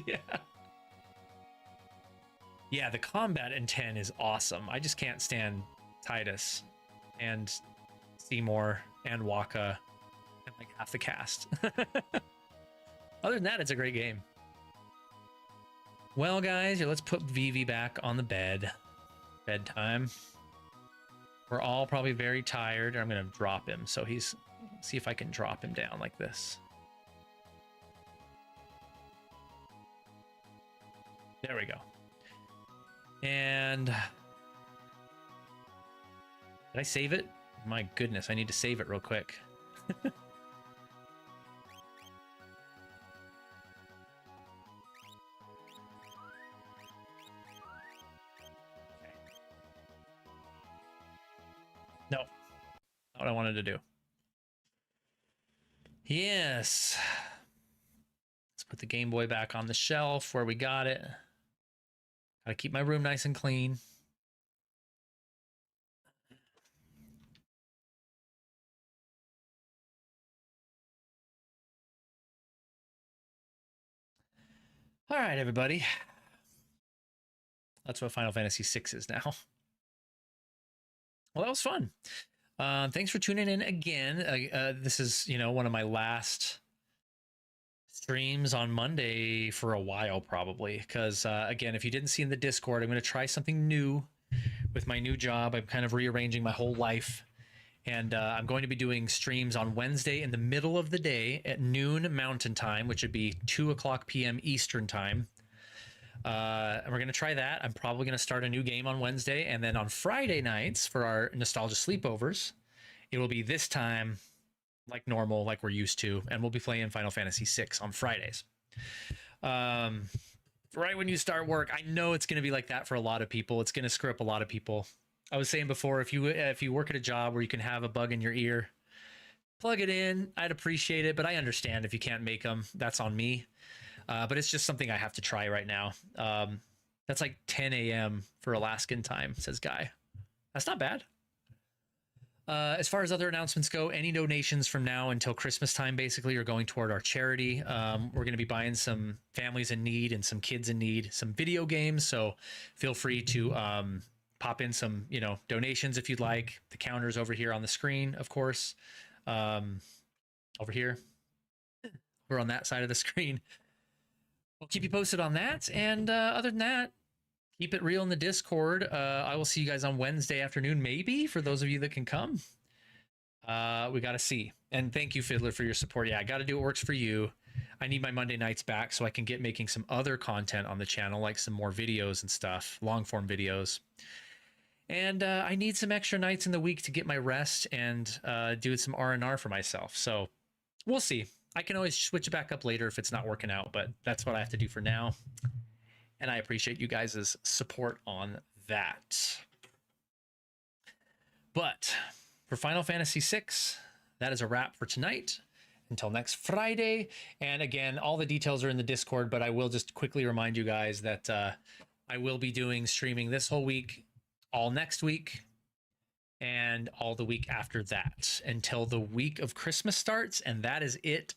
A: Yeah, the combat in 10 is awesome. I just can't stand Titus and Seymour and Waka and like half the cast. Other than that, it's a great game. Well, guys, here, let's put Vivi back on the bed. Bedtime. We're all probably very tired. I'm gonna drop him, so he's. See if I can drop him down like this. There we go. And did I save it? My goodness, I need to save it real quick. No, not what I wanted to do. Yes. Let's put the Game Boy back on the shelf where we got it. Gotta keep my room nice and clean. All right, everybody. That's what Final Fantasy VI is now. Well, that was fun. Thanks for tuning in again. This is, one of my last streams on Monday for a while, probably. Because, again, if you didn't see in the Discord, I'm going to try something new with my new job. I'm kind of rearranging my whole life. And I'm going to be doing streams on Wednesday in the middle of the day at noon Mountain Time, which would be 2:00 p.m. Eastern Time. And we're going to try that. I'm probably going to start a new game on Wednesday. And then on Friday nights for our nostalgia sleepovers, it will be this time like normal, like we're used to. And we'll be playing Final Fantasy VI on Fridays. right when you start work. I know it's going to be like that for a lot of people. It's going to screw up a lot of people. I was saying before, if you work at a job where you can have a bug in your ear, plug it in. I'd appreciate it, but I understand if you can't make them. That's on me. But it's just something I have to try right now. That's like 10 a.m. for Alaskan time, says Guy. That's not bad. As far as other announcements go, any donations from now until Christmas time basically are going toward our charity. We're going to be buying some families in need and some kids in need some video games. So feel free to pop in some, donations if you'd like. The counter's over here on the screen, of course. Over here. We're on that side of the screen. We'll keep you posted on that. And other than that, keep it real in the Discord. I will see you guys on Wednesday afternoon, maybe, for those of you that can come. We got to see. And thank you, Fiddler, for your support. Yeah, I got to do what works for you. I need my Monday nights back so I can get making some other content on the channel, like some more videos and stuff, long-form videos. And I need some extra nights in the week to get my rest and do some R&R for myself. So we'll see. I can always switch it back up later if it's not working out, but that's what I have to do for now. And I appreciate you guys' support on that. But for Final Fantasy VI, that is a wrap for tonight. Until next Friday. And again, all the details are in the Discord, but I will just quickly remind you guys that I will be doing streaming this whole week, all next week, and all the week after that until the week of Christmas starts. And that is it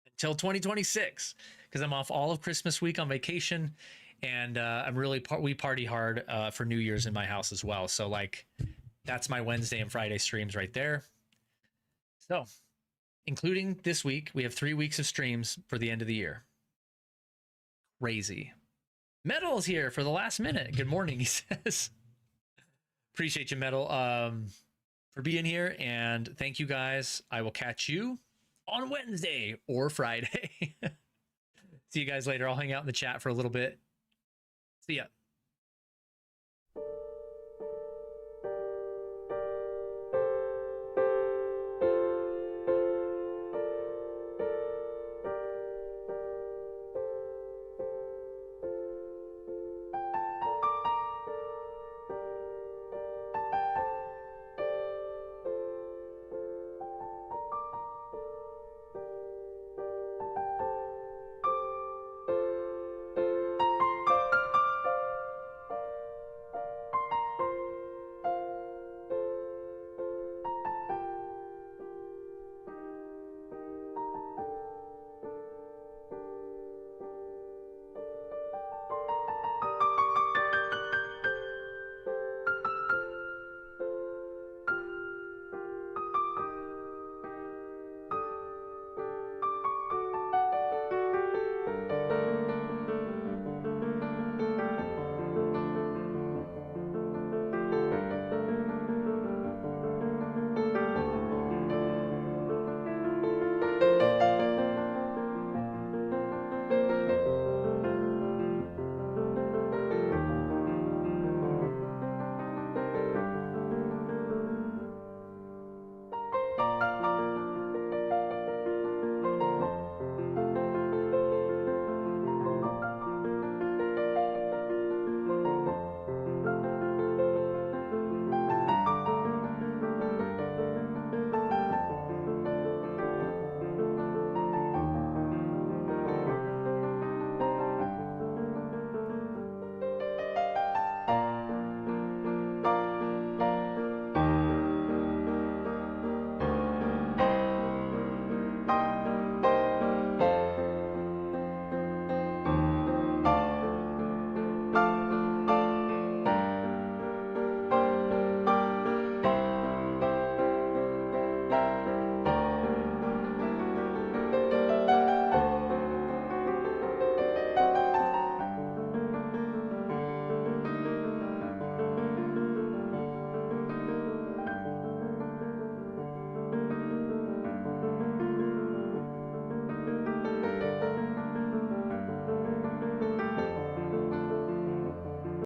A: until 2026, because I'm off all of Christmas week on vacation. And we party hard for New Year's in my house as well. So like, that's my Wednesday and Friday streams right there. So including this week, we have 3 weeks of streams for the end of the year. Crazy. Metal is here for the last minute. Good morning, he says. Appreciate you, Metal, for being here. And thank you guys. I will catch you on Wednesday or Friday. See you guys later. I'll hang out in the chat for a little bit. See ya.